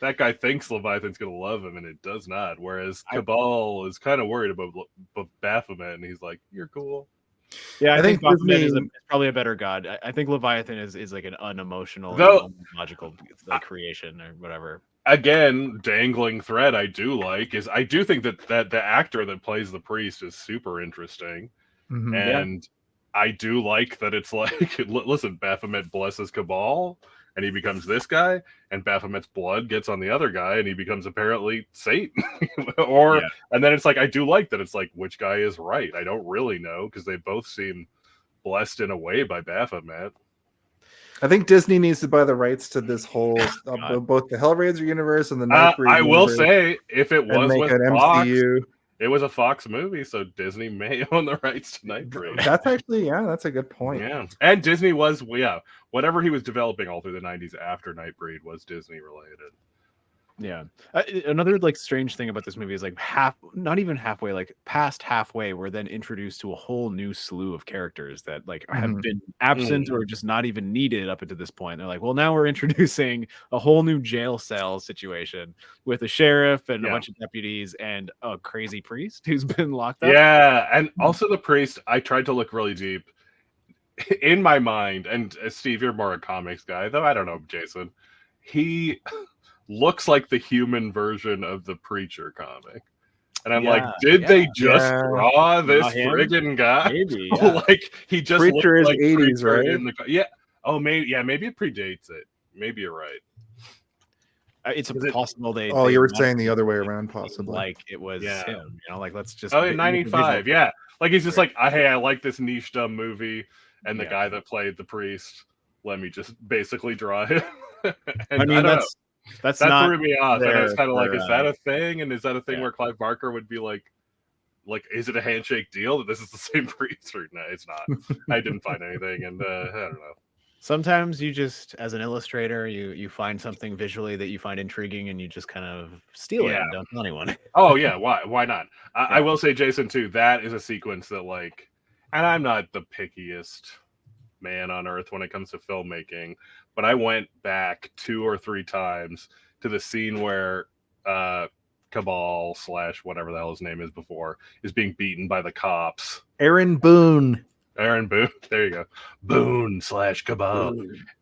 Speaker 3: That guy thinks Leviathan's gonna love him, and it does not. Whereas Cabal is kind of worried about Baphomet, and he's like, "You're cool."
Speaker 4: Yeah, I think Baphomet is probably a better god. I think Leviathan is like an unemotional, logical creation or whatever.
Speaker 3: Again, dangling thread I do think that the actor that plays the priest is super interesting, and I do like that it's like, listen, Baphomet blesses Cabal, and he becomes this guy, and Baphomet's blood gets on the other guy, and he becomes apparently Satan. And then it's like, I do like that it's like, which guy is right? I don't really know, because they both seem blessed in a way by Baphomet.
Speaker 1: I think Disney needs to buy the rights to this whole both the Hellraiser universe and the Nightbreed
Speaker 3: I will say, if it was with
Speaker 1: an
Speaker 3: Fox,
Speaker 1: MCU.
Speaker 3: It was a Fox movie, so Disney may own the rights to Nightbreed.
Speaker 1: That's actually, that's a good point.
Speaker 3: Yeah, and Disney was, whatever he was developing all through the 90s after Nightbreed was Disney related.
Speaker 4: Yeah. Another like strange thing about this movie is like not even halfway, like past halfway, we're then introduced to a whole new slew of characters that like have been absent or just not even needed up until this point. They're like, well, now we're introducing a whole new jail cell situation with a sheriff and a bunch of deputies and a crazy priest who's been locked up.
Speaker 3: Yeah, and also the priest, I tried to look really deep in my mind, and Steve, you're more a comics guy, though I don't know, Jason. He looks like the human version of the Preacher comic. And I'm like, did they just draw this friggin' guy?
Speaker 4: Maybe,
Speaker 3: like, he just
Speaker 1: Preacher
Speaker 3: looked like
Speaker 1: 80s,
Speaker 3: Preacher
Speaker 1: right?
Speaker 3: in the maybe it predates it. Maybe you're right.
Speaker 4: It's possible they
Speaker 1: you were saying the other way around, possibly.
Speaker 4: Like it was him, like let's just
Speaker 3: 95, like he's just like, hey, I like this niche dumb movie, and the guy that played the priest, let me just basically draw him. And I mean, that threw me off. And I was kind of like, is that a thing? And is that a thing where Clive Barker would be like, is it a handshake deal that this is the same priest? Or no, it's not. I didn't find anything, and I don't know.
Speaker 4: Sometimes you just, as an illustrator, you find something visually that you find intriguing, and you just kind of steal it and don't tell anyone.
Speaker 3: Oh yeah, why not? I will say, Jason, too, that is a sequence that, like, and I'm not the pickiest man on earth when it comes to filmmaking, but I went back 2 or 3 times to the scene where Cabal / whatever the hell his name is before is being beaten by the cops.
Speaker 1: Aaron Boone.
Speaker 3: There you go. Boone / Cabal.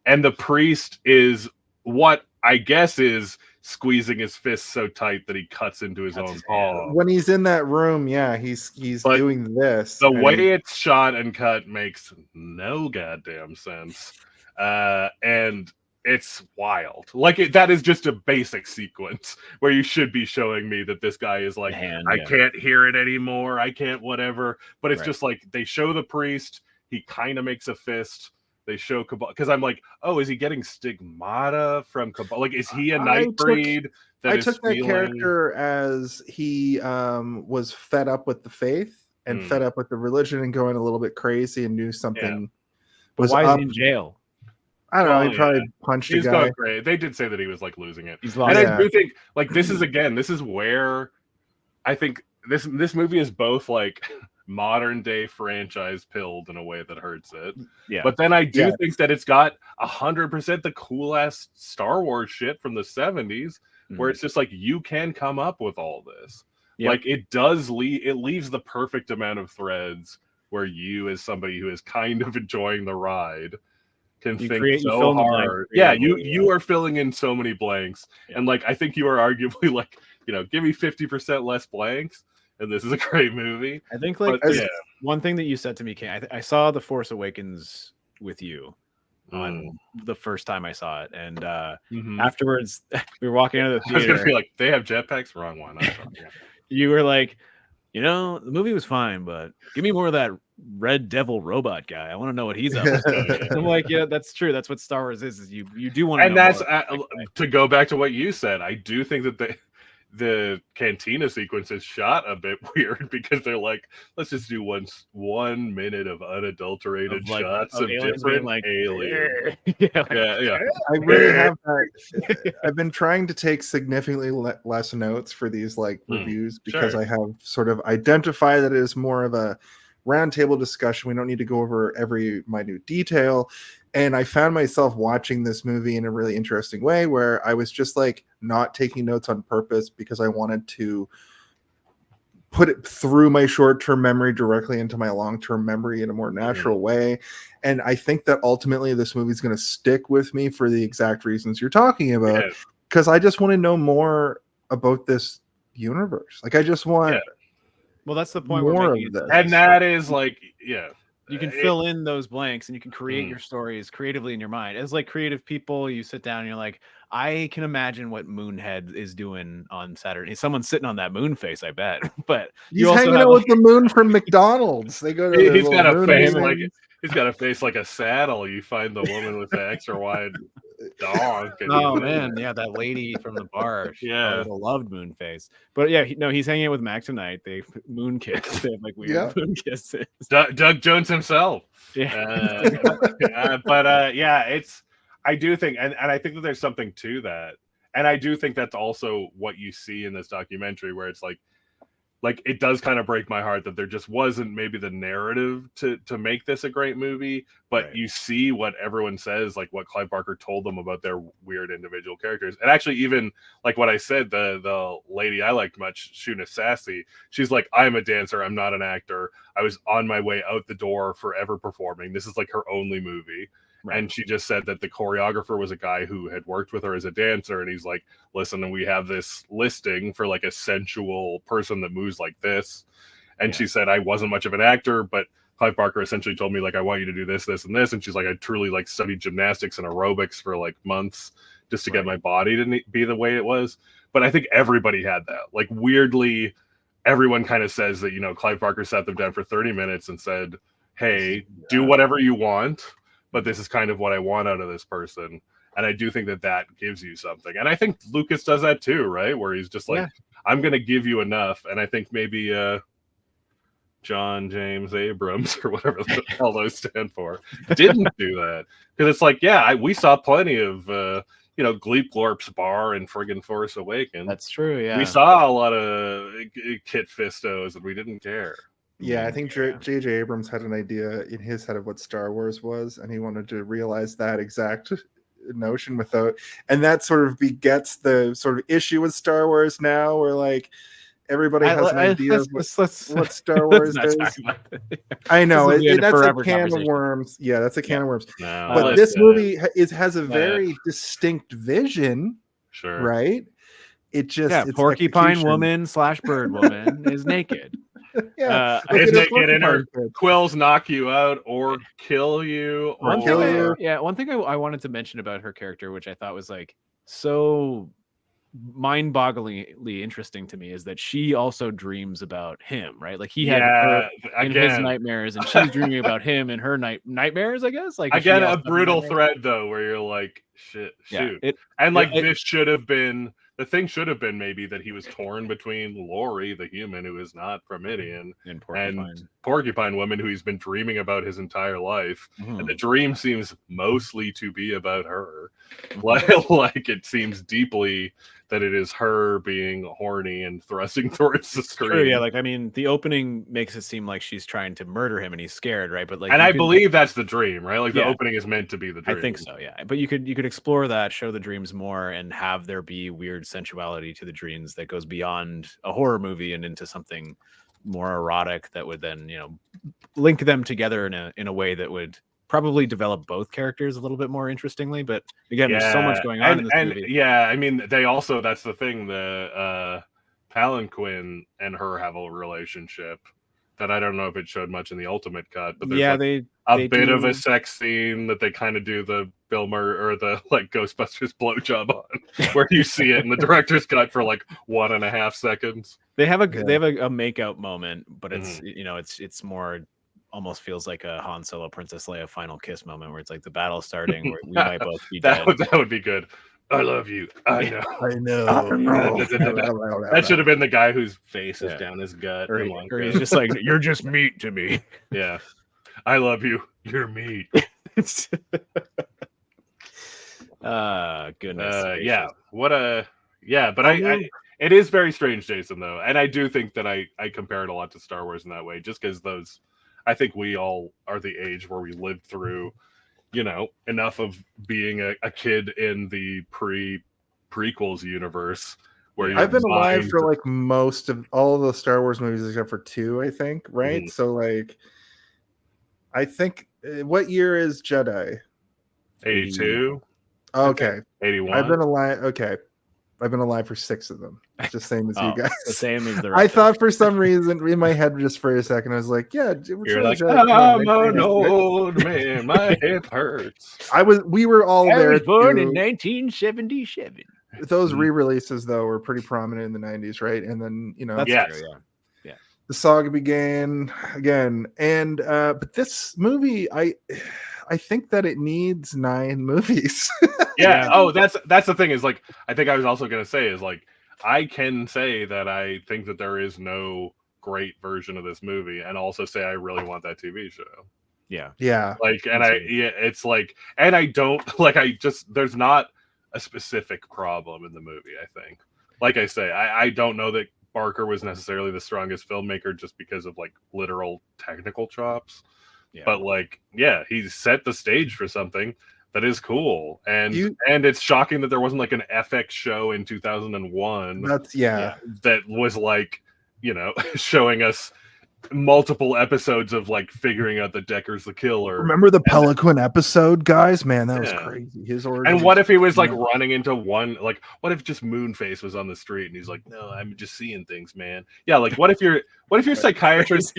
Speaker 3: And the priest is what I guess is squeezing his fist so tight that he cuts into his own paw.
Speaker 1: When he's in that room, he's doing this.
Speaker 3: The way it's shot and cut makes no goddamn sense. And it's wild. Like, that is just a basic sequence where you should be showing me that this guy is like, I can't hear it anymore. I can't whatever. But it's just like, they show the priest. He kind of makes a fist. They show Cabal, because I'm like, oh, is he getting stigmata from Cabal? Like, is he a Nightbreed?
Speaker 1: I took that character as he was fed up with the faith and fed up with the religion and going a little bit crazy and knew something was
Speaker 4: why
Speaker 1: up.
Speaker 4: is he in jail?
Speaker 1: I don't know. He probably punched a guy.
Speaker 3: Great. They did say that he was like losing it.
Speaker 4: He's
Speaker 3: and I do think, like, this is where I think this movie is both like modern day franchise pilled in a way that hurts it.
Speaker 4: Yeah.
Speaker 3: But then I do think that it's got 100% the cool ass Star Wars shit from the 70s, where it's just like, you can come up with all this. Yep. Like, it does it leaves the perfect amount of threads where you, as somebody who is kind of enjoying the ride, can think so hard. Yeah, you are filling in so many blanks. Yeah. And like, I think you are arguably like, give me 50% less blanks, and this is a great movie.
Speaker 4: I think one thing that you said to me, Ken, I saw The Force Awakens with you on the first time I saw it, and afterwards we were walking out of the theater.
Speaker 3: I was gonna be like, they have jetpacks? Wrong one.
Speaker 4: You were like, the movie was fine, but give me more of that Red Devil robot guy. I want to know what he's up to. I'm like, yeah, that's true. That's what Star Wars is you do want to know.
Speaker 3: And that's to go back to what you said. I do think that the cantina sequence is shot a bit weird because they're like, let's just do 1 minute of unadulterated
Speaker 4: Of, like,
Speaker 3: shots of
Speaker 4: aliens being
Speaker 3: different
Speaker 4: like,
Speaker 3: aliens.
Speaker 4: yeah, like,
Speaker 3: Yeah.
Speaker 1: I really have that. I've been trying to take significantly less notes for these like reviews because
Speaker 3: sure.
Speaker 1: I have sort of identified that it is more of a roundtable discussion. We don't need to go over every minute detail. And I found myself watching this movie in a really interesting way where I was just like not taking notes on purpose because I wanted to put it through my short-term memory directly into my long-term memory in a more natural way. And I think that ultimately this movie is going to stick with me for the exact reasons you're talking about, because I just want to know more about this universe. Like I just want
Speaker 4: well, that's the point
Speaker 1: more
Speaker 4: we're
Speaker 1: of
Speaker 4: making.
Speaker 1: this.
Speaker 3: And that is like,
Speaker 4: you can fill in those blanks and you can create your stories creatively in your mind. As like creative people, you sit down and you're like, I can imagine what Moonhead is doing on Saturday. Someone's sitting on that moon face, I bet. But
Speaker 1: he's
Speaker 4: you also
Speaker 1: hanging
Speaker 4: have
Speaker 1: out with the moon from McDonald's. They go to their
Speaker 3: he's got
Speaker 1: little
Speaker 3: a
Speaker 1: moon
Speaker 3: face
Speaker 1: meetings.
Speaker 3: like he's got a face like a saddle. You find the woman with the extra wide dog.
Speaker 4: Oh man, yeah, that lady from the bar. She probably loved Moonface. But yeah, he's hanging out with Mac tonight. They moon kiss. They have like weird moon kisses.
Speaker 3: Doug Jones himself.
Speaker 4: Yeah.
Speaker 3: It's. I do think, and I think that there's something to that, and I do think that's also what you see in this documentary, where it's like it does kind of break my heart that there just wasn't maybe the narrative to make this a great movie, but you see what everyone says, like what Clive Barker told them about their weird individual characters. And actually even like what I said, the lady I liked much, Shuna Sassy, she's like, I'm a dancer, I'm not an actor. I was on my way out the door forever performing. This is like her only movie. Right. And she just said that the choreographer was a guy who had worked with her as a dancer. And he's like, listen, and we have this listing for like a sensual person that moves like this. And she said, I wasn't much of an actor, but Clive Barker essentially told me, like, I want you to do this, this, and this. And she's like, I truly like studied gymnastics and aerobics for like months just to get my body to be the way it was. But I think everybody had that. Like weirdly, everyone kind of says that, Clive Barker sat them down for 30 minutes and said, hey, do whatever you want, but this is kind of what I want out of this person. And I do think that gives you something. And I think Lucas does that too, right? Where he's just like, I'm going to give you enough. And I think maybe John James Abrams or whatever the hell those stand for didn't do that. Because it's like, we saw plenty of, Gleep Glorp's bar and friggin' Force Awakens.
Speaker 4: That's true, yeah.
Speaker 3: We saw a lot of Kit Fistos and we didn't care.
Speaker 1: Yeah, I think J.J. Abrams had an idea in his head of what Star Wars was, and he wanted to realize that exact notion and that sort of begets the sort of issue with Star Wars now, where like everybody has an idea of what Star Wars is. I know that's a can of worms. Yeah, that's a can of worms.
Speaker 3: No,
Speaker 1: but this movie has a very distinct vision, right? It just
Speaker 4: porcupine woman / bird woman is naked.
Speaker 3: Is naked and her quills knock you out or kill you.
Speaker 4: One thing I wanted to mention about her character, which I thought was like so mind-bogglingly interesting to me, is that she also dreams about him, right? Like he had her in his nightmares, and she's dreaming about him in her nightmares, I guess. Like
Speaker 3: again, a brutal thread though, where you're like, shoot. This should have been. The thing should have been maybe that he was torn between Lori, the human who is not from Midian, and Porcupine Woman, who he's been dreaming about his entire life. And the dream seems mostly to be about her. Like it seems deeply that it is her being horny and thrusting towards the screen.
Speaker 4: True, yeah, like I mean, the opening makes it seem like she's trying to murder him and he's scared, right? But like,
Speaker 3: and I believe that's the dream, right? Like the opening is meant to be the dream.
Speaker 4: I think so, yeah. But you could explore that, show the dreams more, and have there be weird sensuality to the dreams that goes beyond a horror movie and into something more erotic that would then, link them together in a way that would probably develop both characters a little bit more interestingly. But again, there's so much going on in this movie.
Speaker 3: Yeah, I mean, they also, that's the thing, the Palanquin and her have a relationship that I don't know if it showed much in the ultimate cut, but there's a bit of a sex scene that they kind of do the Bill Murray or the like Ghostbusters blowjob on, where you see it in the director's cut for like 1.5 seconds.
Speaker 4: They have a makeout moment, but it's it's more, almost feels like a Han Solo Princess Leia final kiss moment, where it's like the battle starting, where we might both be dead.
Speaker 3: That would be good. I love you. I know.
Speaker 1: I know.
Speaker 3: That should have been the guy whose face is
Speaker 4: Yeah.
Speaker 3: down his gut.
Speaker 4: Or,
Speaker 3: Come on,
Speaker 4: or he's
Speaker 3: guys.
Speaker 4: just like, you're just meat to me.
Speaker 3: Yeah. I love you. You're meat.
Speaker 4: Goodness.
Speaker 3: Yeah. What a but I it is very strange, Jason, though. And I do think that I compare it a lot to Star Wars in that way, just because I think we all are the age where we lived through, enough of being a kid in the prequels universe where
Speaker 1: I've been alive for like most of all of the Star Wars movies except for 2, I think, right?
Speaker 3: Mhm.
Speaker 1: So like I think what year is Jedi?
Speaker 3: 82,
Speaker 1: Okay.
Speaker 3: 81.
Speaker 1: I've been alive for 6 of them. Just same as you guys.
Speaker 4: The same as the
Speaker 1: I
Speaker 4: rest
Speaker 1: thought for some reason in my head just for a second I was like, yeah,
Speaker 3: You're like, I'm an old man, my hip hurts.
Speaker 1: We were all
Speaker 4: I
Speaker 1: there.
Speaker 4: was born in
Speaker 1: too.
Speaker 4: 1977.
Speaker 1: Those re-releases though were pretty prominent in the 90s, right? And then
Speaker 4: That's
Speaker 3: Yes.
Speaker 4: true, yeah.
Speaker 1: the saga began again. And but this movie, I think that it needs 9 movies.
Speaker 3: Yeah. Oh, that's the thing is like I think I was also gonna say is like I can say that I think that there is no great version of this movie, and also say I really want that TV show.
Speaker 4: Yeah.
Speaker 1: Yeah.
Speaker 3: Like, and it's like, and I don't like. There's not a specific problem in the movie. I think, like I say, I don't know that Barker was necessarily the strongest filmmaker just because of like literal technical chops.
Speaker 4: Yeah.
Speaker 3: But like, yeah, he set the stage for something that is cool, and it's shocking that there wasn't like an FX show in 2001 that was like, showing us multiple episodes of like figuring out that Decker's the killer.
Speaker 1: Remember the Pelican episode, guys? Man, that was crazy. His origin.
Speaker 3: And what if he was like running into one? Like, what if just Moonface was on the street and he's like, "No, I'm just seeing things, man." Yeah, like what if you're psychiatrist?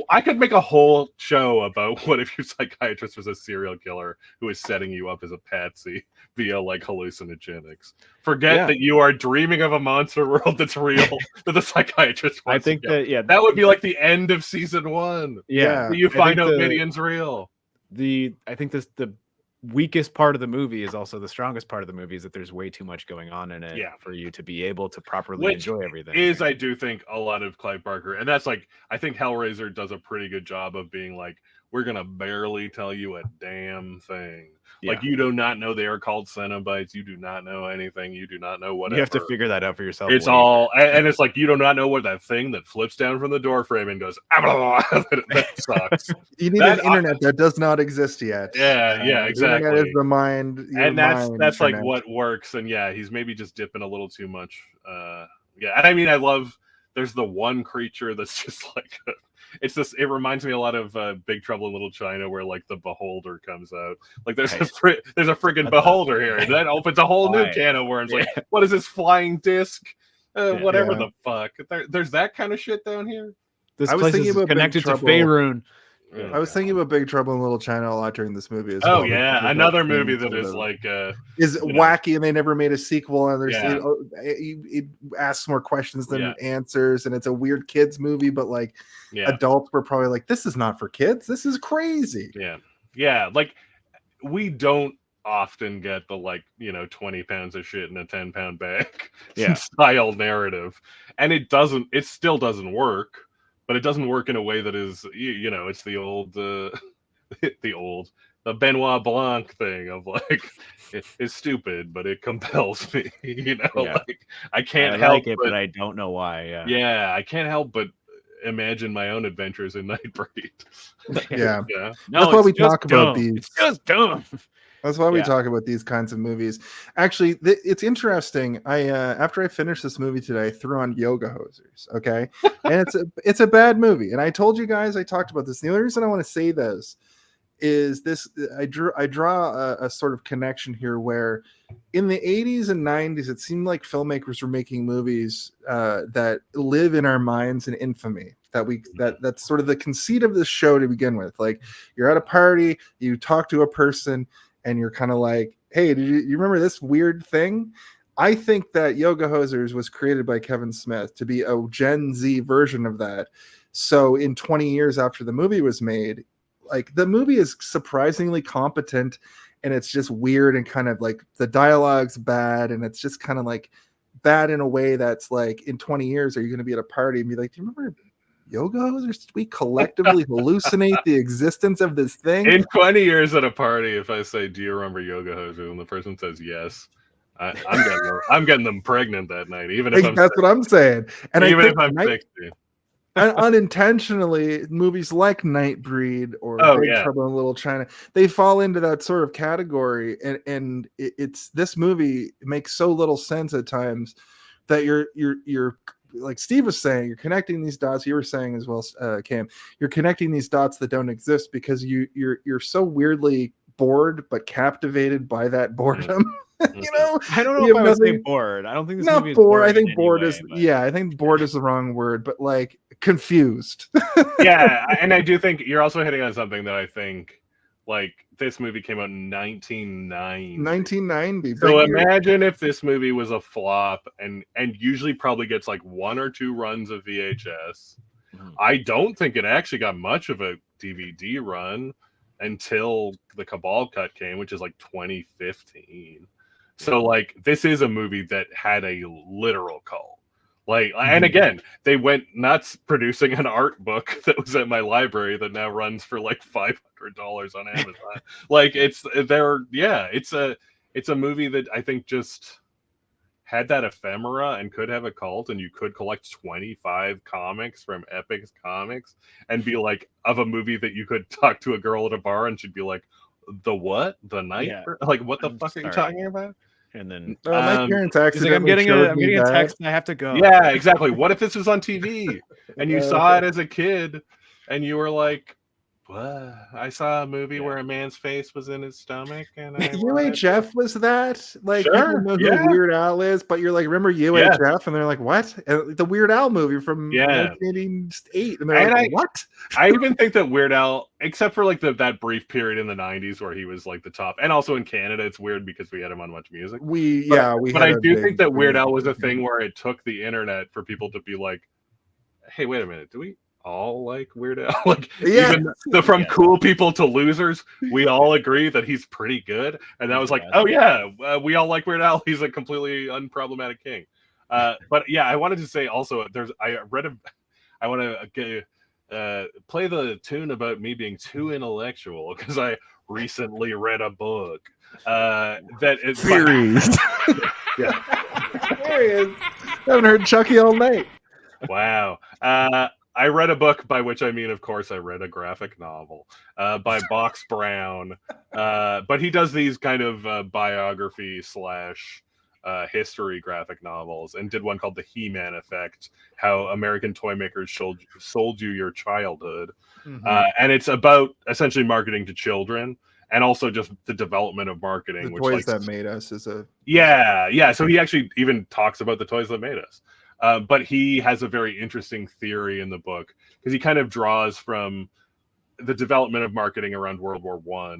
Speaker 3: I could make a whole show about what if your psychiatrist was a serial killer who is setting you up as a patsy via like hallucinogenics. Forget that you are dreaming of a monster world that's real. That the psychiatrist.
Speaker 4: I think
Speaker 3: that would be like the end of season 1.
Speaker 4: Yeah,
Speaker 3: you find out Midian's real.
Speaker 4: I think the weakest part of the movie is also the strongest part of the movie is that there's way too much going on in it for you to be able to properly enjoy everything.
Speaker 3: I do think a lot of Clive Barker, and that's like I think Hellraiser does a pretty good job of being like, we're gonna barely tell you a damn thing. Yeah. Like, you do not know they are called Cenobites. You do not know anything. You do not know whatever.
Speaker 4: You have to figure that out for yourself.
Speaker 3: It's all, and it's like, you do not know what that thing that flips down from the door frame and goes, that sucks.
Speaker 1: You need an internet that does not exist yet.
Speaker 3: Yeah, exactly.
Speaker 1: The internet is the mind.
Speaker 3: And that's like what works. And yeah, he's maybe just dipping a little too much. Yeah, and I mean, I love, there's the one creature that's just like, it reminds me a lot of Big Trouble in Little China, where like the beholder comes out. Like there's a friggin' beholder here, and that opens a whole new can of worms. Like, what is this flying disc? Whatever the fuck. There's that kind of shit down here.
Speaker 4: This place is connected to Faerun.
Speaker 1: I was thinking about Big Trouble in Little China a lot during this movie as
Speaker 3: well.
Speaker 1: Oh
Speaker 3: yeah, another movie that is like
Speaker 1: is wacky, and they never made a sequel. And there's it asks more questions than answers, and it's a weird kids movie. But like adults were probably like, "This is not for kids. This is crazy."
Speaker 3: Yeah. Like, we don't often get the 20 pounds of shit in a 10-pound bag style narrative, and it still doesn't work. But it doesn't work in a way that is, it's the old, the Benoit Blanc thing of like, it's stupid, but it compels me. Like, I can't help
Speaker 4: it, but I don't know why.
Speaker 3: Yeah, I can't help but imagine my own adventures in Nightbreed.
Speaker 1: Yeah.
Speaker 4: No,
Speaker 1: that's why we talk about these.
Speaker 4: It's just dumb.
Speaker 1: That's why we talk about these kinds of movies. Actually, it's interesting. After I finished this movie today, I threw on Yoga Hosers. Okay, and it's a bad movie. And I told you guys, I talked about this. The only reason I want to say this is this: I draw a sort of connection here, where in the 80s and 90s, it seemed like filmmakers were making movies that live in our minds in infamy. That's sort of the conceit of this show to begin with. Like, you're at a party, you talk to a person, and you're kind of like, hey, you remember this weird thing? I think that Yoga Hosers was created by Kevin Smith to be a Gen Z version of that. So in 20 years after the movie was made, like, the movie is surprisingly competent and it's just weird and kind of like the dialogue's bad, and it's just kind of like bad in a way that's like, in 20 years, are you going to be at a party and be like, do you remember yoga hosers? Did we collectively hallucinate the existence of this thing?
Speaker 3: In 20 years at a party, if I say, do you remember yoga hosers? And the person says yes, I'm getting them pregnant that night, even if
Speaker 1: that's what I'm saying. And
Speaker 3: even
Speaker 1: I think
Speaker 3: if I'm 60.
Speaker 1: unintentionally, movies like Nightbreed or Big Trouble in Little China, they fall into that sort of category, and it's this movie makes so little sense at times that you're like Steve was saying, you're connecting these dots. You were saying as well, Cam, you're connecting these dots that don't exist because you're so weirdly bored but captivated by that boredom. You know,
Speaker 4: I don't know if I would say bored. I don't think this movie is
Speaker 1: bored. I think bored
Speaker 4: way,
Speaker 1: is
Speaker 4: but...
Speaker 1: I think bored is the wrong word, but like confused.
Speaker 3: Yeah, and I do think you're also hitting on something that I think, like, this movie came out in 1990. So imagine if this movie was a flop and usually probably gets like 1 or 2 runs of VHS. I don't think it actually got much of a DVD run until the Cabal cut came, which is like 2015. So like, this is a movie that had a literal cult. Like, and again, they went nuts producing an art book that was at my library that now runs for like $500 on Amazon. Like, it's a movie that I think just had that ephemera and could have a cult, and you could collect 25 comics from Epic Comics and be like, of a movie that you could talk to a girl at a bar and she'd be like, the what? The night? Like, what the fuck are you talking about?
Speaker 4: And then
Speaker 1: my parents accidentally
Speaker 4: I'm getting a text and I have to go.
Speaker 3: Yeah, exactly. What if this was on TV and you saw it as a kid and you were like, what? I saw a movie where a man's face was in his stomach, and
Speaker 1: UHF was that? Like,
Speaker 3: sure,
Speaker 1: people know who Weird Al is, but you're like, remember UHF? And they're like, what? And the Weird Al movie from 1988. And they're like, what?
Speaker 3: I even think that Weird Al, except for like that brief period in the 90s where he was like the top, and also in Canada, it's weird because we had him on Much Music. But I do think that Weird Al was a thing where it took the internet for people to be like, hey, wait a minute, do we all like Weird Al? Like, even from cool people to losers, we all agree that he's pretty good. And that was like, we all like Weird Al. He's a completely unproblematic king. But yeah, I wanted to say also, I want to play the tune about me being too intellectual because I recently read a book that is
Speaker 1: theories.
Speaker 3: Yeah,
Speaker 1: there he is. I haven't heard Chucky all night.
Speaker 3: Wow. I read a book, by which I mean, of course, I read a graphic novel by Box Brown. But he does these kind of biography / history graphic novels, and did one called The He-Man Effect, how American toy makers sold you your childhood. And it's about essentially marketing to children, and also just the development of marketing.
Speaker 1: The Toys That Made Us is a...
Speaker 3: Yeah. So he actually even talks about the toys that made us. But he has a very interesting theory in the book because he kind of draws from the development of marketing around World War I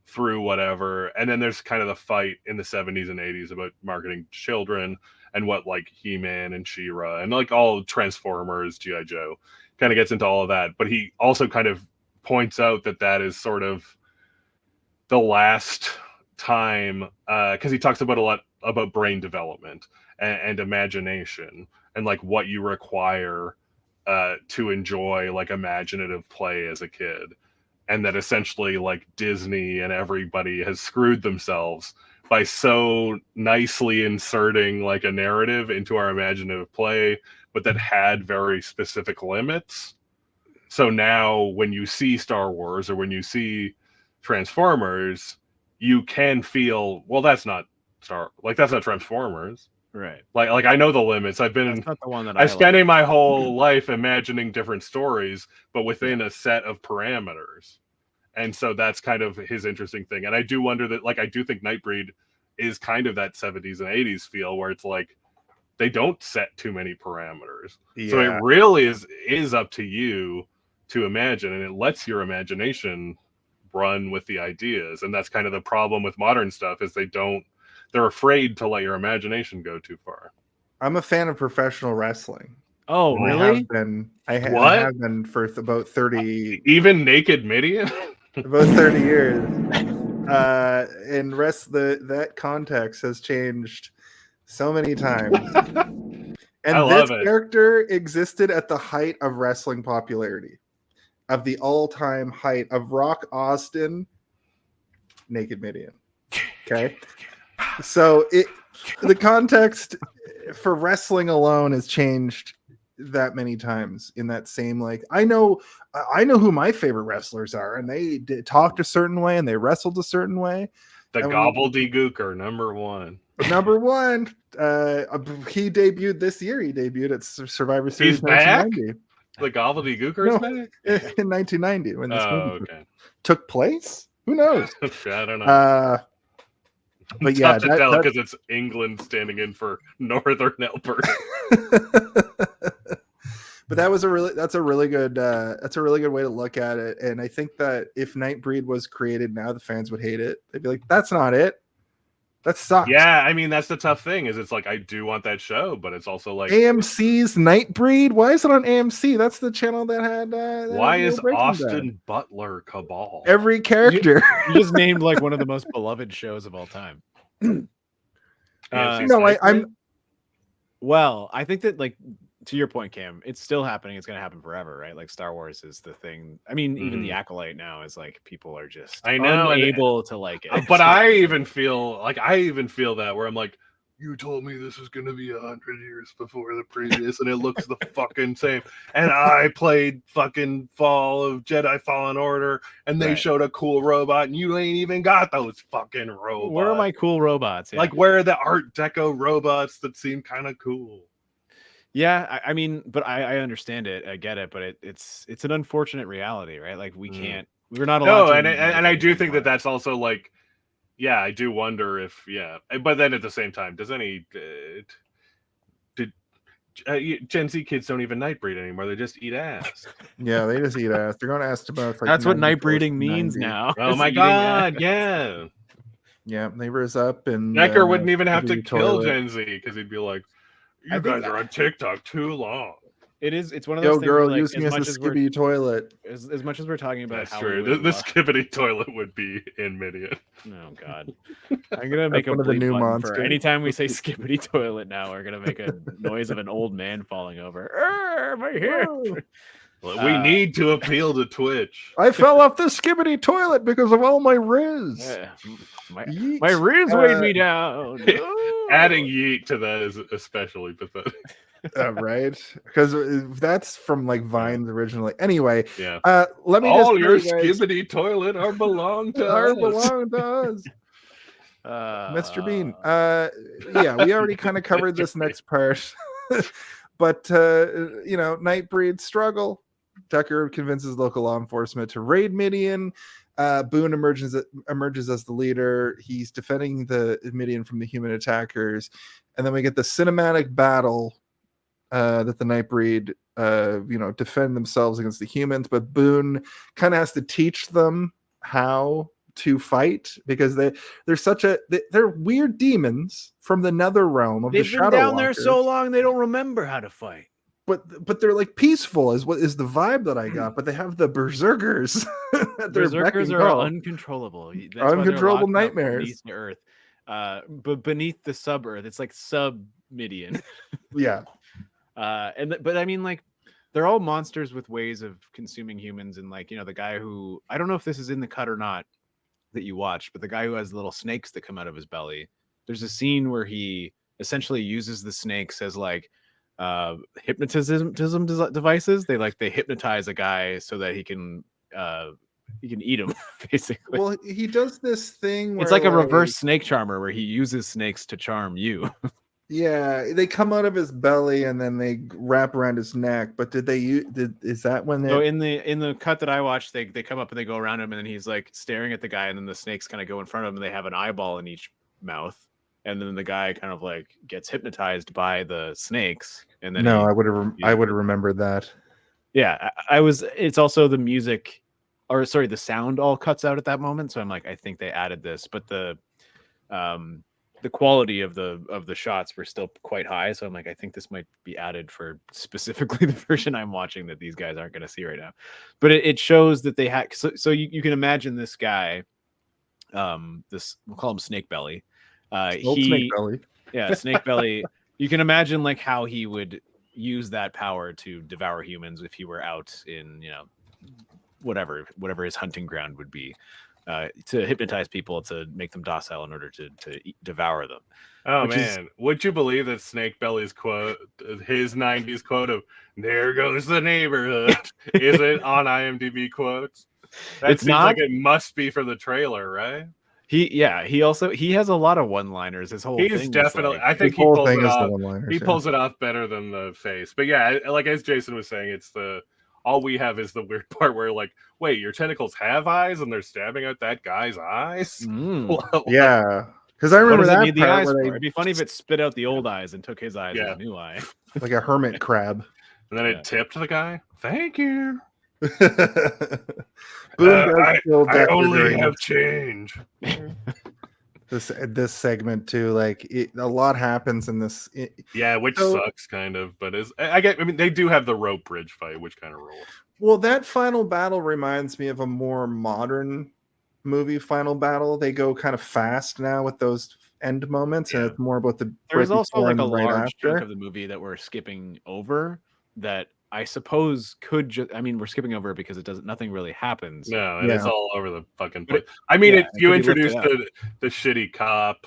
Speaker 3: through whatever. And then there's kind of the fight in the 70s and 80s about marketing children and what like He-Man and She-Ra and like all Transformers, G.I. Joe kind of gets into all of that. But he also kind of points out that is sort of the last time because he talks about a lot about brain development and imagination and like what you require to enjoy like imaginative play as a kid, and that essentially like Disney and everybody has screwed themselves by so nicely inserting like a narrative into our imaginative play, but that had very specific limits. So now when you see Star Wars or when you see Transformers, you can feel, well, that's not Transformers.
Speaker 4: Right.
Speaker 3: Like I know the limits. I've been
Speaker 4: That's not the one that
Speaker 3: I'm spending my whole life imagining different stories, but within a set of parameters. And so that's kind of his interesting thing. And I do wonder that, like, I do think Nightbreed is kind of that 70s and 80s feel where it's like they don't set too many parameters. So it really is up to you to imagine, and it lets your imagination run with the ideas. And that's kind of the problem with modern stuff is they're afraid to let your imagination go too far.
Speaker 1: I'm a fan of professional wrestling.
Speaker 4: Oh, really?
Speaker 1: I have been for about 30.
Speaker 3: Even Naked Midian?
Speaker 1: About 30 years. And that context has changed so many times. And
Speaker 3: I love
Speaker 1: this
Speaker 3: it.
Speaker 1: character existed at the height of wrestling popularity, of the all-time height of Rock Austin, Naked Midian. Okay, so the context for wrestling alone has changed that many times. In that same, like, I know who my favorite wrestlers are, and they talked a certain way and they wrestled a certain way.
Speaker 3: The
Speaker 1: And
Speaker 3: gobbledygooker, number one.
Speaker 1: Number one, he debuted this year. He debuted at Survivor Series.
Speaker 3: He's back?
Speaker 1: 1990.
Speaker 3: The gobbledygooker is
Speaker 1: No.
Speaker 3: back?
Speaker 1: In 1990 when this movie
Speaker 3: Okay.
Speaker 1: took place. Who knows?
Speaker 3: I don't know.
Speaker 1: But
Speaker 3: Tough
Speaker 1: yeah,
Speaker 3: to tell because it's England standing in for Northern Alberta.
Speaker 1: But that's a really good way to look at it. And I think that if Nightbreed was created now, the fans would hate it. They'd be like, "That's not it. That sucks."
Speaker 3: Yeah, I mean that's the tough thing. Is it's like I do want that show, but it's also like
Speaker 1: AMC's Nightbreed. Why is it on AMC? That's the channel that had.
Speaker 3: why is
Speaker 1: Breaking Bad.
Speaker 3: Austin Butler Cabal?
Speaker 1: Every character?
Speaker 4: You just named like one of the most beloved shows of all time.
Speaker 1: I'm.
Speaker 4: Well, I think that, like, to your point, Cam, it's still happening. It's going to happen forever, right? Like Star Wars is the thing. I mean, even the Acolyte now is like people are just unable to like it.
Speaker 3: But I even feel that where I'm like, you told me this was going to be 100 years before the previous, and it looks the fucking same. And I played fucking Fall of Jedi Fallen Order, and they showed a cool robot, and you ain't even got those fucking robots.
Speaker 4: Where are my cool robots? Yeah.
Speaker 3: Like, where are the Art Deco robots that seem kind of cool?
Speaker 4: Yeah, I mean, but I understand it. I get it, but it's an unfortunate reality, right? Like we're not allowed.
Speaker 3: No, and I do think that that's also like. Yeah, I do wonder if but then at the same time, does any Gen Z kids don't even nightbreed anymore? They just eat ass.
Speaker 1: Yeah, they just eat ass. They're going to ask about. Like,
Speaker 4: that's what nightbreeding means now.
Speaker 3: Oh my god! Yeah,
Speaker 1: yeah. Neighbors up and
Speaker 3: Necker wouldn't even have to kill
Speaker 1: toilet.
Speaker 3: Gen Z because he'd be like, "You guys are on TikTok too long."
Speaker 4: It's one of those things.
Speaker 1: Girl,
Speaker 4: where, like,
Speaker 1: use me as a skibbity toilet.
Speaker 4: As much as we're talking about,
Speaker 3: that's true. The skibbity toilet would be in Midian.
Speaker 4: Oh god, I'm gonna make
Speaker 1: one of the new monsters.
Speaker 4: For anytime we say skibbity toilet. Now we're gonna make a noise of an old man falling over. My hair.
Speaker 3: Well, we need to appeal to Twitch.
Speaker 1: I fell off the skibbity toilet because of all my riz.
Speaker 4: My riz weighed me down.
Speaker 3: Adding yeet to that is especially pathetic.
Speaker 1: Right, because that's from like Vines originally. Anyway,
Speaker 3: yeah.
Speaker 1: Let me
Speaker 3: all
Speaker 1: just
Speaker 3: your skibbity toilet are belong to us.
Speaker 1: Mr. Bean. Yeah, we already kind of covered this next part, but Nightbreed struggle. Decker convinces local law enforcement to raid Midian. Boone emerges as the leader. He's defending the Midian from the human attackers, and then we get the cinematic battle. That the Nightbreed, defend themselves against the humans, but Boone kind of has to teach them how to fight because they're weird demons from the nether realm of the Shadow
Speaker 4: They've been down
Speaker 1: Walkers.
Speaker 4: there so long they don't remember how to fight.
Speaker 1: But they're like peaceful is what is the vibe that I got. But they have the berserkers.
Speaker 4: Berserkers are uncontrollable. That's
Speaker 1: uncontrollable nightmares.
Speaker 4: Beneath the earth, but beneath the sub earth, it's like sub Midian.
Speaker 1: Yeah.
Speaker 4: But I mean, like, they're all monsters with ways of consuming humans, and like, the guy who, I don't know if this is in the cut or not that you watched, but the guy who has little snakes that come out of his belly, there's a scene where he essentially uses the snakes as like hypnotism devices. They hypnotize a guy so that he can eat him, basically.
Speaker 1: Well, he does this thing where
Speaker 4: it's like a reverse snake charmer where he uses snakes to charm you.
Speaker 1: Yeah, they come out of his belly and then they wrap around his neck. But is that when they?
Speaker 4: So in the cut that I watched, they come up and they go around him, and then he's like staring at the guy, and then the snakes kind of go in front of him, and they have an eyeball in each mouth, and then the guy kind of like gets hypnotized by the snakes, and then
Speaker 1: I would have remembered that.
Speaker 4: Yeah, it's also the music, or sorry, the sound all cuts out at that moment. So I'm like, I think they added this, but the quality of the shots were still quite high. So I'm like, I think this might be added for specifically the version I'm watching that these guys aren't going to see right now. But it shows that they had, so you can imagine this guy this, we'll call him Snake Belly.
Speaker 1: Old Snake Belly.
Speaker 4: Yeah, Snake Belly. You can imagine like how he would use that power to devour humans if he were out in, you know, whatever his hunting ground would be, to hypnotize people, to make them docile in order to devour them.
Speaker 3: Oh man, would you believe that Snake Belly's quote, his 90s quote of "There goes the neighborhood," isn't on IMDb quotes? That seems like it must be for the trailer, right?
Speaker 4: He has a lot of one-liners. His whole
Speaker 3: He's
Speaker 4: thing
Speaker 3: definitely.
Speaker 4: like,
Speaker 3: I think he pulls it off. He pulls it off better than the face. But yeah, like as Jason was saying, it's all we have is the weird part where like, wait, your tentacles have eyes and they're stabbing out that guy's eyes.
Speaker 1: Yeah, because I remember that
Speaker 4: need the eyes for? It'd be funny if it spit out the old eyes and took his eyes as a new eye,
Speaker 1: like a hermit crab.
Speaker 3: And then it tipped the guy. Thank you.
Speaker 1: Boone
Speaker 3: I only have change.
Speaker 1: This segment too, like a lot happens in this.
Speaker 3: Which sucks kind of, but I mean, they do have the rope bridge fight, which kind of rules.
Speaker 1: Well, that final battle reminds me of a more modern movie final battle. They go kind of fast now with those end moments, and it's more about the.
Speaker 4: There's also like a large chunk of the movie that we're skipping over that I suppose could just. I mean, we're skipping over it because it doesn't. Nothing really happens.
Speaker 3: No, and it's all over the fucking place. I mean, if you introduce the shitty cop,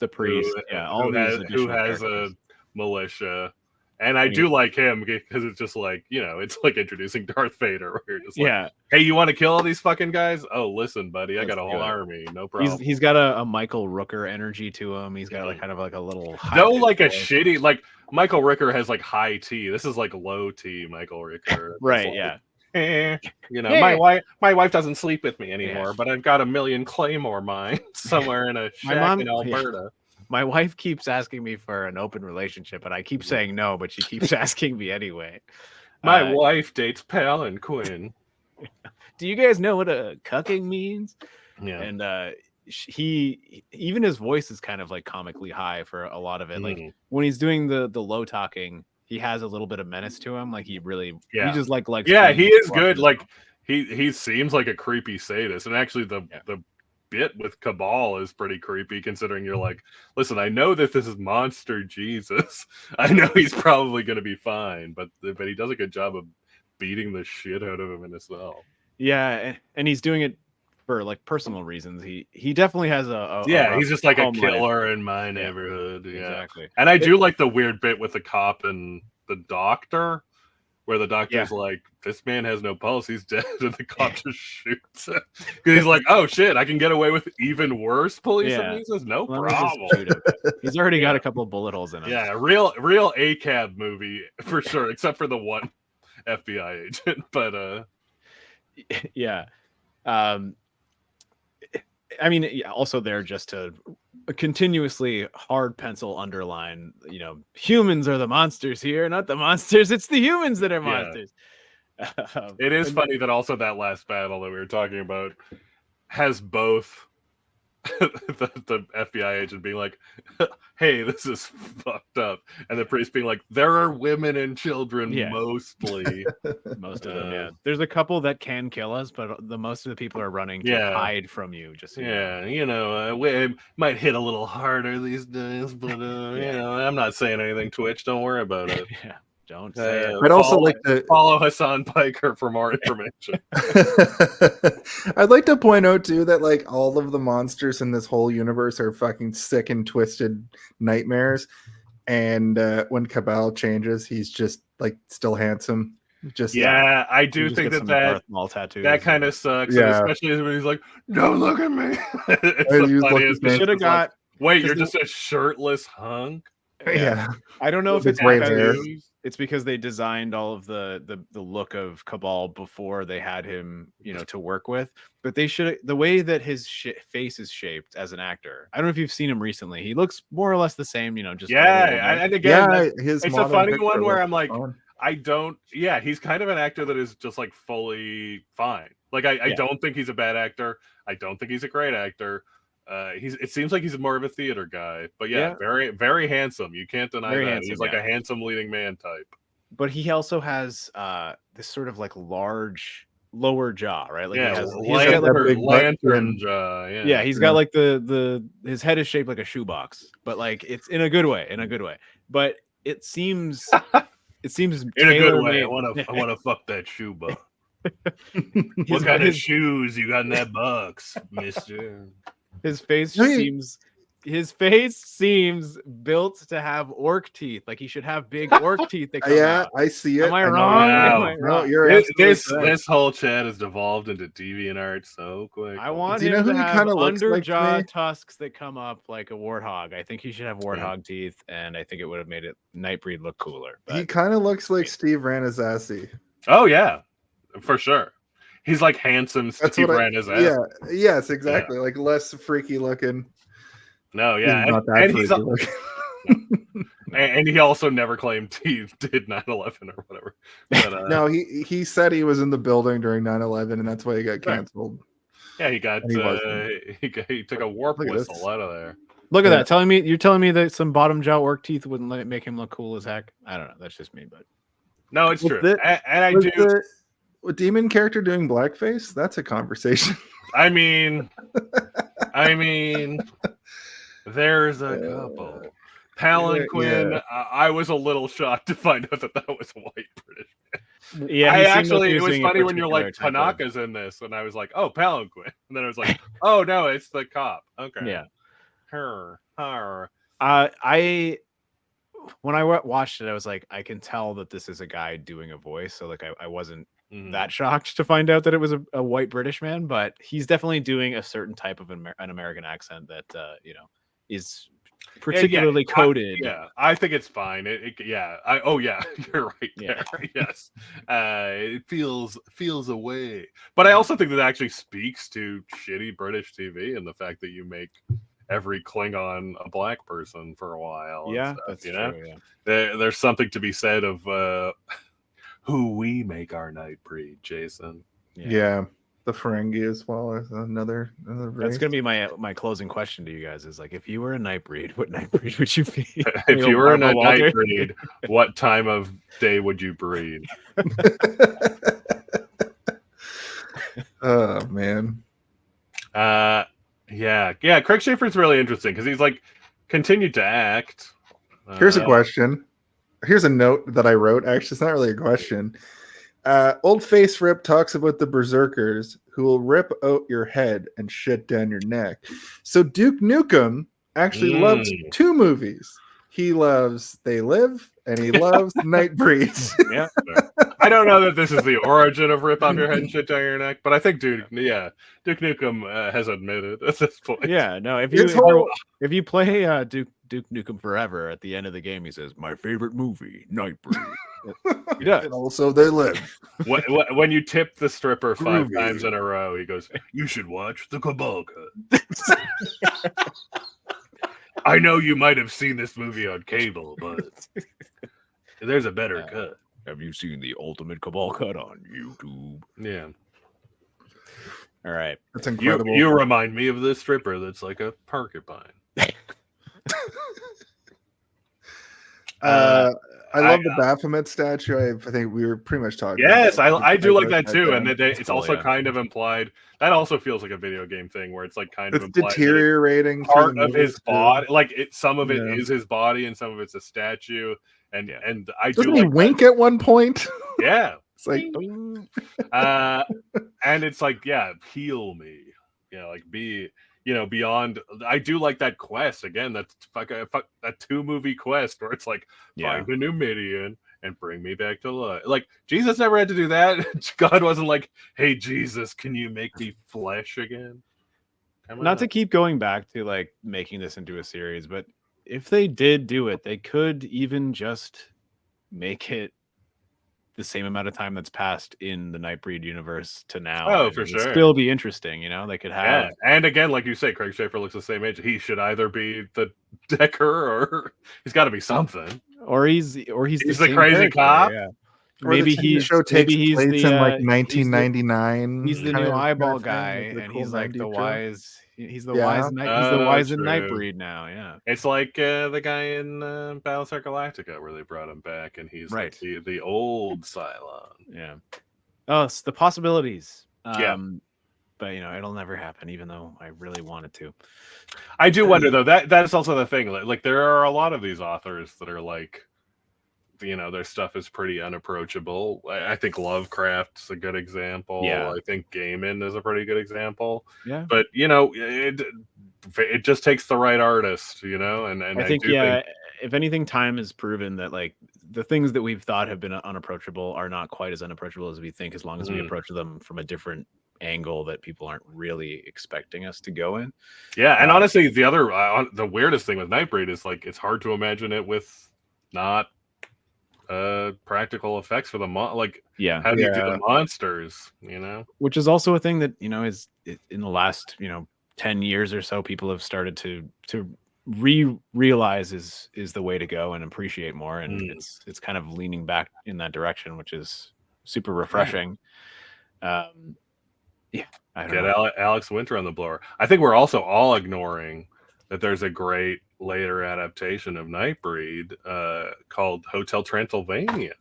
Speaker 4: the priest,
Speaker 3: who has a militia. And I do like him because it's just like, you know, it's like introducing Darth Vader. Where you're just like, hey, you want to kill all these fucking guys? Oh, listen, buddy, I got a whole army, no problem.
Speaker 4: He's got a Michael Rooker energy to him. He's got like kind of like a little
Speaker 3: like a shitty like Michael Rooker has like high T. This is like low T Michael Rooker.
Speaker 4: Right?
Speaker 3: Like, you know, my wife doesn't sleep with me anymore, but I've got 1 million Claymore mines somewhere in a shack in Alberta.
Speaker 4: My wife keeps asking me for an open relationship, and I keep saying no, but she keeps asking me anyway.
Speaker 3: My wife dates Palin Quinn.
Speaker 4: Do you guys know what a cucking means?
Speaker 3: Yeah.
Speaker 4: And even his voice is kind of like comically high for a lot of it. Like when he's doing the low talking, he has a little bit of menace to him. Like he just like
Speaker 3: he is good. Like he seems like a creepy sadist, and actually the bit with Cabal is pretty creepy considering you're like, listen, I know that this is monster Jesus. I know he's probably going to be fine, but he does a good job of beating the shit out of him in his cell.
Speaker 4: Yeah, and he's doing it for like personal reasons. He definitely has
Speaker 3: he's just like a killer in my neighborhood. Yeah,
Speaker 4: exactly.
Speaker 3: And I do like the weird bit with the cop and the doctor, where the doctor's like, this man has no pulse, he's dead, and the cop just shoots him. Because he's like, oh shit, I can get away with even worse police abuses? No problem.
Speaker 4: He's already got a couple of bullet holes in him.
Speaker 3: Yeah, real ACAB movie for sure, except for the one FBI agent. But
Speaker 4: I mean, also there just to continuously hard pencil underline, you know, humans are the monsters here, not the monsters. It's the humans that are monsters.
Speaker 3: It is funny that also that last battle that we were talking about has both the FBI agent being like, hey, this is fucked up, and the priest being like, there are women and children mostly.
Speaker 4: Most of them, There's a couple that can kill us, but the most of the people are running to hide from you. Just
Speaker 3: you know, we might hit a little harder these days, but you know, I'm not saying anything. Twitch, don't worry about it.
Speaker 4: Don't say it.
Speaker 1: I'd also like to
Speaker 3: follow Hassan Piker for more information.
Speaker 1: I'd like to point out too that like all of the monsters in this whole universe are fucking sick and twisted nightmares. And when Cabal changes, he's just like still handsome.
Speaker 3: I do think that kind of sucks. Yeah. Especially when he's like, "Don't look at me."
Speaker 4: Should have got.
Speaker 3: Wait, you're just a shirtless hunk.
Speaker 1: Yeah.
Speaker 4: I don't know if it's because they designed all of the look of Cabal before they had him, you know, to work with. But they should, the way that his face is shaped as an actor. I don't know if you've seen him recently. He looks more or less the same, you know. Just
Speaker 3: and again, it's a funny one where I'm like, he's kind of an actor that is just like fully fine. Like I don't think he's a bad actor. I don't think he's a great actor. It seems like he's more of a theater guy, but very, very handsome. You can't deny that. He's like a handsome leading man type.
Speaker 4: But he also has this sort of like large, lower jaw, right? Like
Speaker 3: Yeah,
Speaker 4: he's got like,
Speaker 1: that big
Speaker 3: lantern
Speaker 1: butt
Speaker 3: jaw. Yeah,
Speaker 4: yeah, he's got like his head is shaped like a shoebox, but like it's in a good way, But it seems
Speaker 3: in a good way.
Speaker 4: tailor-made.
Speaker 3: I wanna fuck that shoebox.
Speaker 4: His-
Speaker 3: What kind of
Speaker 4: his-
Speaker 3: shoes you got in that box, mister?
Speaker 4: His face
Speaker 1: Hey.
Speaker 4: seems built to have orc teeth. Like he should have big orc teeth that come
Speaker 1: Yeah,
Speaker 4: out.
Speaker 1: I see it.
Speaker 4: Am I
Speaker 1: know
Speaker 4: wrong?
Speaker 1: you're
Speaker 3: Wow.
Speaker 4: Am I
Speaker 1: No,
Speaker 4: wrong?
Speaker 1: you're
Speaker 3: This
Speaker 1: absolutely correct.
Speaker 3: this whole chat has devolved into DeviantArt so quick.
Speaker 4: I want
Speaker 1: Do you know
Speaker 4: him
Speaker 1: who
Speaker 4: to
Speaker 1: he
Speaker 4: have
Speaker 1: kinda looks
Speaker 4: under
Speaker 1: like to
Speaker 4: jaw
Speaker 1: me?
Speaker 4: tusks that come up like a warthog. I think he should have warthog teeth, and I think it would have made it Nightbreed look cooler.
Speaker 1: He
Speaker 4: But
Speaker 1: kind of looks like Steve Ranazasi.
Speaker 3: Oh yeah, for sure. He's like handsome
Speaker 1: That's
Speaker 3: Steve
Speaker 1: what I.
Speaker 3: Ranazasi.
Speaker 1: Yeah. Yes, exactly. Like less freaky looking.
Speaker 3: No,
Speaker 1: He's
Speaker 3: yeah,
Speaker 1: not that
Speaker 3: and
Speaker 1: freaky looking.
Speaker 3: and he also never claimed he did 9/11 or whatever. But,
Speaker 1: No, he said he was in the building during 9/11, and that's why he got canceled.
Speaker 3: yeah, he got
Speaker 1: And he wasn't.
Speaker 3: he took a warp
Speaker 1: Look at
Speaker 3: whistle
Speaker 1: this.
Speaker 3: out of there.
Speaker 4: look at
Speaker 1: Yeah.
Speaker 4: that. You're telling me that some bottom jaw orc teeth wouldn't let it make him look cool as heck? I don't know. That's just me, but
Speaker 3: No, it's
Speaker 1: Was
Speaker 3: true,
Speaker 1: it-
Speaker 3: and I
Speaker 1: Was
Speaker 3: do.
Speaker 1: the demon character doing blackface? That's a conversation.
Speaker 3: I mean, there's a couple. Palanquin, I was a little shocked to find out that was a white British man.
Speaker 4: yeah,
Speaker 3: It was funny when you're like, Tanaka's in this, and I was like, oh, Palanquin. And then I was like, oh, no, it's the cop. Okay.
Speaker 4: Yeah.
Speaker 3: Her.
Speaker 4: When I watched it, I was like, I can tell that this is a guy doing a voice. So like, I wasn't that shocked to find out that it was a white British man, but he's definitely doing a certain type of an American accent that is particularly coded.
Speaker 3: I think it's fine. You're right.
Speaker 4: Yeah.
Speaker 3: There. Yes, it feels away, but I also think that actually speaks to shitty British TV and the fact that you make every Klingon a black person for a while.
Speaker 4: Yeah,
Speaker 3: and stuff,
Speaker 4: that's
Speaker 3: you
Speaker 4: true.
Speaker 3: know?
Speaker 4: Yeah.
Speaker 3: There's something to be said of who we make our Nightbreed, Jason.
Speaker 1: Yeah, the Ferengi as well as another
Speaker 4: That's
Speaker 1: race.
Speaker 4: gonna be my closing question to you guys. Is like, if you were a Nightbreed, what Nightbreed would you be?
Speaker 3: If you were in a
Speaker 4: Walter?
Speaker 3: Nightbreed, what time of day would you breed?
Speaker 1: Oh man.
Speaker 3: Yeah. Craig Schaefer's really interesting because he's like continued to act.
Speaker 1: Here's a question. Here's a note that I wrote. Actually, it's not really a question. Old Face Rip talks about the berserkers who will rip out your head and shit down your neck. So Duke Nukem actually loves two movies. He loves They Live and he loves Nightbreed.
Speaker 4: Yeah.
Speaker 3: I don't know that this is the origin of rip off your head and shit down your neck, but I think Duke Nukem has admitted at this point.
Speaker 4: Yeah, no. If you play Duke Nukem Forever, at the end of the game, he says, "My favorite movie, Nightbreed." He does.
Speaker 1: And also They Live.
Speaker 3: When you tip the stripper 5
Speaker 1: Groovy.
Speaker 3: times in a row, he goes, "You should watch the Cabal Cut." I know you might have seen this movie on cable, but there's a better cut.
Speaker 4: Have you seen the Ultimate Cabal Cut on YouTube?
Speaker 3: Yeah.
Speaker 4: All right.
Speaker 1: That's incredible.
Speaker 3: You remind me of this stripper that's like a porcupine.
Speaker 1: I love the Baphomet statue. I think we were pretty much talking.
Speaker 3: Yes,
Speaker 1: about it.
Speaker 3: I do like that too. And it's
Speaker 4: cool,
Speaker 3: also
Speaker 4: yeah.
Speaker 3: kind of implied. That also feels like a video game thing where it's like kind of
Speaker 1: It's
Speaker 3: implied that
Speaker 1: deteriorating.
Speaker 3: part
Speaker 1: through the
Speaker 3: of his
Speaker 1: movies, too.
Speaker 3: body. Like some of it
Speaker 1: Yeah.
Speaker 3: is his body and some of it's a statue. And I
Speaker 1: Doesn't
Speaker 3: do
Speaker 1: he
Speaker 3: like
Speaker 1: wink at one point?
Speaker 3: that. Yeah.
Speaker 1: It's like
Speaker 3: And it's like, heal me. Like be, beyond. I do like that quest again. That's that 2-movie quest where it's like find a Numidian and bring me back to life. Like Jesus never had to do that. God wasn't like, hey Jesus, can you make me flesh again?
Speaker 4: Not to keep going back to like making this into a series, but if they did do it, they could even just make it the same amount of time that's passed in the Nightbreed universe to now.
Speaker 3: Oh,
Speaker 4: and
Speaker 3: for
Speaker 4: it would
Speaker 3: sure.
Speaker 4: still be interesting. They could have.
Speaker 3: Yeah, and again, like you say, Craig Schaefer looks the same age. He should either be the Decker or he's got to be something.
Speaker 4: Or he's the
Speaker 3: the crazy
Speaker 4: character,
Speaker 3: cop.
Speaker 4: Yeah.
Speaker 1: or the TV show takes place in like 1999.
Speaker 4: He's the
Speaker 1: kind
Speaker 4: new
Speaker 1: of
Speaker 4: eyeball
Speaker 1: thing,
Speaker 4: guy,
Speaker 1: like the
Speaker 4: and
Speaker 1: cool
Speaker 4: he's like
Speaker 1: 90s
Speaker 4: the
Speaker 1: show.
Speaker 4: wise. He's the
Speaker 1: Yeah.
Speaker 4: wise. He's the wise in
Speaker 3: True.
Speaker 4: Nightbreed now. Yeah.
Speaker 3: It's like the guy in Battlestar Galactica where they brought him back, and he's
Speaker 4: Right.
Speaker 3: like the old Cylon.
Speaker 4: Yeah. Oh, it's the possibilities.
Speaker 3: Yeah.
Speaker 4: But it'll never happen, even though I really wanted to.
Speaker 3: I do wonder though, that's also the thing. Like there are a lot of these authors that are like, their stuff is pretty unapproachable. I think Lovecraft's a good example.
Speaker 4: Yeah.
Speaker 3: I think Gaiman is a pretty good example.
Speaker 4: Yeah.
Speaker 3: But it just takes the right artist, and
Speaker 4: I think if anything, time has proven that like the things that we've thought have been unapproachable are not quite as unapproachable as we think, as long as we approach them from a different angle that people aren't really expecting us to go in.
Speaker 3: Yeah, and honestly, the weirdest thing with Nightbreed is like it's hard to imagine it with not practical effects for the how do you do the monsters,
Speaker 4: which is also a thing that is in the last 10 years or so people have started to realize is the way to go and appreciate more, and it's kind of leaning back in that direction, which is super refreshing. I don't know.
Speaker 3: Alex Winter on the blower. I think we're also all ignoring that there's a great later adaptation of Nightbreed called Hotel Transylvania.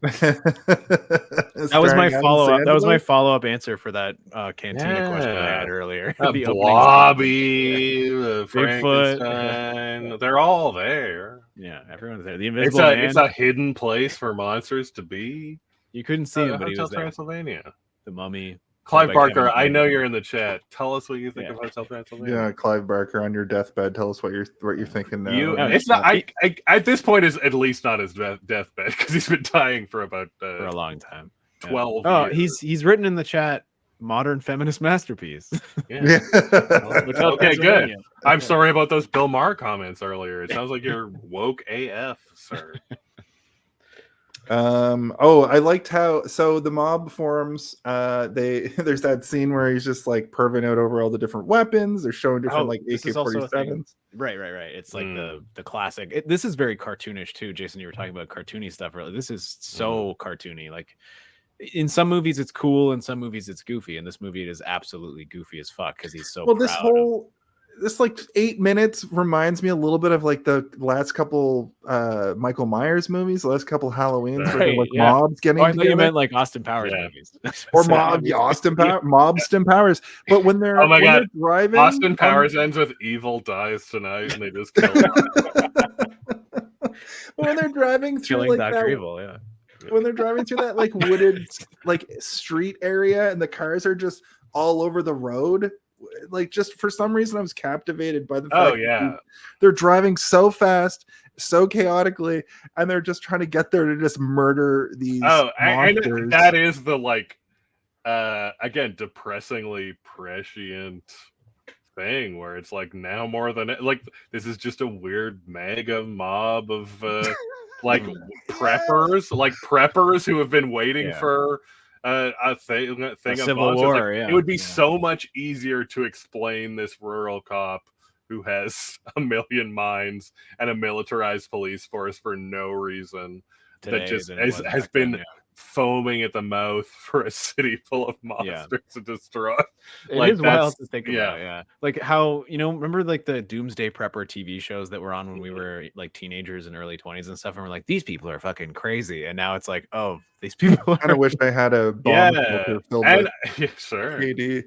Speaker 4: That was my follow-up. That was my follow-up answer for that Cantina question I had earlier.
Speaker 3: The Blobby, Frankenstein, they're all there.
Speaker 4: Yeah, everyone's there. The Invisible Man.
Speaker 3: It's a hidden place for monsters to be.
Speaker 4: You couldn't see him, but he was there.
Speaker 3: Transylvania.
Speaker 4: The Mummy.
Speaker 3: Clive Barker, I know you're in the chat. Tell us what you think of Hotel Transylvania.
Speaker 1: Yeah, Clive Barker on your deathbad. Tell us what you're thinking now.
Speaker 3: It's not. I at this point is at least not his deathbed, because he's been dying for about
Speaker 4: for a long time.
Speaker 3: 12
Speaker 4: Oh,
Speaker 3: years.
Speaker 4: he's written in the chat, modern feminist masterpiece.
Speaker 3: Yeah. Okay, good. I'm sorry about those Bill Maher comments earlier. It sounds like you're woke AF, sir.
Speaker 1: I liked how the mob forums, there's that scene where he's just like perving out over all the different weapons. They're showing different like AK-47s.
Speaker 4: Right. It's like the classic. This is very cartoonish too, Jason. You were talking about cartoony stuff earlier. This is so cartoony. Like in some movies it's cool, in some movies it's goofy. In this movie it is absolutely goofy as fuck because he's so proud.
Speaker 1: This like 8 minutes reminds me a little bit of like the last couple Michael Myers movies, the last couple Halloweens where like mobs getting together.
Speaker 4: I thought you meant like Austin Powers movies.
Speaker 1: Or Austin Powers. But when they're driving,
Speaker 3: Austin Powers ends with evil dies tonight and they just kill him.
Speaker 1: When they're driving through
Speaker 4: killing
Speaker 1: like
Speaker 4: Dr.
Speaker 1: that,
Speaker 4: Evil,
Speaker 1: when they're driving through that like wooded like street area and the cars are just all over the road. Like just for some reason I was captivated by the fact that they're driving so fast, so chaotically, and they're just trying to get there to just murder these monsters.
Speaker 3: And that is the like again depressingly prescient thing where it's like now more than like this is just a weird mega mob of like preppers who have been waiting for a thing of
Speaker 4: Civil War.
Speaker 3: It would be so much easier to explain this rural cop who has a million mines and a militarized police force for no reason that just has been foaming at the mouth for a city full of monsters to destroy.
Speaker 4: It is wild to think about. Like how remember like the Doomsday Prepper TV shows that were on when we were like teenagers and early 20s and stuff, and we're like, these people are fucking crazy, and now it's like, oh, these people
Speaker 1: I kind of wish I had a bomb filled with
Speaker 3: sure.
Speaker 1: KD.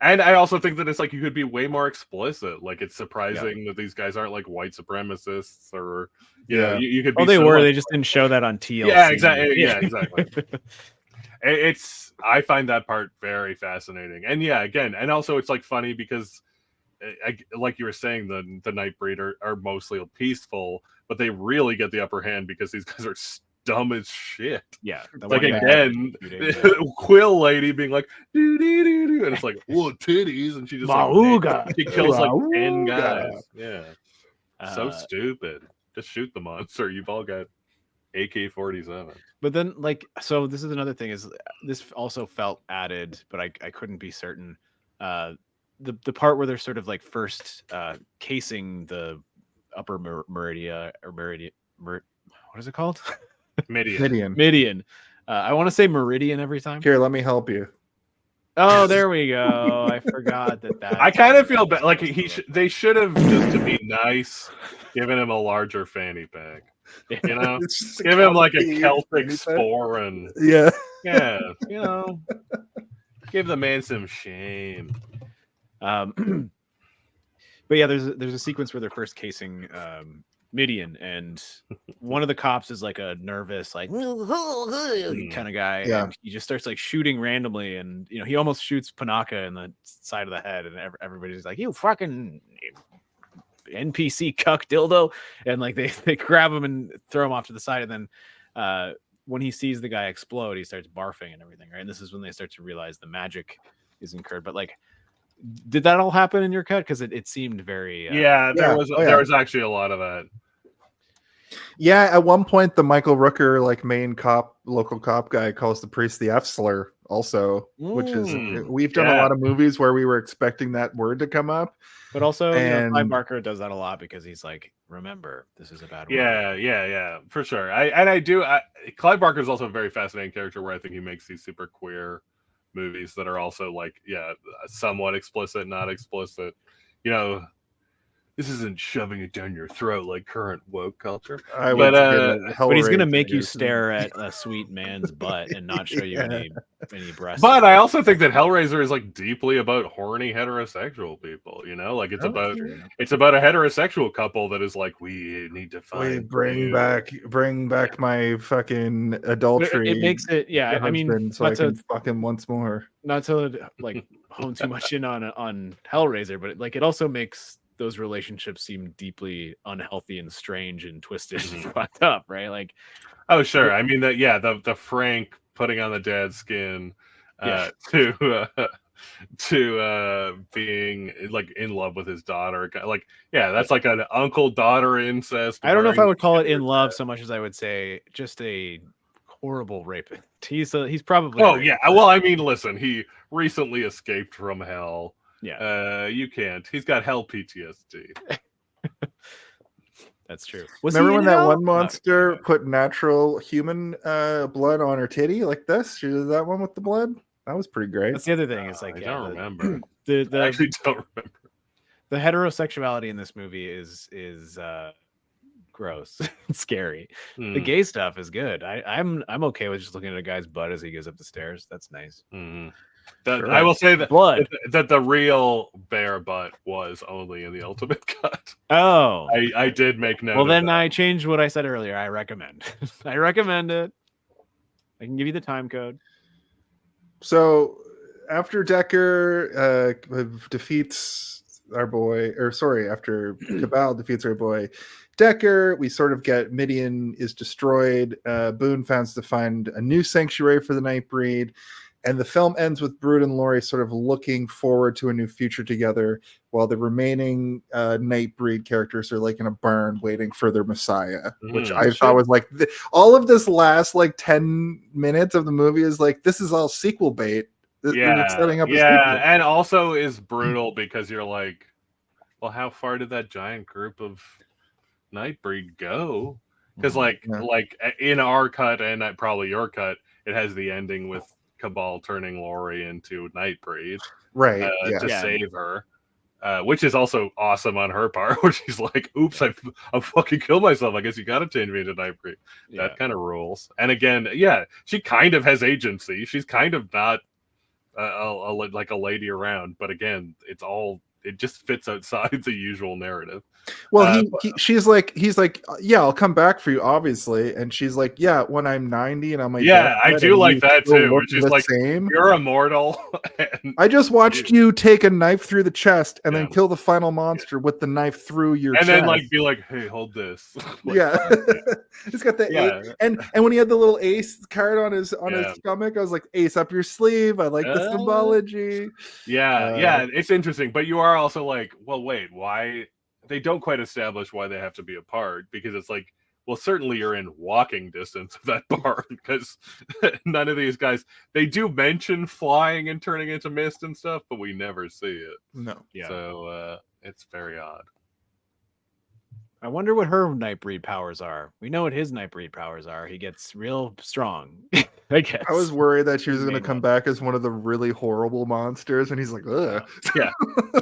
Speaker 3: And I also think that it's like you could be way more explicit. Like it's surprising that these guys aren't like white supremacists or you could be.
Speaker 4: Oh, they were. They just didn't show that on TLC.
Speaker 3: Yeah, exactly. Yeah, exactly. I find that part very fascinating. And again, and also it's like funny because like you were saying, the Nightbreed are mostly peaceful, but they really get the upper hand because these guys are dumb as shit.
Speaker 4: Yeah.
Speaker 3: Like again, Quill lady being like doo doo doo doo, and it's like whoa titties, and she just she kills like 10 guys. Yeah. So stupid. Just shoot the monster. You've all got AK-47.
Speaker 4: But then so this is another thing is this also felt added, but I couldn't be certain. The part where they're sort of like first casing the upper meridian what is it called? Midian. I want to say Meridian every time.
Speaker 1: Here, let me help you.
Speaker 4: Oh, there we go. I forgot that.
Speaker 3: I kind of feel bad. Like they should have, just to be nice, given him a larger fanny pack. Give him like a Celtic sporran.
Speaker 1: Yeah.
Speaker 3: Yeah, give the man some shame.
Speaker 4: But yeah, there's a sequence where they're first casing Midian, and one of the cops is like a nervous, like kind of guy, and he just starts like shooting randomly, and he almost shoots Panaka in the side of the head, and everybody's like, "You fucking NPC cuck dildo," and like they grab him and throw him off to the side, and then when he sees the guy explode, he starts barfing and everything, right? And this is when they start to realize the magic is incurred. But like, did that all happen in your cut? Because it seemed very
Speaker 3: there was actually a lot of that.
Speaker 1: Yeah, at one point the Michael Rooker like main local cop guy calls the priest the F slur also, which is we've done a lot of movies where we were expecting that word to come up.
Speaker 4: But also, Clive Barker does that a lot because he's like, remember, this is a bad word.
Speaker 3: Yeah, for sure. Clive Barker is also a very fascinating character where I think he makes these super queer movies that are also like, somewhat explicit, not explicit. This isn't shoving it down your throat like current woke culture.
Speaker 4: But he's gonna make you stare at a sweet man's butt and not show you any breasts.
Speaker 3: But I also think that Hellraiser is like deeply about horny heterosexual people. Like it's about a heterosexual couple that is like, we need to find
Speaker 1: bring back my fucking adultery.
Speaker 4: It makes it I mean,
Speaker 1: so I can fuck him once more.
Speaker 4: Not to like hone too much in on Hellraiser, but it also makes those relationships seem deeply unhealthy and strange and twisted and fucked up, right? Like,
Speaker 3: oh sure, I mean the Frank putting on the dad's skin to being like in love with his daughter, like that's like an uncle-daughter incest.
Speaker 4: I don't know if I would call it in love so much as I would say just a horrible rapist. He's probably
Speaker 3: well, I mean, listen, he recently escaped from hell. You can't. He's got hell PTSD.
Speaker 4: That's true.
Speaker 1: Remember when that one monster put natural human blood on her titty like this? She did that one with the blood. That was pretty great.
Speaker 4: That's the other thing. Is like
Speaker 3: I don't remember.
Speaker 4: I
Speaker 3: actually don't remember.
Speaker 4: The heterosexuality in this movie is gross, scary. The gay stuff is good. I'm okay with just looking at a guy's butt as he goes up the stairs. That's nice.
Speaker 3: I will say that
Speaker 4: blood
Speaker 3: that the real bare butt was only in the ultimate cut.
Speaker 4: Oh,
Speaker 3: I did make note.
Speaker 4: Well, then I changed what I said earlier. I recommend. I recommend it. I can give you the time code.
Speaker 1: So after Decker defeats our boy, after Cabal defeats our boy Decker, we sort of get Midian is destroyed. Boone founds to find a new sanctuary for the Nightbreed. And the film ends with Brood and Laurie sort of looking forward to a new future together, while the remaining Nightbreed characters are like in a barn waiting for their messiah, which I thought was like all of this last like 10 minutes of the movie is like, this is all sequel bait. Setting up
Speaker 3: and also is brutal because you're like, well, how far did that giant group of Nightbreed go? Because like in our cut and probably your cut, it has the ending with Cabal turning Laurie into Nightbreed,
Speaker 1: right?
Speaker 3: To save her, which is also awesome on her part. Where she's like, "Oops, I fucking killed myself. I guess you got to change me into Nightbreed." That kind of rules. And again, she kind of has agency. She's kind of not like a lady around, but again, it just fits outside the usual narrative.
Speaker 1: Well, he's like, I'll come back for you, obviously. And she's like, when I'm 90 and I'm like,
Speaker 3: I do like that too. Which is like, you're immortal.
Speaker 1: I just watched you take a knife through the chest and then kill the final monster with the knife through your chest.
Speaker 3: And then like be like, hey, hold this.
Speaker 1: He's got the ace. And when he had the little ace card on his stomach, I was like, ace up your sleeve. I like the symbology.
Speaker 3: It's interesting. But you are also like, well, wait, why? They don't quite establish why they have to be apart, because it's like, well, certainly you're in walking distance of that barn, because none of these guys, they do mention flying and turning into mist and stuff, but we never see it.
Speaker 1: No.
Speaker 4: Yeah.
Speaker 3: So it's very odd.
Speaker 4: I wonder what her Nightbreed powers are. We know what his Nightbreed powers are. He gets real strong, I guess.
Speaker 1: I was worried that she was going to come back as one of the really horrible monsters, and he's like, ugh.
Speaker 3: Yeah.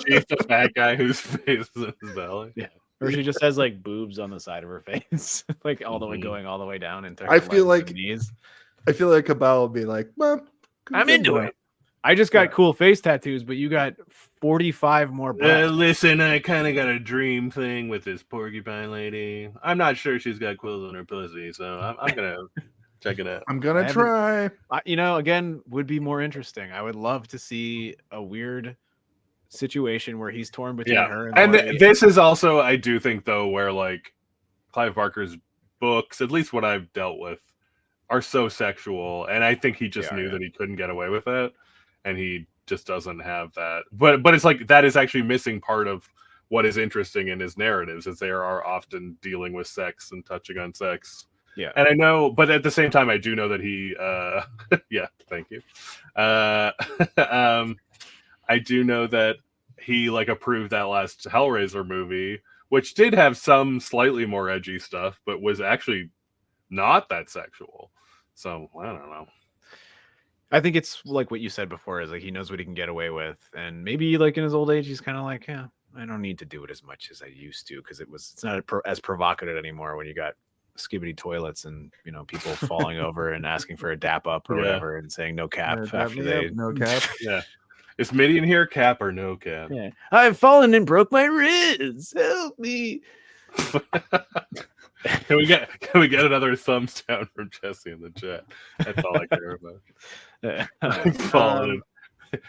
Speaker 3: She's the fat guy whose face is in his belly.
Speaker 4: Yeah. Or she just has like boobs on the side of her face, like all the way going all the way down into her
Speaker 1: I feel like
Speaker 4: knees.
Speaker 1: I feel like Cabal will be like, well,
Speaker 4: I'm into it. I just got cool face tattoos, but you got 45 more breasts.
Speaker 3: Listen, I kind of got a dream thing with this porcupine lady. I'm not sure she's got quills on her pussy, so I'm gonna check it out.
Speaker 1: I'm gonna try.
Speaker 4: Again, would be more interesting. I would love to see a weird situation where he's torn between her and
Speaker 3: this is also, I do think, though, where like Clive Barker's books, at least what I've dealt with, are so sexual, and I think he just knew that he couldn't get away with it, and he just doesn't have that. But it's like that is actually missing part of what is interesting in his narratives, is they are often dealing with sex and touching on sex.
Speaker 4: Yeah,
Speaker 3: and I know, but at the same time, I do know that he, yeah, thank you. I do know that he like approved that last Hellraiser movie, which did have some slightly more edgy stuff, but was actually not that sexual. So I don't know.
Speaker 4: I think it's like what you said before, is like he knows what he can get away with, and maybe like in his old age, he's kind of like, yeah, I don't need to do it as much as I used to, because it's not as provocative anymore when you got skibbity toilets and people falling over and asking for a dap up or whatever and saying no cap after they
Speaker 1: no cap.
Speaker 3: Yeah. Is Midian here, cap or no cap?
Speaker 4: Yeah. I've fallen and broke my ribs. Help me.
Speaker 3: Can we get another thumbs down from Jesse in the chat? That's all I care about. I've fallen.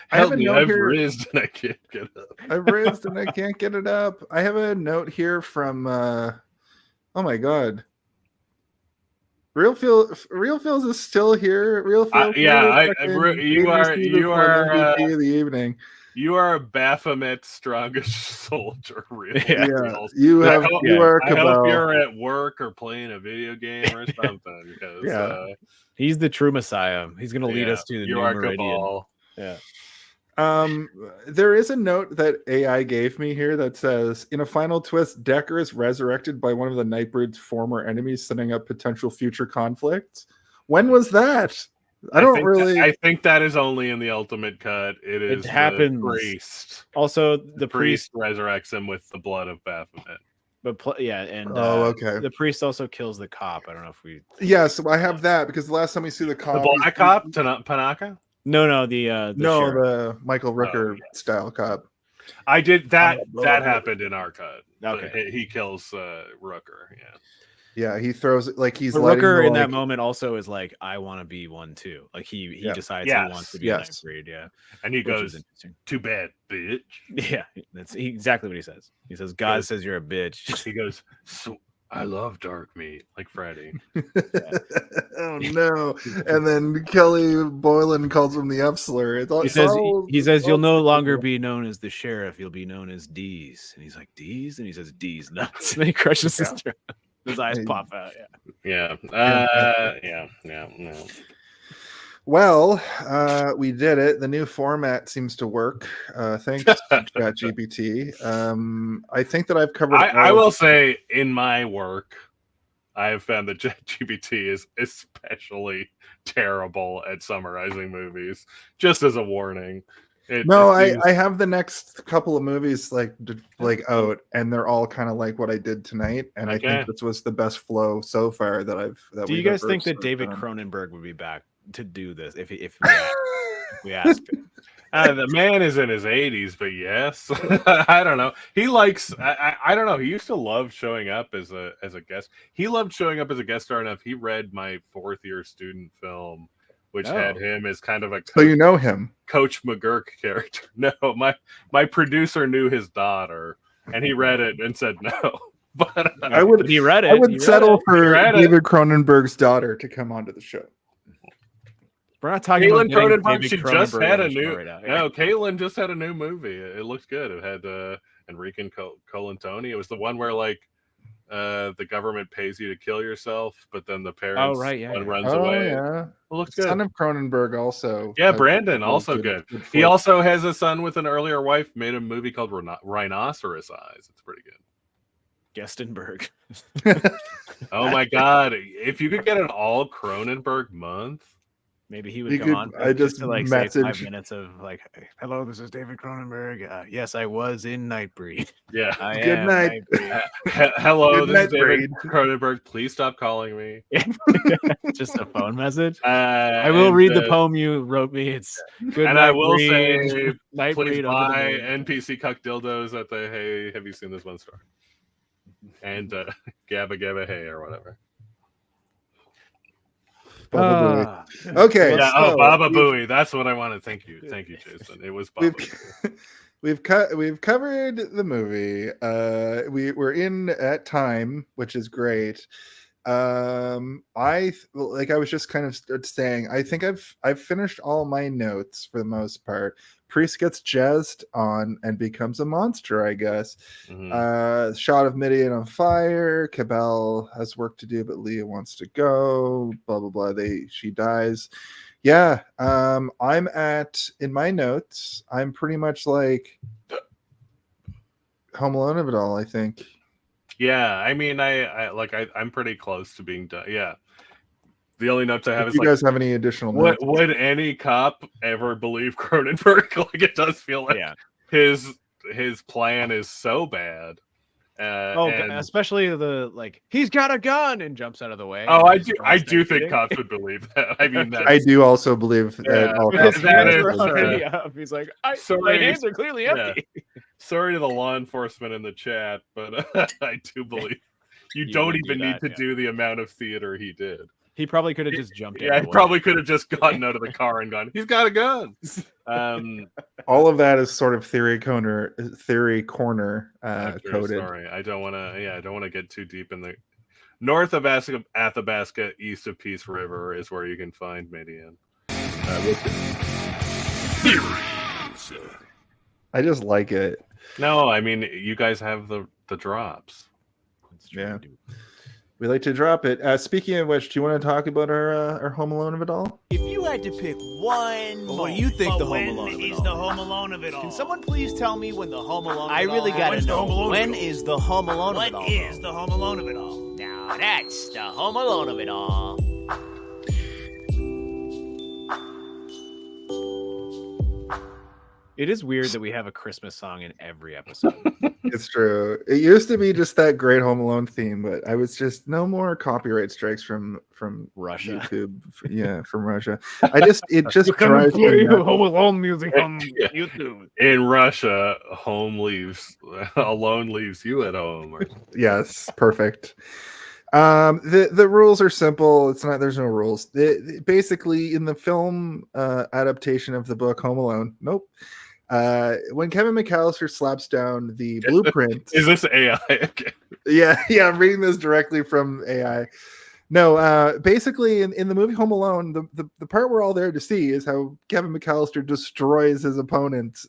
Speaker 3: Help me, I've rizzed and I can't get up.
Speaker 1: I've rizzed and I can't get it up. I have a note here from oh my god. Real Feels is still here. Real Feels,
Speaker 3: you are
Speaker 1: MVP of the evening.
Speaker 3: You are a Baphomet strongest soldier, really.
Speaker 1: Yeah. You are
Speaker 3: I hope you're at work or playing a video game or something. Because,
Speaker 4: he's the true Messiah. He's going to lead us to the new meridian. Yeah.
Speaker 1: There is a note that AI gave me here that says, in a final twist, Decker is resurrected by one of the Nightbreed's former enemies, setting up potential future conflicts. When was that? I
Speaker 3: think that is only in the ultimate cut. It happens. The priest.
Speaker 4: Also, the priest
Speaker 3: resurrects him with the blood of Baphomet.
Speaker 4: But
Speaker 1: okay.
Speaker 4: The priest also kills the cop. I don't know if we.
Speaker 1: Yes, I have that because the last time we see the cop,
Speaker 3: the black cop, Tanaka.
Speaker 4: No, the
Speaker 1: Michael Rooker style cop.
Speaker 3: I did that. That happened in our cut. Okay, he kills Rooker.
Speaker 1: Yeah, he throws it like he's.
Speaker 4: But Rooker in that moment also is like, I want to be one too. Like he decides he wants to be a Nightbreed. Yeah,
Speaker 3: and he goes, "Too bad, bitch."
Speaker 4: Yeah, that's exactly what he says. He says, "God says you're a bitch."
Speaker 3: He goes, "So I love dark meat, like Freddy."
Speaker 1: Oh no! And then Kelly Boylan calls him the F slur.
Speaker 4: He says, "You'll no longer be known as the sheriff. You'll be known as D's." And he's like, "D's," and he says, "D's nuts." And then he crushes his throat. His eyes pop out.
Speaker 3: Yeah.
Speaker 1: Well, we did it. The new format seems to work. Thanks to ChatGPT. I think that I've covered.
Speaker 3: I will say, in my work, I have found that ChatGPT is especially terrible at summarizing movies. Just as a warning.
Speaker 1: I have the next couple of movies like out, and they're all kind of like what I did tonight, and I think this was the best flow so far that
Speaker 4: do you guys think that David Cronenberg would be back to do this if we asked him?
Speaker 3: The man is in his 80s, but yes. I don't know. He likes. I don't know. He used to love showing up as a guest. He loved showing up as a guest star enough. He read my 4th year student film, which had him as kind of a
Speaker 1: so you know him,
Speaker 3: Coach McGurk character. No, my producer knew his daughter, and he read it and said no. But
Speaker 1: I would settle for David Cronenberg's daughter to come onto the show.
Speaker 4: We're not talking
Speaker 3: Caitlin
Speaker 4: about
Speaker 3: Cronenberg. She just had a new. No, Caitlin just had a new movie. It looked good. It had Enrique Colantoni. It was the one where like the government pays you to kill yourself, but then the parents runs away.
Speaker 1: Yeah,
Speaker 3: it looks good.
Speaker 1: Son of Cronenberg also.
Speaker 3: Yeah, Brandon also good. He also has a son with an earlier wife. Made a movie called Rhinoceros Eyes. It's pretty good.
Speaker 4: Gestenberg.
Speaker 3: Oh my god! If you could get an all Cronenberg month,
Speaker 4: Maybe he would
Speaker 1: We
Speaker 4: come
Speaker 1: could-
Speaker 4: on
Speaker 1: I
Speaker 4: just
Speaker 1: just
Speaker 4: to like say 5
Speaker 1: message-
Speaker 4: minutes of like, hello, this is David Cronenberg. Yes, I was in Nightbreed.
Speaker 3: Yeah.
Speaker 4: I
Speaker 1: Good
Speaker 4: am
Speaker 1: night.
Speaker 4: Nightbreed.
Speaker 3: Hello,
Speaker 1: Good
Speaker 3: this is
Speaker 1: night,
Speaker 3: David
Speaker 1: Breed.
Speaker 3: Cronenberg. Please stop calling me.
Speaker 4: Just a phone message.
Speaker 3: I
Speaker 4: I will read the poem you wrote me. It's good
Speaker 3: And
Speaker 4: night,
Speaker 3: I will
Speaker 4: Breed.
Speaker 3: say,
Speaker 4: Nightbreed
Speaker 3: please
Speaker 4: under the
Speaker 3: buy
Speaker 4: moon.
Speaker 3: NPC cuck dildos at the Hey, have you seen this one store? And Gabba Gabba Hey or whatever.
Speaker 1: Baba Booey. Okay,
Speaker 3: Yeah,
Speaker 1: so
Speaker 3: Baba
Speaker 1: we've-
Speaker 3: Booey. That's what I wanted. Thank you, Jason. It was Baba.
Speaker 1: we've covered the movie. We're in at time, which is great. I was just kind of saying, I think I've finished all my notes for the most part. Priest gets jazzed on and becomes a monster, I guess.
Speaker 3: Mhm.
Speaker 1: Shot of Midian on fire. Cabell has work to do, but Leah wants to go. Blah blah blah. She dies. Yeah. I'm in my notes. I'm pretty much like Home Alone of it all, I think.
Speaker 3: Yeah, I mean, I'm pretty close to being done. Yeah. The only notes I have
Speaker 1: If
Speaker 3: is
Speaker 1: you
Speaker 3: like,
Speaker 1: guys have any additional notes?
Speaker 3: would any cop ever believe Cronenberg? Like, it does feel like his plan is so bad. And
Speaker 4: especially the like, he's got a gun and jumps out of the way.
Speaker 3: oh,
Speaker 4: and
Speaker 3: I
Speaker 4: just
Speaker 3: do.
Speaker 4: runs
Speaker 3: I
Speaker 4: straight
Speaker 3: do think
Speaker 4: shooting.
Speaker 3: cops would believe that. I mean,
Speaker 1: I do also believe that all
Speaker 4: His
Speaker 1: cops
Speaker 3: that
Speaker 4: hands
Speaker 3: is,
Speaker 4: are already up. He's like, my
Speaker 3: sorry,
Speaker 4: hands are clearly empty.
Speaker 3: Sorry to the law enforcement in the chat, but I do believe you don't
Speaker 4: would
Speaker 3: even
Speaker 4: do
Speaker 3: need
Speaker 4: that,
Speaker 3: to
Speaker 4: yeah.
Speaker 3: do the amount of theater he did.
Speaker 4: He probably could have just jumped out.
Speaker 3: Yeah, he probably could have just gotten out of the car and gone, he's got a gun.
Speaker 1: All of that is sort of theory corner coded.
Speaker 3: Sorry, I don't want to get too deep in the north of Athabasca, east of Peace River is where you can find Midian.
Speaker 1: I just like it.
Speaker 3: No, I mean, you guys have the drops.
Speaker 1: Yeah, we like to drop it. Speaking of which, do you want to talk about our Home Alone of it all?
Speaker 7: If you had to pick one,
Speaker 8: what do you think the Home
Speaker 7: when
Speaker 8: Alone of it
Speaker 7: is
Speaker 8: all?
Speaker 7: the Home Alone of it all?
Speaker 8: Can someone please tell me when the Home Alone of
Speaker 7: I
Speaker 8: it all
Speaker 7: really gotta
Speaker 8: happens?
Speaker 7: know.
Speaker 8: When is the Home Alone of it all?
Speaker 7: What is the Home Alone of it all?
Speaker 8: Now that's the Home Alone of it all.
Speaker 4: It is weird that we have a Christmas song in every episode.
Speaker 1: It's true. It used to be just that great Home Alone theme, but I was just no more copyright strikes from
Speaker 4: Russia.
Speaker 1: YouTube. Yeah, from Russia. It just drives me nuts.
Speaker 4: Home Alone music on
Speaker 3: Yeah.
Speaker 4: YouTube.
Speaker 3: In Russia, alone leaves you at home.
Speaker 1: Yes, perfect. The rules are simple. There's no rules. Basically, in the film adaptation of the book Home Alone, when Kevin McAllister slaps down the blueprint.
Speaker 3: Is this AI again?
Speaker 1: Yeah, I'm reading this directly from AI. No, basically in the movie Home Alone, the part we're all there to see is how Kevin McAllister destroys his opponent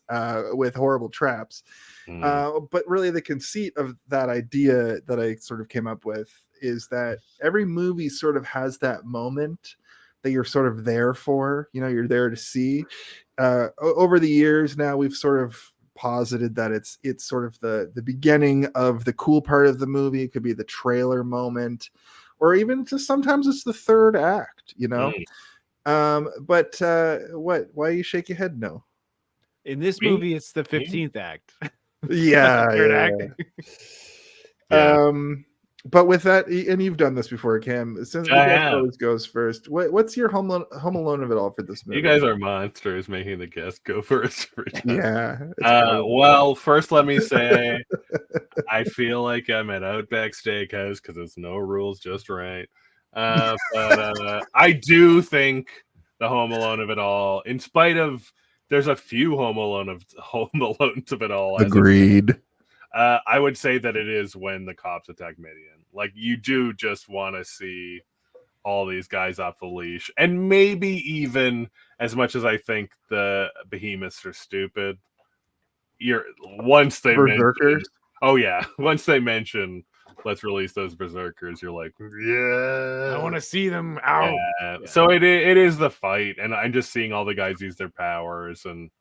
Speaker 1: with horrible traps. But really the conceit of that idea that I sort of came up with is that every movie sort of has that moment that you're sort of there for, you're there to see. Over the years now, we've sort of posited that it's sort of the beginning of the cool part of the movie. It could be the trailer moment, or even just sometimes it's the third act, But why you shake your head no?
Speaker 4: In this movie, it's the 15th act.
Speaker 1: Yeah,
Speaker 4: Third
Speaker 1: yeah.
Speaker 4: act.
Speaker 1: But with that, and you've done this before, Cam. Since the guest always goes first, what's your Home Alone of it all for this movie?
Speaker 3: You guys are monsters making the guest go first.
Speaker 1: Yeah.
Speaker 3: Well, first let me say, I feel like I'm at Outback Steakhouse because it's no rules, just right. But I do think the Home Alone of it all, in spite of there's a few Home Alones of it all.
Speaker 1: Agreed.
Speaker 3: I would say that it is when the cops attack Midian. Like, you do just want to see all these guys off the leash. And maybe even, as much as I think the behemoths are stupid, once they mention, once they mention, let's release those berserkers, you're like, yeah,
Speaker 4: I want to see them out.
Speaker 3: Yeah. So it is the fight, and I'm just seeing all the guys use their powers, and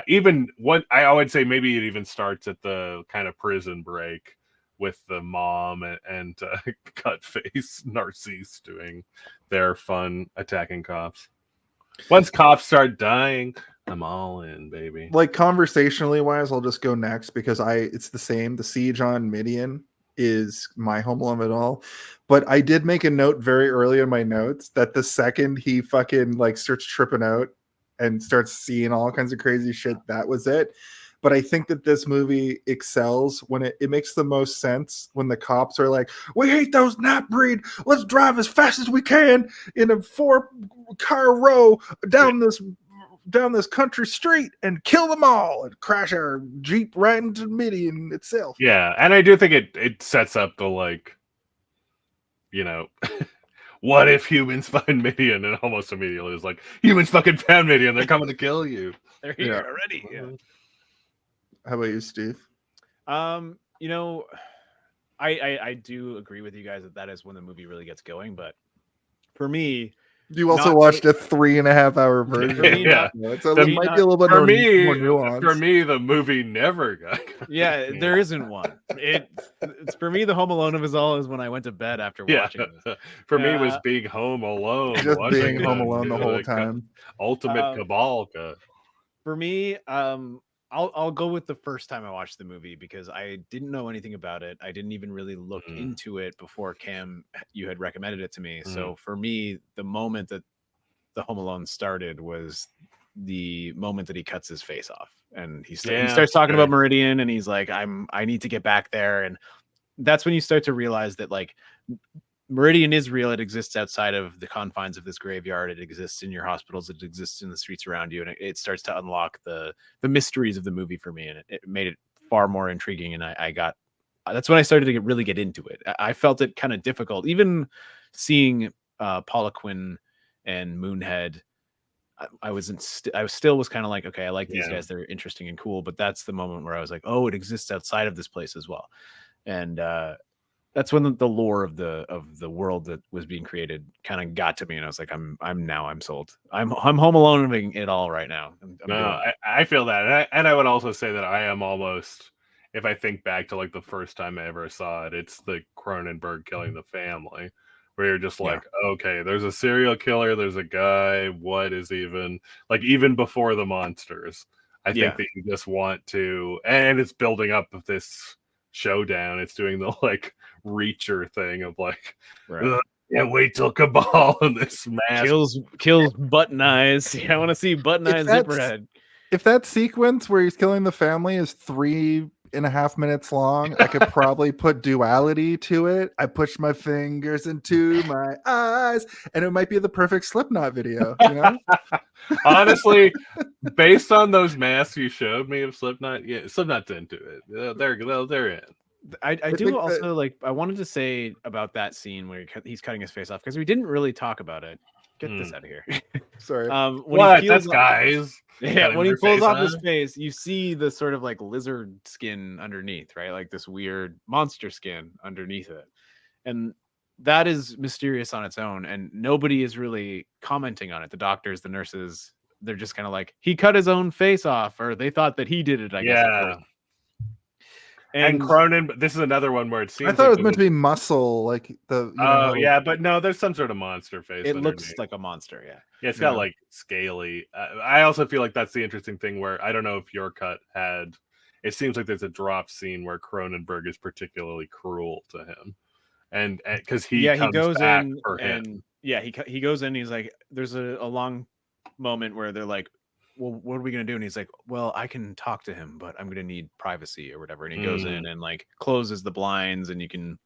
Speaker 3: even what I would say, maybe it even starts at the kind of prison break with the mom and Cutface Narcisse doing their fun attacking cops. Once cops start dying, I'm all in, baby.
Speaker 1: Like conversationally wise, I'll just go next because it's the same. The Siege on Midian is my Home Alone at all. But I did make a note very early in my notes that the second he fucking like starts tripping out and starts seeing all kinds of crazy shit, that was it. But I think that this movie excels when it makes the most sense when the cops are like, we hate those Nightbreed. Let's drive as fast as we can in a 4-car row down this country street and kill them all and crash our Jeep right into Midian itself.
Speaker 3: Yeah, and I do think it sets up the like, what if humans find Midian? And almost immediately is like, humans fucking found Midian. They're coming to kill you.
Speaker 4: They're here already. Yeah.
Speaker 1: How about you, Steve?
Speaker 4: I do agree with you guys that is when the movie really gets going. But for me,
Speaker 1: you also watched a 3.5-hour version.
Speaker 3: Yeah,
Speaker 1: so there might be a little bit more nuance.
Speaker 3: For me, the movie never got.
Speaker 4: Yeah, there isn't one. It's for me, the Home Alone of it all is when I went to bed after watching this.
Speaker 3: For me, it was being home alone,
Speaker 1: just being home alone the whole time.
Speaker 3: Ultimate cabalka.
Speaker 4: For me, I'll go with the first time I watched the movie because I didn't know anything about it. I didn't even really look into it before Cam, you had recommended it to me. So for me, the moment that the Home Alone started was the moment that he cuts his face off, and he starts talking about Meridian, and he's like, I need to get back there. And that's when you start to realize that like Meridian is real. It exists outside of the confines of this graveyard. It exists in your hospitals. It exists in the streets around you. And it starts to unlock the mysteries of the movie for me. And it made it far more intriguing. And that's when I started to really get into it. I felt it kind of difficult. Even seeing Paula Quinn and Moonhead, I still was kind of like, okay, I like these guys. They're interesting and cool. But that's the moment where I was like, oh, it exists outside of this place as well. And, that's when the lore of the world that was being created kind of got to me, and I was like, I'm sold. I'm Home Aloneing it all right now.
Speaker 3: I feel that, and I would also say that I am almost, if I think back to like the first time I ever saw it, it's the Cronenberg killing the family, where you're just like, okay, there's a serial killer, there's a guy. What is even before the monsters? I think that you just want to, and it's building up of this showdown. It's doing the like Reacher thing of like, wait till Cabal and this mask
Speaker 4: kills Button Eyes. I want to see Button Eyes Zipperhead.
Speaker 1: If that sequence where he's killing the family is 3.5 minutes long, I could probably put duality to it. I push my fingers into my eyes, and it might be the perfect Slipknot video.
Speaker 3: Honestly, based on those masks you showed me of Slipknot, Slipknot's into it. They're in.
Speaker 4: I do also like. I wanted to say about that scene where he's cutting his face off because we didn't really talk about it. Get this out of here.
Speaker 1: Sorry.
Speaker 3: That's guys.
Speaker 4: Yeah, when he pulls off his face, you see the sort of like lizard skin underneath, right? Like this weird monster skin underneath it. And that is mysterious on its own. And nobody is really commenting on it. The doctors, the nurses, they're just kind of like, he cut his own face off, or they thought that he did it, I guess.
Speaker 3: Yeah. And Cronin, this is another one where it seems
Speaker 1: I thought it was meant to be muscle, like the.
Speaker 3: But no, there's some sort of monster face.
Speaker 4: It looks like a monster, yeah.
Speaker 3: Yeah, it's got like scaly. I also feel like that's the interesting thing where I don't know if your cut had. It seems like there's a drop scene where Cronenberg is particularly cruel to him, and because he goes in and he goes in. He's like, there's a long moment where they're like, well, what are we going to do? And he's like, well, I can talk to him, but I'm going to need privacy or whatever. And he goes in and like closes the blinds, and you can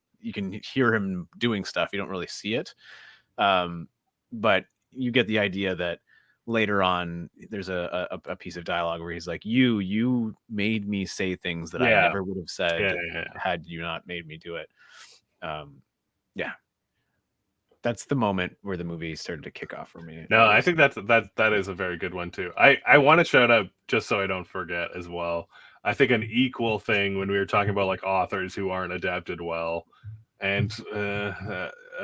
Speaker 3: hear him doing stuff. You don't really see it. But you get the idea that later on there's a piece of dialogue where he's like, you made me say things that I never would have said had you not made me do it. That's the moment where the movie started to kick off for me. No, I think that is a very good one too. I want to shout out, just so I don't forget as well, I think an equal thing when we were talking about like authors who aren't adapted well, and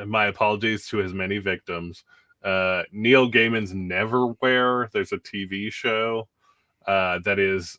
Speaker 3: my apologies to his many victims. Neil Gaiman's Neverwhere, there's a TV show that is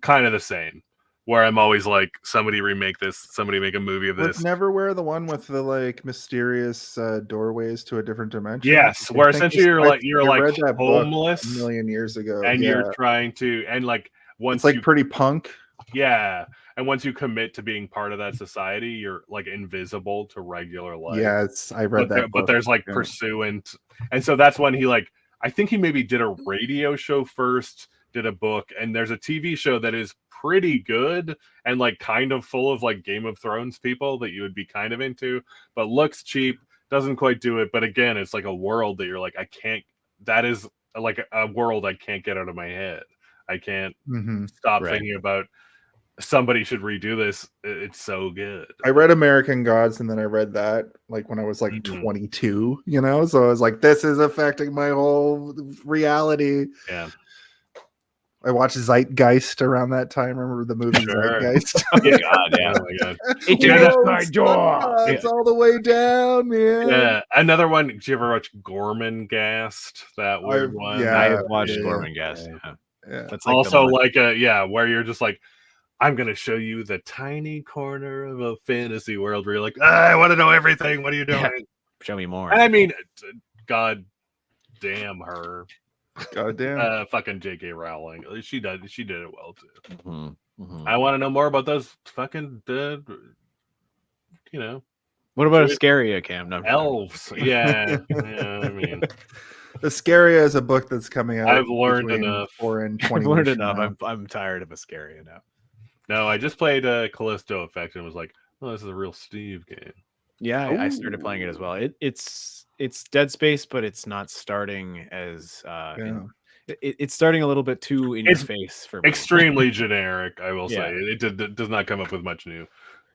Speaker 3: kind of the same. where I'm always like, somebody remake this, somebody make a movie of
Speaker 1: Was
Speaker 3: this.
Speaker 1: Neverwhere the one with the like mysterious doorways to a different dimension?
Speaker 3: Yes,
Speaker 1: I
Speaker 3: where
Speaker 1: think
Speaker 3: essentially you're
Speaker 1: I
Speaker 3: like
Speaker 1: read that book
Speaker 3: homeless
Speaker 1: a million years ago,
Speaker 3: and
Speaker 1: yeah.
Speaker 3: you're trying to, and like once
Speaker 1: It's like
Speaker 3: you
Speaker 1: pretty punk.
Speaker 3: yeah, and once you commit to being part of that society, you're like invisible to regular life.
Speaker 1: Yes, I read that
Speaker 3: But
Speaker 1: book.
Speaker 3: there's like
Speaker 1: Yeah.
Speaker 3: pursuant, and so that's when he like, I think he maybe did a radio show first, did a book, and there's a TV show that is pretty good and like kind of full of like Game of Thrones people that you would be kind of into, but looks cheap, doesn't quite do it. But again, it's like a world that you're like, I can't. That is like a world I can't get out of my head. I can't stop thinking about. Somebody should redo this. It's so good.
Speaker 1: I read American Gods, and then I read that like when I was like 22, you know, so I was like, this is affecting my whole reality.
Speaker 3: Yeah.
Speaker 1: I watched Zeitgeist around that time. Remember the movie Zeitgeist?
Speaker 4: Oh my god, yeah.
Speaker 3: Oh my god.
Speaker 4: It
Speaker 3: Yeah,
Speaker 4: just
Speaker 3: that-
Speaker 4: my door.
Speaker 1: It's all the way down, man.
Speaker 3: Yeah, another one. Did you ever watch Gorman Gast? That weird one.
Speaker 1: yeah,
Speaker 4: I have watched
Speaker 1: yeah,
Speaker 4: Gorman Guest.
Speaker 1: yeah.
Speaker 4: Yeah.
Speaker 1: Yeah.
Speaker 4: That's like
Speaker 3: Also,
Speaker 4: the
Speaker 3: like where you're just like, I'm gonna show you the tiny corner of a fantasy world where you're like, I want to know everything. What are you doing?
Speaker 4: show me more.
Speaker 3: I mean, God damn her.
Speaker 1: God damn.
Speaker 3: Fucking J.K. Rowling. She did it well too.
Speaker 4: Mhm.
Speaker 3: I want to know more about those fucking
Speaker 4: What about Ascaria, Cam? No,
Speaker 3: elves. Yeah. I mean,
Speaker 1: Ascaria is a book that's coming out.
Speaker 3: I've learned
Speaker 1: between
Speaker 3: enough.
Speaker 1: 4 and 20
Speaker 4: I've learned
Speaker 1: years
Speaker 4: enough.
Speaker 1: from now.
Speaker 4: I'm tired of Ascaria now.
Speaker 3: no, I just played Callisto Effect and was like, oh, this is a real Steve game.
Speaker 4: Yeah, I started playing it as well. It's Dead Space, but it's not starting as it's starting a little bit too in your face for me.
Speaker 3: Extremely generic, I will
Speaker 4: Yeah.
Speaker 3: say. It does not come up with much new.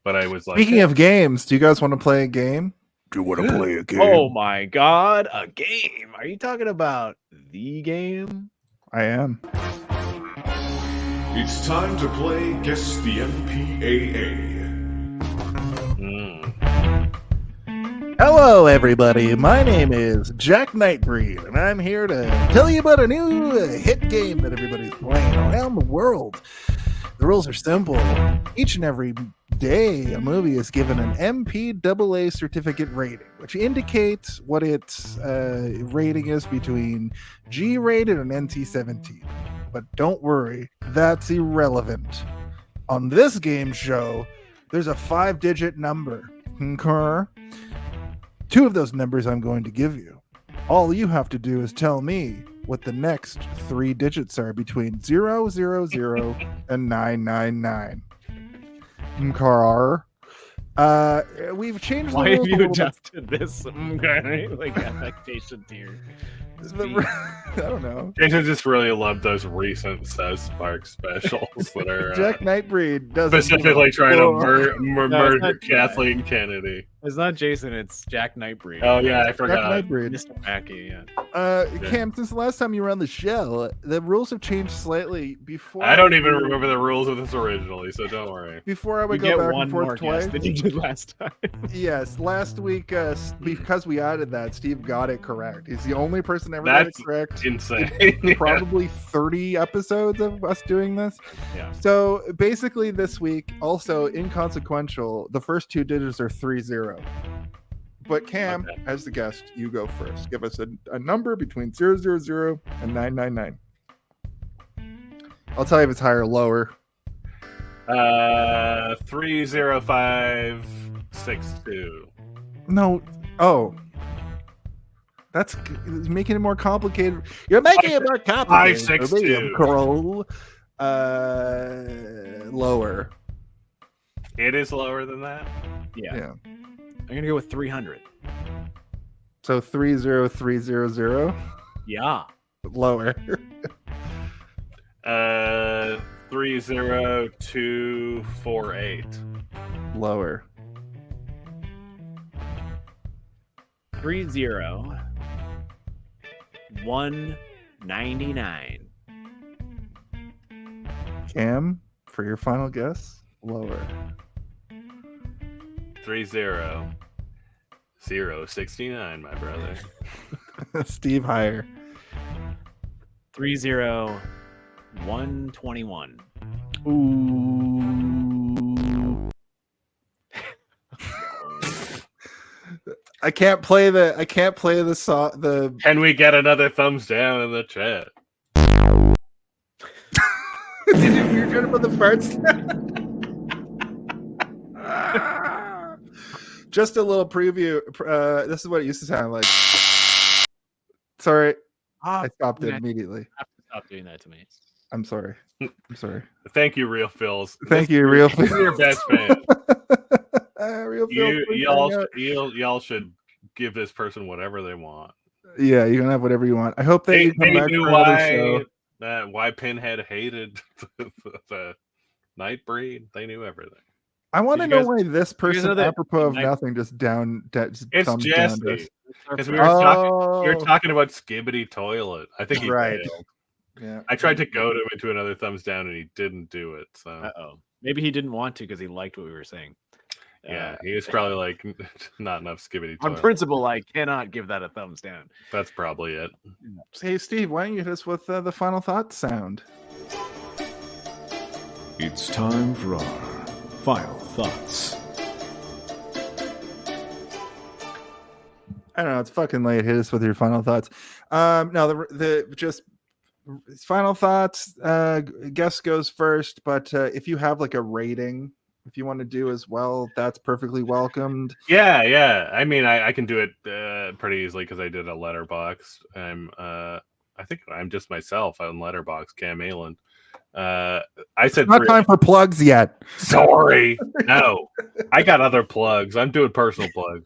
Speaker 3: But I was like,
Speaker 1: Speaking of games, do you guys want to play a game?
Speaker 6: Do you want to play a game?
Speaker 4: Oh my god, a game! Are you talking about the game?
Speaker 1: I am.
Speaker 2: It's time to play Guess the MPAA.
Speaker 1: Hello, everybody. My name is Jack Nightbreed, and I'm here to tell you about a new hit game that everybody's playing around the world. The rules are simple. Each and every day, a movie is given an MPAA certificate rating, which indicates what its rating is between G-rated and NC-17. But don't worry, that's irrelevant. On this game show, there's a 5-digit number. Okay? 2 of those numbers I'm going to give you. All you have to do is tell me what the next 3 digits are between 000 and 999. We've changed the
Speaker 4: Why
Speaker 1: rules
Speaker 4: have
Speaker 1: a
Speaker 4: you
Speaker 1: little bit.
Speaker 4: adjusted this like affectation to your
Speaker 1: I don't know.
Speaker 3: Jason just really loved those recent South Park specials that are
Speaker 1: Jack Nightbreed doesn't
Speaker 3: specifically trying to
Speaker 1: Well,
Speaker 3: murder
Speaker 4: not
Speaker 3: Kathleen Kennedy.
Speaker 4: It's not Jason, it's Jack Nightbreed.
Speaker 3: Oh yeah, I
Speaker 1: Jack
Speaker 3: forgot.
Speaker 1: Nightbreed.
Speaker 4: Mr. Mackey, yeah.
Speaker 1: Cam, since the last time you were on the show, the rules have changed slightly. Before
Speaker 3: I don't even remember the rules of this originally, so don't worry.
Speaker 1: Before I
Speaker 4: You
Speaker 1: would
Speaker 4: get
Speaker 1: go back
Speaker 4: one
Speaker 1: and
Speaker 4: more
Speaker 1: forth
Speaker 4: guess
Speaker 1: twice.
Speaker 4: than you did last time.
Speaker 1: Yes, last week because we added that, Steve got it correct. He's the only person ever got it
Speaker 3: That's
Speaker 1: correct.
Speaker 3: insane.
Speaker 1: in probably 30 episodes of us doing this.
Speaker 4: Yeah.
Speaker 1: So basically, this week, also inconsequential, the first 2 digits are 30. But Cam,
Speaker 3: Okay.
Speaker 1: as the guest, you go first. Give us a number between 000 and 999. I'll tell you if it's higher or lower.
Speaker 3: 30562.
Speaker 1: No. Oh. That's making it more complicated. You're making it more complicated.
Speaker 3: 562.
Speaker 1: Crow. Lower.
Speaker 3: It is lower than that.
Speaker 4: Yeah. I'm gonna go with 300.
Speaker 1: So 30300.
Speaker 4: Yeah.
Speaker 1: Lower.
Speaker 3: 30248.
Speaker 1: Lower.
Speaker 4: 30199.
Speaker 1: Cam, for your final guess, lower.
Speaker 3: 30069, my brother.
Speaker 1: Steve, higher.
Speaker 4: 30121.
Speaker 1: Ooh, I can't play the song. The
Speaker 3: Can we get another thumbs down in the chat?
Speaker 1: You're trying to put the farts. Just a little preview. This is what it used to sound like. Sorry, I stopped it immediately.
Speaker 4: Have to stop doing that to me.
Speaker 1: I'm sorry. I'm sorry.
Speaker 3: Thank you, Real Phils.
Speaker 1: Thank you, Real
Speaker 3: Phils.
Speaker 1: Phils.
Speaker 3: Your best fan.
Speaker 1: Real Phils.
Speaker 3: Y'all should give this person whatever they want.
Speaker 1: Yeah, you can have whatever you want. I hope that you come back
Speaker 3: knew
Speaker 1: for another show.
Speaker 3: Why Pinhead hated the Nightbreed. They knew everything.
Speaker 1: I want to know why this
Speaker 4: know
Speaker 1: person,
Speaker 4: that
Speaker 1: apropos of nothing, just
Speaker 3: It's
Speaker 1: thumbs down
Speaker 3: Jesse.
Speaker 1: this.
Speaker 3: Because we were talking about Skibbity Toilet. I think he
Speaker 1: Right.
Speaker 3: failed.
Speaker 1: Yeah.
Speaker 3: I tried to goad him into another thumbs down and he didn't do it. So
Speaker 4: Uh-oh. Maybe he didn't want to because he liked what we were saying.
Speaker 3: yeah, he was probably like not enough Skibbity
Speaker 4: On
Speaker 3: Toilet.
Speaker 4: principle, I cannot give that a thumbs down.
Speaker 3: That's probably it.
Speaker 1: Hey, Steve, why don't you hit us with the final thoughts sound?
Speaker 2: It's time for our final thoughts.
Speaker 1: I don't know. It's fucking late. Hit us with your final thoughts. No, the just final thoughts. Guest goes first, but if you have like a rating, if you want to do as well, that's perfectly welcomed.
Speaker 3: Yeah. I mean, I can do it pretty easily because I did a letterbox. I think I'm just myself on letterbox. Cam Malin. I said
Speaker 1: Not time for plugs yet.
Speaker 3: Sorry, no, I got other plugs. I'm doing personal plugs.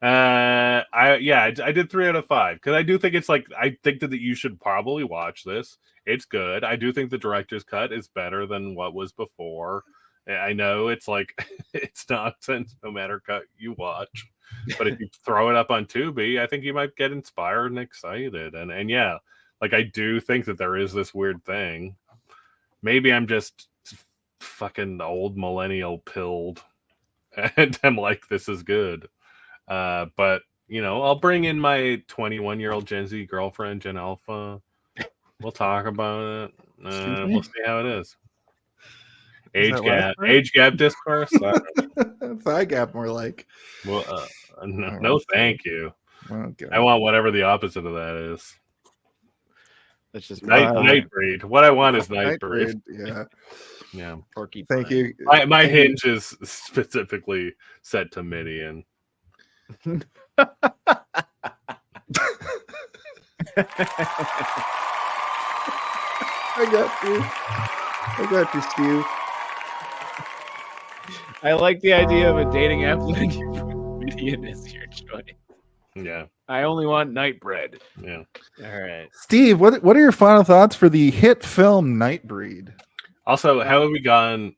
Speaker 3: I did 3 out of 5 because I do think it's like I think that you should probably watch this. It's good. I do think the director's cut is better than what was before. I know it's like it's nonsense no matter cut you watch, but if you throw it up on Tubi, I think you might get inspired and excited. And yeah, like I do think that there is this weird thing. Maybe I'm just fucking old millennial pilled, and I'm like, this is good. But you know, I'll bring in my 21-year-old Gen Z girlfriend, Gen Alpha. We'll talk about it. We'll see how it is. Age gap discourse.
Speaker 1: Thigh gap, more like.
Speaker 3: Well, no, thank you.
Speaker 1: Okay.
Speaker 3: I want whatever the opposite of that is.
Speaker 4: That's just
Speaker 3: Nightbreed. What I want is Nightbreed.
Speaker 1: Yeah.
Speaker 4: Porky.
Speaker 1: Thank you.
Speaker 3: My hinge is specifically set to Midian.
Speaker 1: I got you, Steve.
Speaker 4: I like the idea of a dating app Midian is your choice.
Speaker 3: Yeah.
Speaker 4: I only want Nightbreed.
Speaker 3: Yeah.
Speaker 4: All right.
Speaker 1: Steve, what are your final thoughts for the hit film Nightbreed?
Speaker 3: Also, how have we gone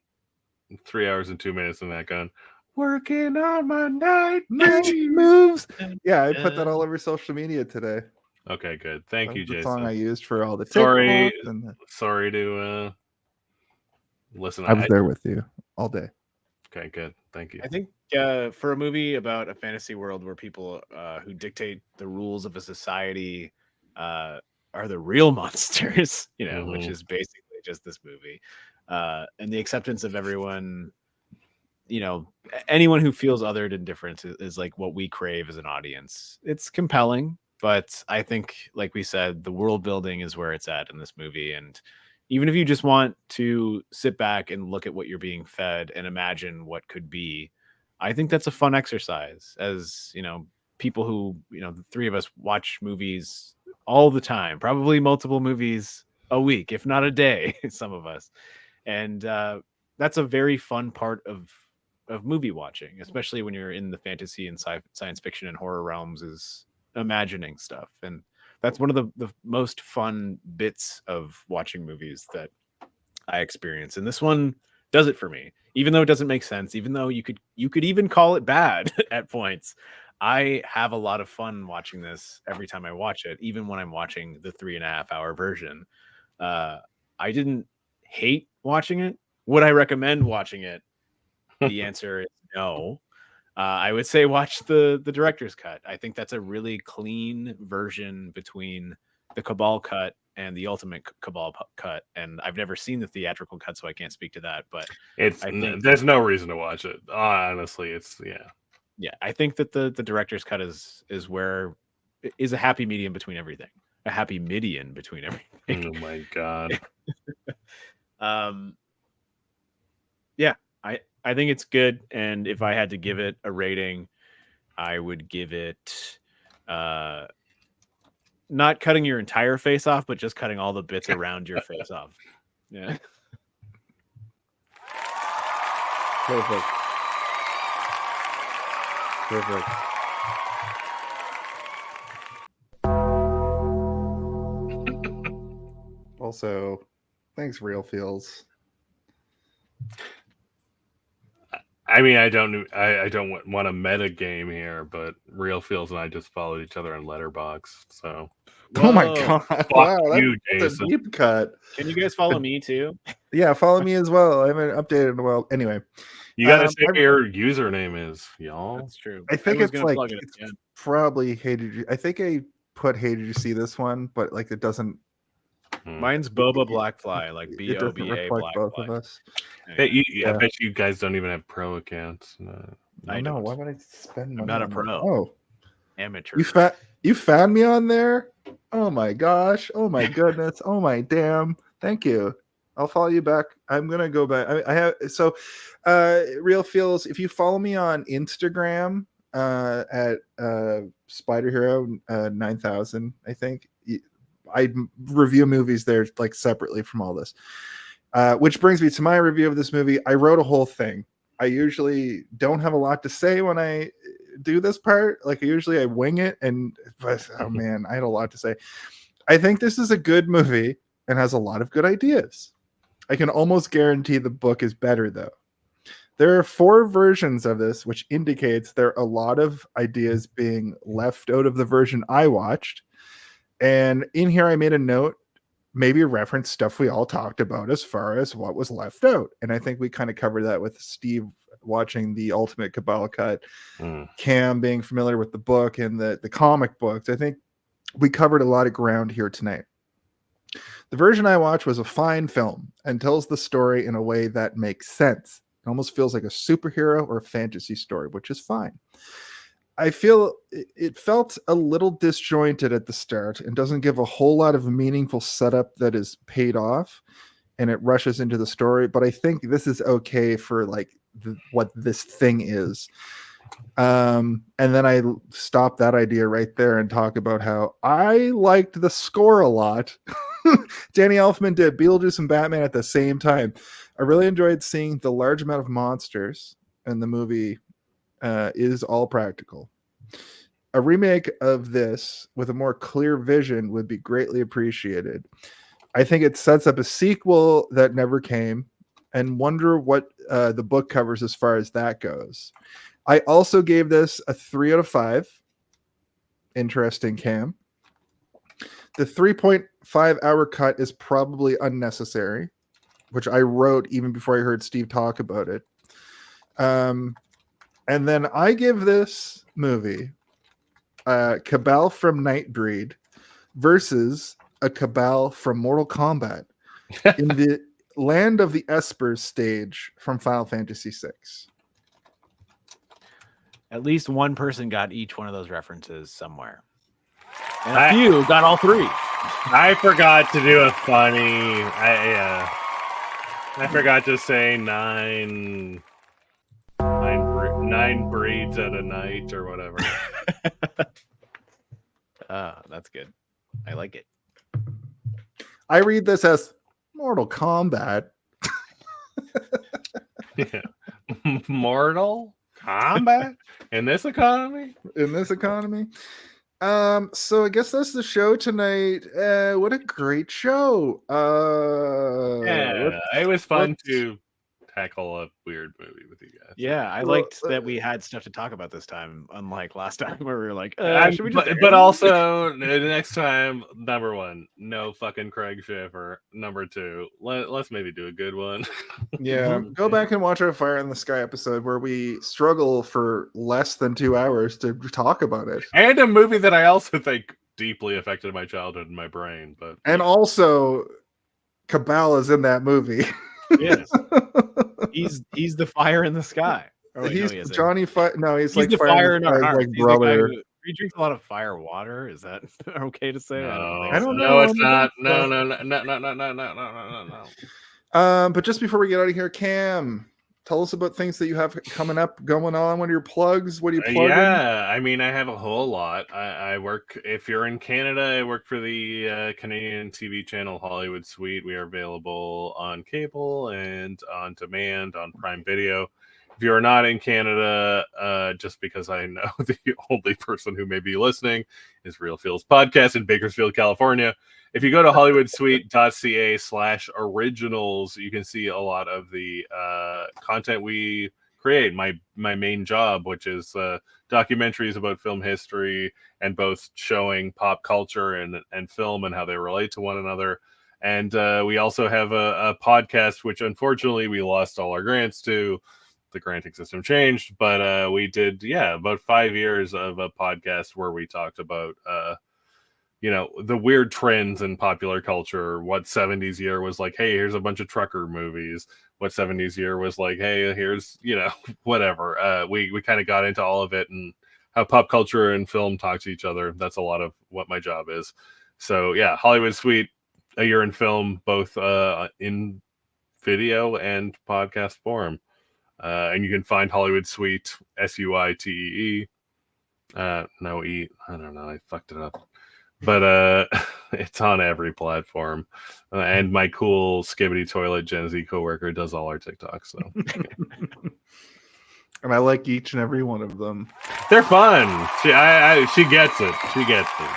Speaker 3: 3 hours and 2 minutes in that gun? Working on my night
Speaker 1: moves. Yeah, I put that all over social media today.
Speaker 3: Okay, good. Thank you,
Speaker 1: The
Speaker 3: Jason.
Speaker 1: song I used for all the
Speaker 3: sorry
Speaker 1: TikToks
Speaker 3: to listen.
Speaker 1: I was there with you all day.
Speaker 3: Okay, good. Thank you.
Speaker 4: I think for a movie about a fantasy world where people who dictate the rules of a society are the real monsters, you know, which is basically just this movie, and the acceptance of everyone, you know, anyone who feels othered and different is like what we crave as an audience. It's compelling, but I think, like we said, the world building is where it's at in this movie. And even if you just want to sit back and look at what you're being fed and imagine what could be, I think that's a fun exercise. As you know, people who, you know, the three of us watch movies all the time, probably multiple movies a week, if not a day, some of us. And that's a very fun part of movie watching, especially when you're in the fantasy and science fiction and horror realms, is imagining stuff. And that's one of the most fun bits of watching movies that I experience. And this one does it for me, even though it doesn't make sense, even though you could even call it bad at points. I have a lot of fun watching this every time I watch it, even when I'm watching the 3.5 hour version. I didn't hate watching it. Would I recommend watching it? The answer is no. I would say watch the director's cut. I think that's a really clean version between the Cabal cut and the ultimate Cabal cut. And I've never seen the theatrical cut, so I can't speak to that. But
Speaker 3: there's no reason to watch it. Honestly, it's
Speaker 4: Yeah, I think that the director's cut is a happy medium between everything. A happy median between everything.
Speaker 3: Oh my god.
Speaker 4: Yeah, I think it's good, and if I had to give it a rating, I would give it not cutting your entire face off, but just cutting all the bits around your face off. Yeah.
Speaker 1: Perfect. Perfect. Also, thanks, Real Feels.
Speaker 3: I mean, I don't want a meta game here, but Real Feels and I just followed each other on Letterboxd. So,
Speaker 1: Oh my
Speaker 4: Whoa.
Speaker 1: god! Wow,
Speaker 3: you,
Speaker 1: that's a
Speaker 3: Jason.
Speaker 1: deep cut.
Speaker 4: Can you guys follow me too?
Speaker 1: Yeah, follow me as well. I haven't updated in a while. Anyway,
Speaker 3: You gotta say
Speaker 1: I-
Speaker 3: what your username is, y'all.
Speaker 4: That's true.
Speaker 1: I think
Speaker 4: was
Speaker 1: it's
Speaker 4: gonna
Speaker 1: like
Speaker 4: plug it
Speaker 1: it's
Speaker 4: again.
Speaker 1: probably Hey Did You? I think I put Hey Did You See This one, but like it doesn't.
Speaker 4: Mine's Boba Blackfly, like
Speaker 1: It doesn't
Speaker 4: BOBA
Speaker 1: reflect both of
Speaker 4: Blackfly.
Speaker 1: us.
Speaker 3: I
Speaker 1: Yeah.
Speaker 3: bet you guys don't even have pro accounts.
Speaker 4: I
Speaker 1: know.
Speaker 4: don't.
Speaker 1: Why would I spend money?
Speaker 4: not a
Speaker 1: on
Speaker 4: pro.
Speaker 1: that? Oh,
Speaker 4: Amateur.
Speaker 1: you found me on there. Oh my gosh. Oh my goodness. Oh my damn. Thank you. I'll follow you back. I'm gonna go back. I have so Real Feels. If you follow me on Instagram at Spider Hero 9000, I think I review movies there like separately from all this. Which brings me to my review of this movie. I wrote a whole thing. I usually don't have a lot to say when I do this part. Like usually I wing it, but oh man, I had a lot to say. I think this is a good movie and has a lot of good ideas. I can almost guarantee the book is better though. There are 4 versions of this, which indicates there are a lot of ideas being left out of the version I watched. And in here I made a note, maybe reference stuff we all talked about as far as what was left out. And I think we kind of covered that with Steve watching the Ultimate Cabal cut, Cam being familiar with the book and the comic books. I think we covered a lot of ground here tonight. The version I watched was a fine film and tells the story in a way that makes sense. It almost feels like a superhero or a fantasy story, which is fine. I feel it felt a little disjointed at the start and doesn't give a whole lot of meaningful setup that is paid off, and it rushes into the story. But I think this is okay for like what this thing is. And then I stop that idea right there and talk about how I liked the score a lot. Danny Elfman did Beetlejuice and Batman at the same time. I really enjoyed seeing the large amount of monsters in the movie. Is all practical. A remake of this with a more clear vision would be greatly appreciated. I think it sets up a sequel that never came, and wonder what the book covers as far as that goes. I also gave this a 3 out of 5. Interesting, Cam. The 3.5 hour cut is probably unnecessary, which I wrote even before I heard Steve talk about it. And then I give this movie Cabal from Nightbreed versus a Cabal from Mortal Kombat in the Land of the Espers stage from Final Fantasy VI.
Speaker 4: At least one person got each one of those references somewhere. And a few got all 3.
Speaker 3: I forgot to do a funny. I forgot to say 9 breeds at a night or whatever.
Speaker 4: That's good. I like it.
Speaker 1: I read this as Mortal Kombat.
Speaker 3: Yeah. Mortal Kombat in this economy?
Speaker 1: In this economy. So I guess that's the show tonight. What a great show.
Speaker 3: It was fun to tackle a weird movie with you guys.
Speaker 4: Yeah, I liked that we had stuff to talk about this time, unlike last time where we were like, should we just
Speaker 3: but also the next time, number 1, no fucking Craig Sheffer. Number 2, let's maybe do a good one.
Speaker 1: Yeah, go back and watch our Fire in the Sky episode where we struggle for less than 2 hours to talk about it.
Speaker 3: And a movie that I also think deeply affected my childhood and my brain. But
Speaker 1: also Cabal is in that movie.
Speaker 4: Yes. He's the fire in the sky. Oh, wait,
Speaker 1: he's
Speaker 4: no, he isn't.
Speaker 1: Johnny. No, he's like
Speaker 4: the fire in our
Speaker 1: Fire's,
Speaker 4: hearts.
Speaker 1: like
Speaker 4: He's the guy
Speaker 1: brother.
Speaker 4: who he drinks a lot of fire water. Is that okay to say? I don't think
Speaker 1: I don't
Speaker 4: so.
Speaker 3: No, it's
Speaker 1: know.
Speaker 3: not. No.
Speaker 1: But just before we get out of here, Cam, tell us about things that you have coming up, going on. What are your plugs? What are you plugging?
Speaker 3: Yeah, I mean, I have a whole lot. I work, if you're in Canada, I work for the Canadian TV channel Hollywood Suite. We are available on cable and on demand on Prime Video. If you're not in Canada, just because I know the only person who may be listening is Real Feels Podcast in Bakersfield, California. If you go to hollywoodsuite.ca/originals, you can see a lot of the content we create. My main job, which is documentaries about film history and both showing pop culture and film and how they relate to one another. And we also have a podcast, which unfortunately we lost all our grants to. The granting system changed, but we did, about 5 years of a podcast where we talked about the weird trends in popular culture. What 70s year was like, hey, here's a bunch of trucker movies. What 70s year was like, hey, here's whatever. We kind of got into all of it and how pop culture and film talk to each other. That's a lot of what my job is. So yeah, Hollywood Suite, a year in film, both in video and podcast form. And you can find Hollywood Suite, SUITEE. No E. I don't know. I fucked it up. But it's on every platform. And my cool Skibbity Toilet Gen Z coworker does all our TikToks. So.
Speaker 1: And I like each and every one of them.
Speaker 3: They're fun. She gets it. She gets it.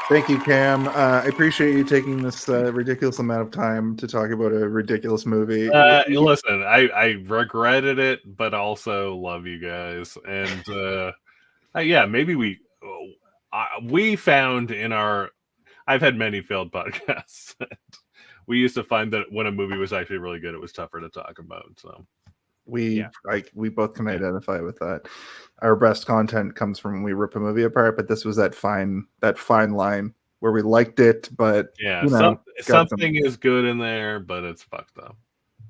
Speaker 1: Thank you, Cam. I appreciate you taking this ridiculous amount of time to talk about a ridiculous movie.
Speaker 3: Listen, I regretted it, but also love you guys. And maybe we found in our... I've had many failed podcasts. We used to find that when a movie was actually really good, it was tougher to talk about. So
Speaker 1: we both can identify with that. Our best content comes from when we rip a movie apart, but this was that fine line where we liked it, but
Speaker 3: something is good in there, but it's fucked up.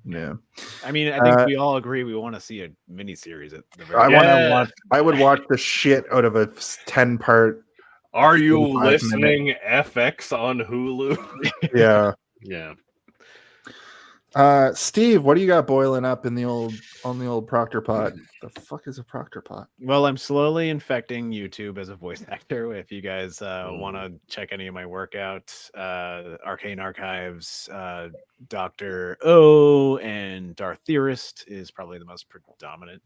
Speaker 1: Yeah,
Speaker 4: I mean, I think we all agree we want to see a miniseries at the very.
Speaker 1: I would watch the shit out of a 10-part.
Speaker 3: Are you listening? FX on Hulu.
Speaker 1: Yeah.
Speaker 3: Yeah.
Speaker 1: Steve, what do you got boiling up on the old Proctor pot? The fuck is a Proctor pot?
Speaker 4: Well, I'm slowly infecting YouTube as a voice actor. If you guys want to check any of my work out, Arcane Archives, Dr. O, and Darth Theorist is probably the most predominant.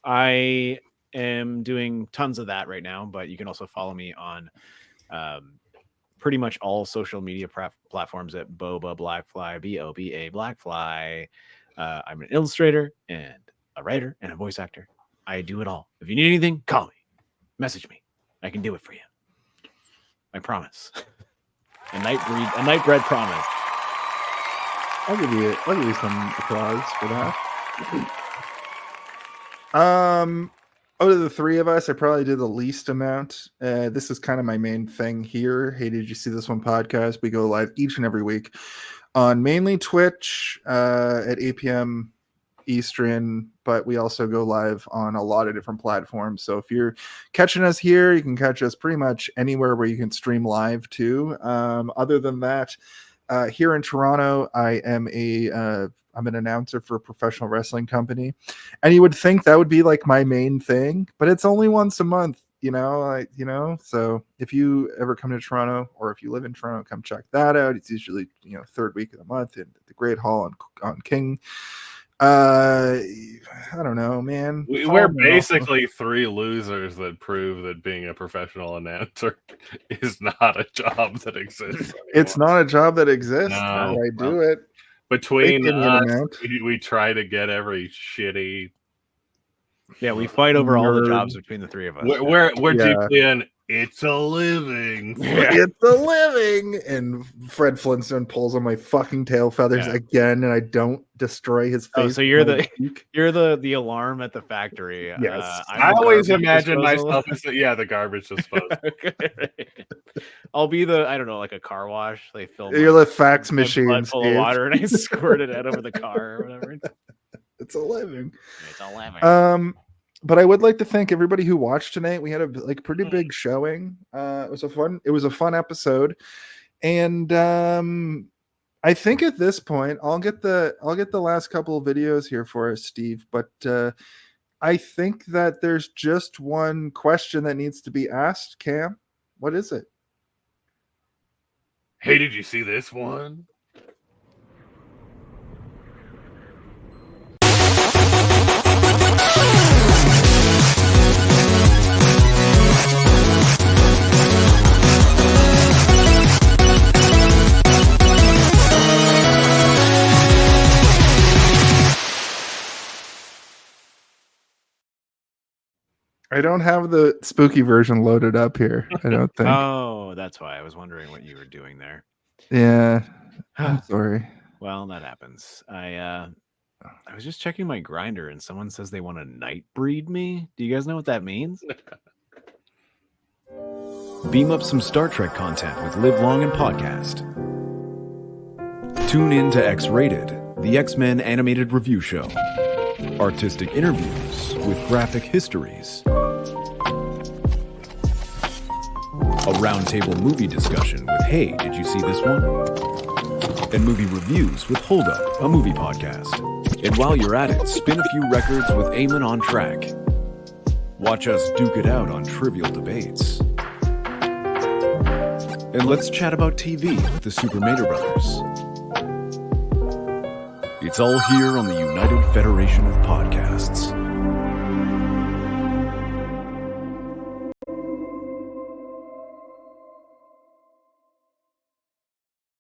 Speaker 4: I am doing tons of that right now, but you can also follow me on pretty much all social media platforms at Boba Blackfly, BOBA Blackfly. I'm an illustrator and a writer and a voice actor. I do it all. If you need anything, call me, message me. I can do it for you. I promise. A Nightbreed promise.
Speaker 1: I'll give you some applause for that. Out of the three of us, I probably did the least amount. This is kind of my main thing here. Hey, did you see this one podcast? We go live each and every week on mainly Twitch at 8 p.m. Eastern, but we also go live on a lot of different platforms. So if you're catching us here, you can catch us pretty much anywhere where you can stream live too. Other than that, here in Toronto, I'm an announcer for a professional wrestling company, and you would think that would be like my main thing, but it's only once a month, so if you ever come to Toronto, or if you live in Toronto, come check that out. It's usually third week of the month in the Great Hall on King. I don't know, man.
Speaker 3: We're basically three losers that prove that being a professional announcer is not a job that exists anymore.
Speaker 1: It's not a job that exists.
Speaker 3: No,
Speaker 1: I do it.
Speaker 3: Between us, we try to get every shitty...
Speaker 4: Yeah, we fight over all the jobs between the three of us.
Speaker 3: We're deeply in it's a living.
Speaker 1: It's a living. And Fred Flintstone pulls on my fucking tail feathers again, and I don't destroy his face.
Speaker 4: Oh, so you're the alarm at the factory.
Speaker 1: Yes.
Speaker 3: I always imagine myself as the garbage disposal.
Speaker 4: I'll be like a car wash. They fill
Speaker 1: you're the fax machine
Speaker 4: full of water, and I squirt it out over the car or whatever.
Speaker 1: It's a living.
Speaker 8: It's 11.
Speaker 1: But I would like to thank everybody who watched tonight. We had a pretty big showing. It was a fun episode. And I think at this point I'll get the last couple of videos here for us, Steve. But I think that there's just one question that needs to be asked. Cam, what is it?
Speaker 3: Hey, did you see this one?
Speaker 1: I don't have the spooky version loaded up here. I don't think.
Speaker 4: Oh, that's why I was wondering what you were doing there.
Speaker 1: Yeah, I'm sorry.
Speaker 4: Well, that happens. I was just checking my grinder and someone says they want to Nightbreed me. Do you guys know what that means? Beam up some Star Trek content with Live Long and Podcast. Tune in to X-Rated, the X-Men animated review show. Artistic interviews with graphic histories. A roundtable movie discussion with Hey, did you see this one? And movie reviews with Hold Up, a movie podcast. And while you're at it, spin a few records with Eamon on Track. Watch us duke it out on trivial debates. And let's chat about TV with the Super Mater Brothers. It's all here on the United Federation of Podcasts.